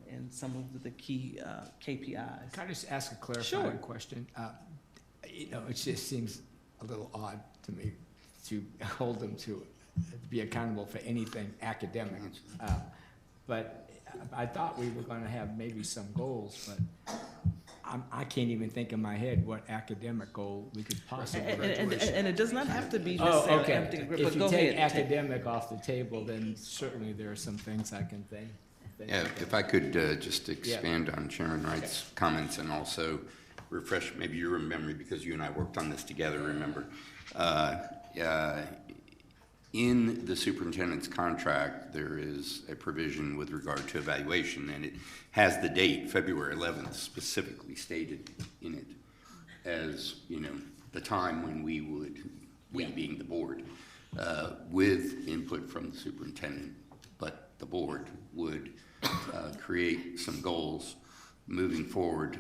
and some of the key KPIs. Can I just ask a clarifying Sure. question? It just seems a little odd to me to hold them to be accountable for anything academic. But I thought we were going to have maybe some goals, but I can't even think in my head what academic goal we could possibly. And it does not have to be Oh, necessarily okay. everything, but If you go take ahead. academic off the table, then certainly there are some things I can think. Yeah, if I could just expand on Chairman Wright's comments and also refresh maybe your memory, because you and I worked on this together, remember. In the superintendent's contract, there is a provision with regard to evaluation, and it has the date, February 11th, specifically stated in it as, the time when we being the board, with input from the superintendent, but the board would create some goals moving forward.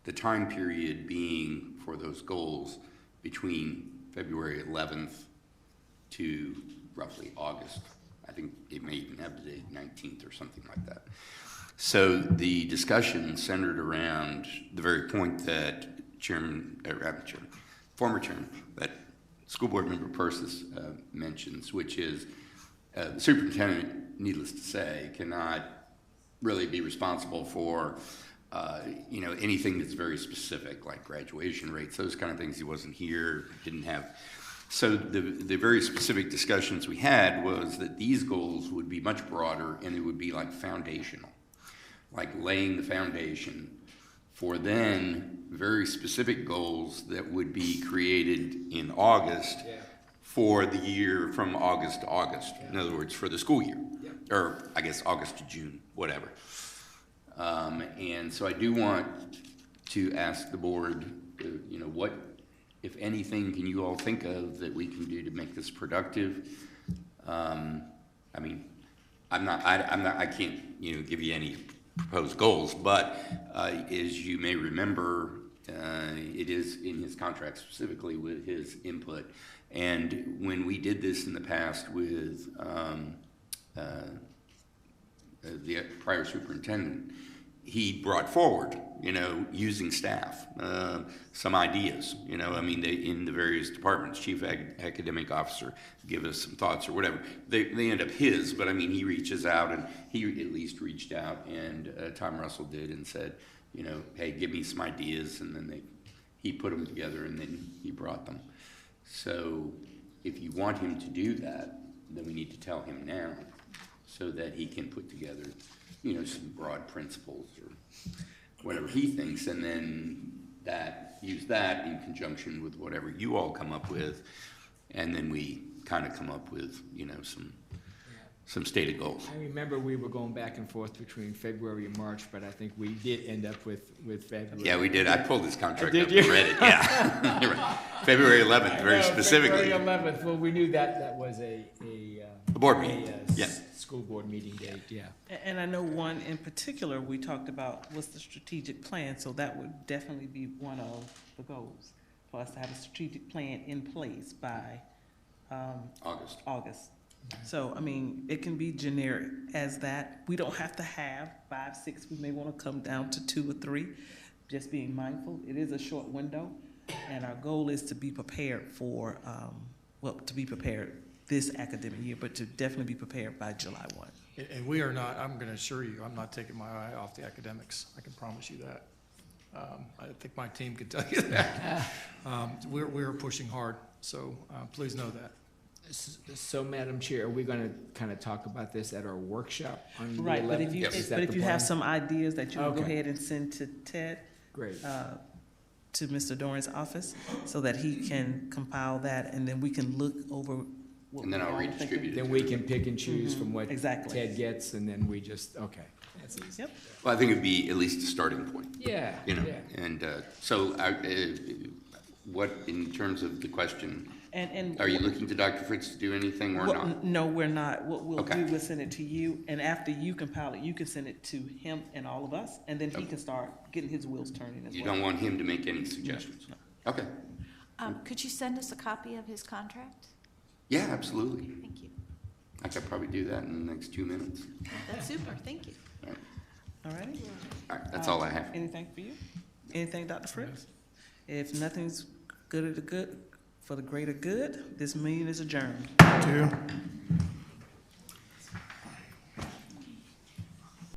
The time period being for those goals between February 11th to roughly August. I think it may even have the date 19th or something like that. So the discussion centered around the very point that former chairman, that School Board Member Persis mentions, which is the superintendent, needless to say, cannot really be responsible for anything that's very specific, like graduation rates, those kind of things. He wasn't here, didn't have. So the very specific discussions we had was that these goals would be much broader, and it would be like foundational, like laying the foundation for then very specific goals that would be created in August for the year from August to August. In other words, for the school year, or I guess August to June, whatever. And so I do want to ask the board, what, if anything, can you all think of that we can do to make this productive? I can't, give you any proposed goals, but as you may remember, it is in his contract specifically with his input. And when we did this in the past with the prior superintendent, he brought forward, using staff, some ideas, in the various departments, chief academic officer, give us some thoughts or whatever. They end up his, but he reaches out, and he at least reached out, and Tom Russell did and said, hey, give me some ideas, and then he put them together, and then he brought them. So if you want him to do that, then we need to tell him now so that he can put together, you know, some broad principles or whatever he thinks, and then use that in conjunction with whatever you all come up with, and then we kind of come up with, you know, some stated goals. I remember we were going back and forth between February and March, but I think we did end up with February. Yeah, we did. I pulled this contract Did up you? and read it, yeah. You're right. February 11th, very specifically. February 11th, well, we knew that was a board meeting, yeah. School board meeting date, yeah. And I know one in particular we talked about was the strategic plan, so that would definitely be one of the goals, for us to have a strategic plan in place by August. So, I mean, it can be generic as that. We don't have to have 5, 6, we may want to come down to 2 or 3, just being mindful. It is a short window, and our goal is to be prepared for, to be prepared this academic year, but to definitely be prepared by July 1. And we are not, I'm going to assure you, I'm not taking my eye off the academics. I can promise you that. I think my team could tell you that. We're pushing hard, so please know that. So, Madam Chair, are we going to kind of talk about this at our workshop on the 11th? Right, but if you, Is that but if the you have plan? some ideas that you can go Okay. ahead and send to Ted. Great. To Mr. Doran's office, so that he can compile that, and then we can look over. What And then we I'll all redistribute thinking. it. Then we can pick and choose from what Exactly. Ted gets, and then we just, okay. That's easy. Yep. Well, I think it'd be at least a starting point. Yeah, You know, yeah. and so what, in terms of the question, And. are you looking to Dr. Fritz to do anything or not? No, we're not. What we'll Okay. do, we'll send it to you, and after you compile it, you can send it to him and all of us, and then he can start getting his wheels turning as well. You don't want him to make any suggestions? Okay. Could you send us a copy of his contract? Yeah, absolutely. Thank you. I could probably do that in the next 2 minutes. That's super, thank you. All righty. All right, that's all I have. Anything for you? Anything, Dr. Fritz? If nothing's good for the greater good, this meeting is adjourned. Do.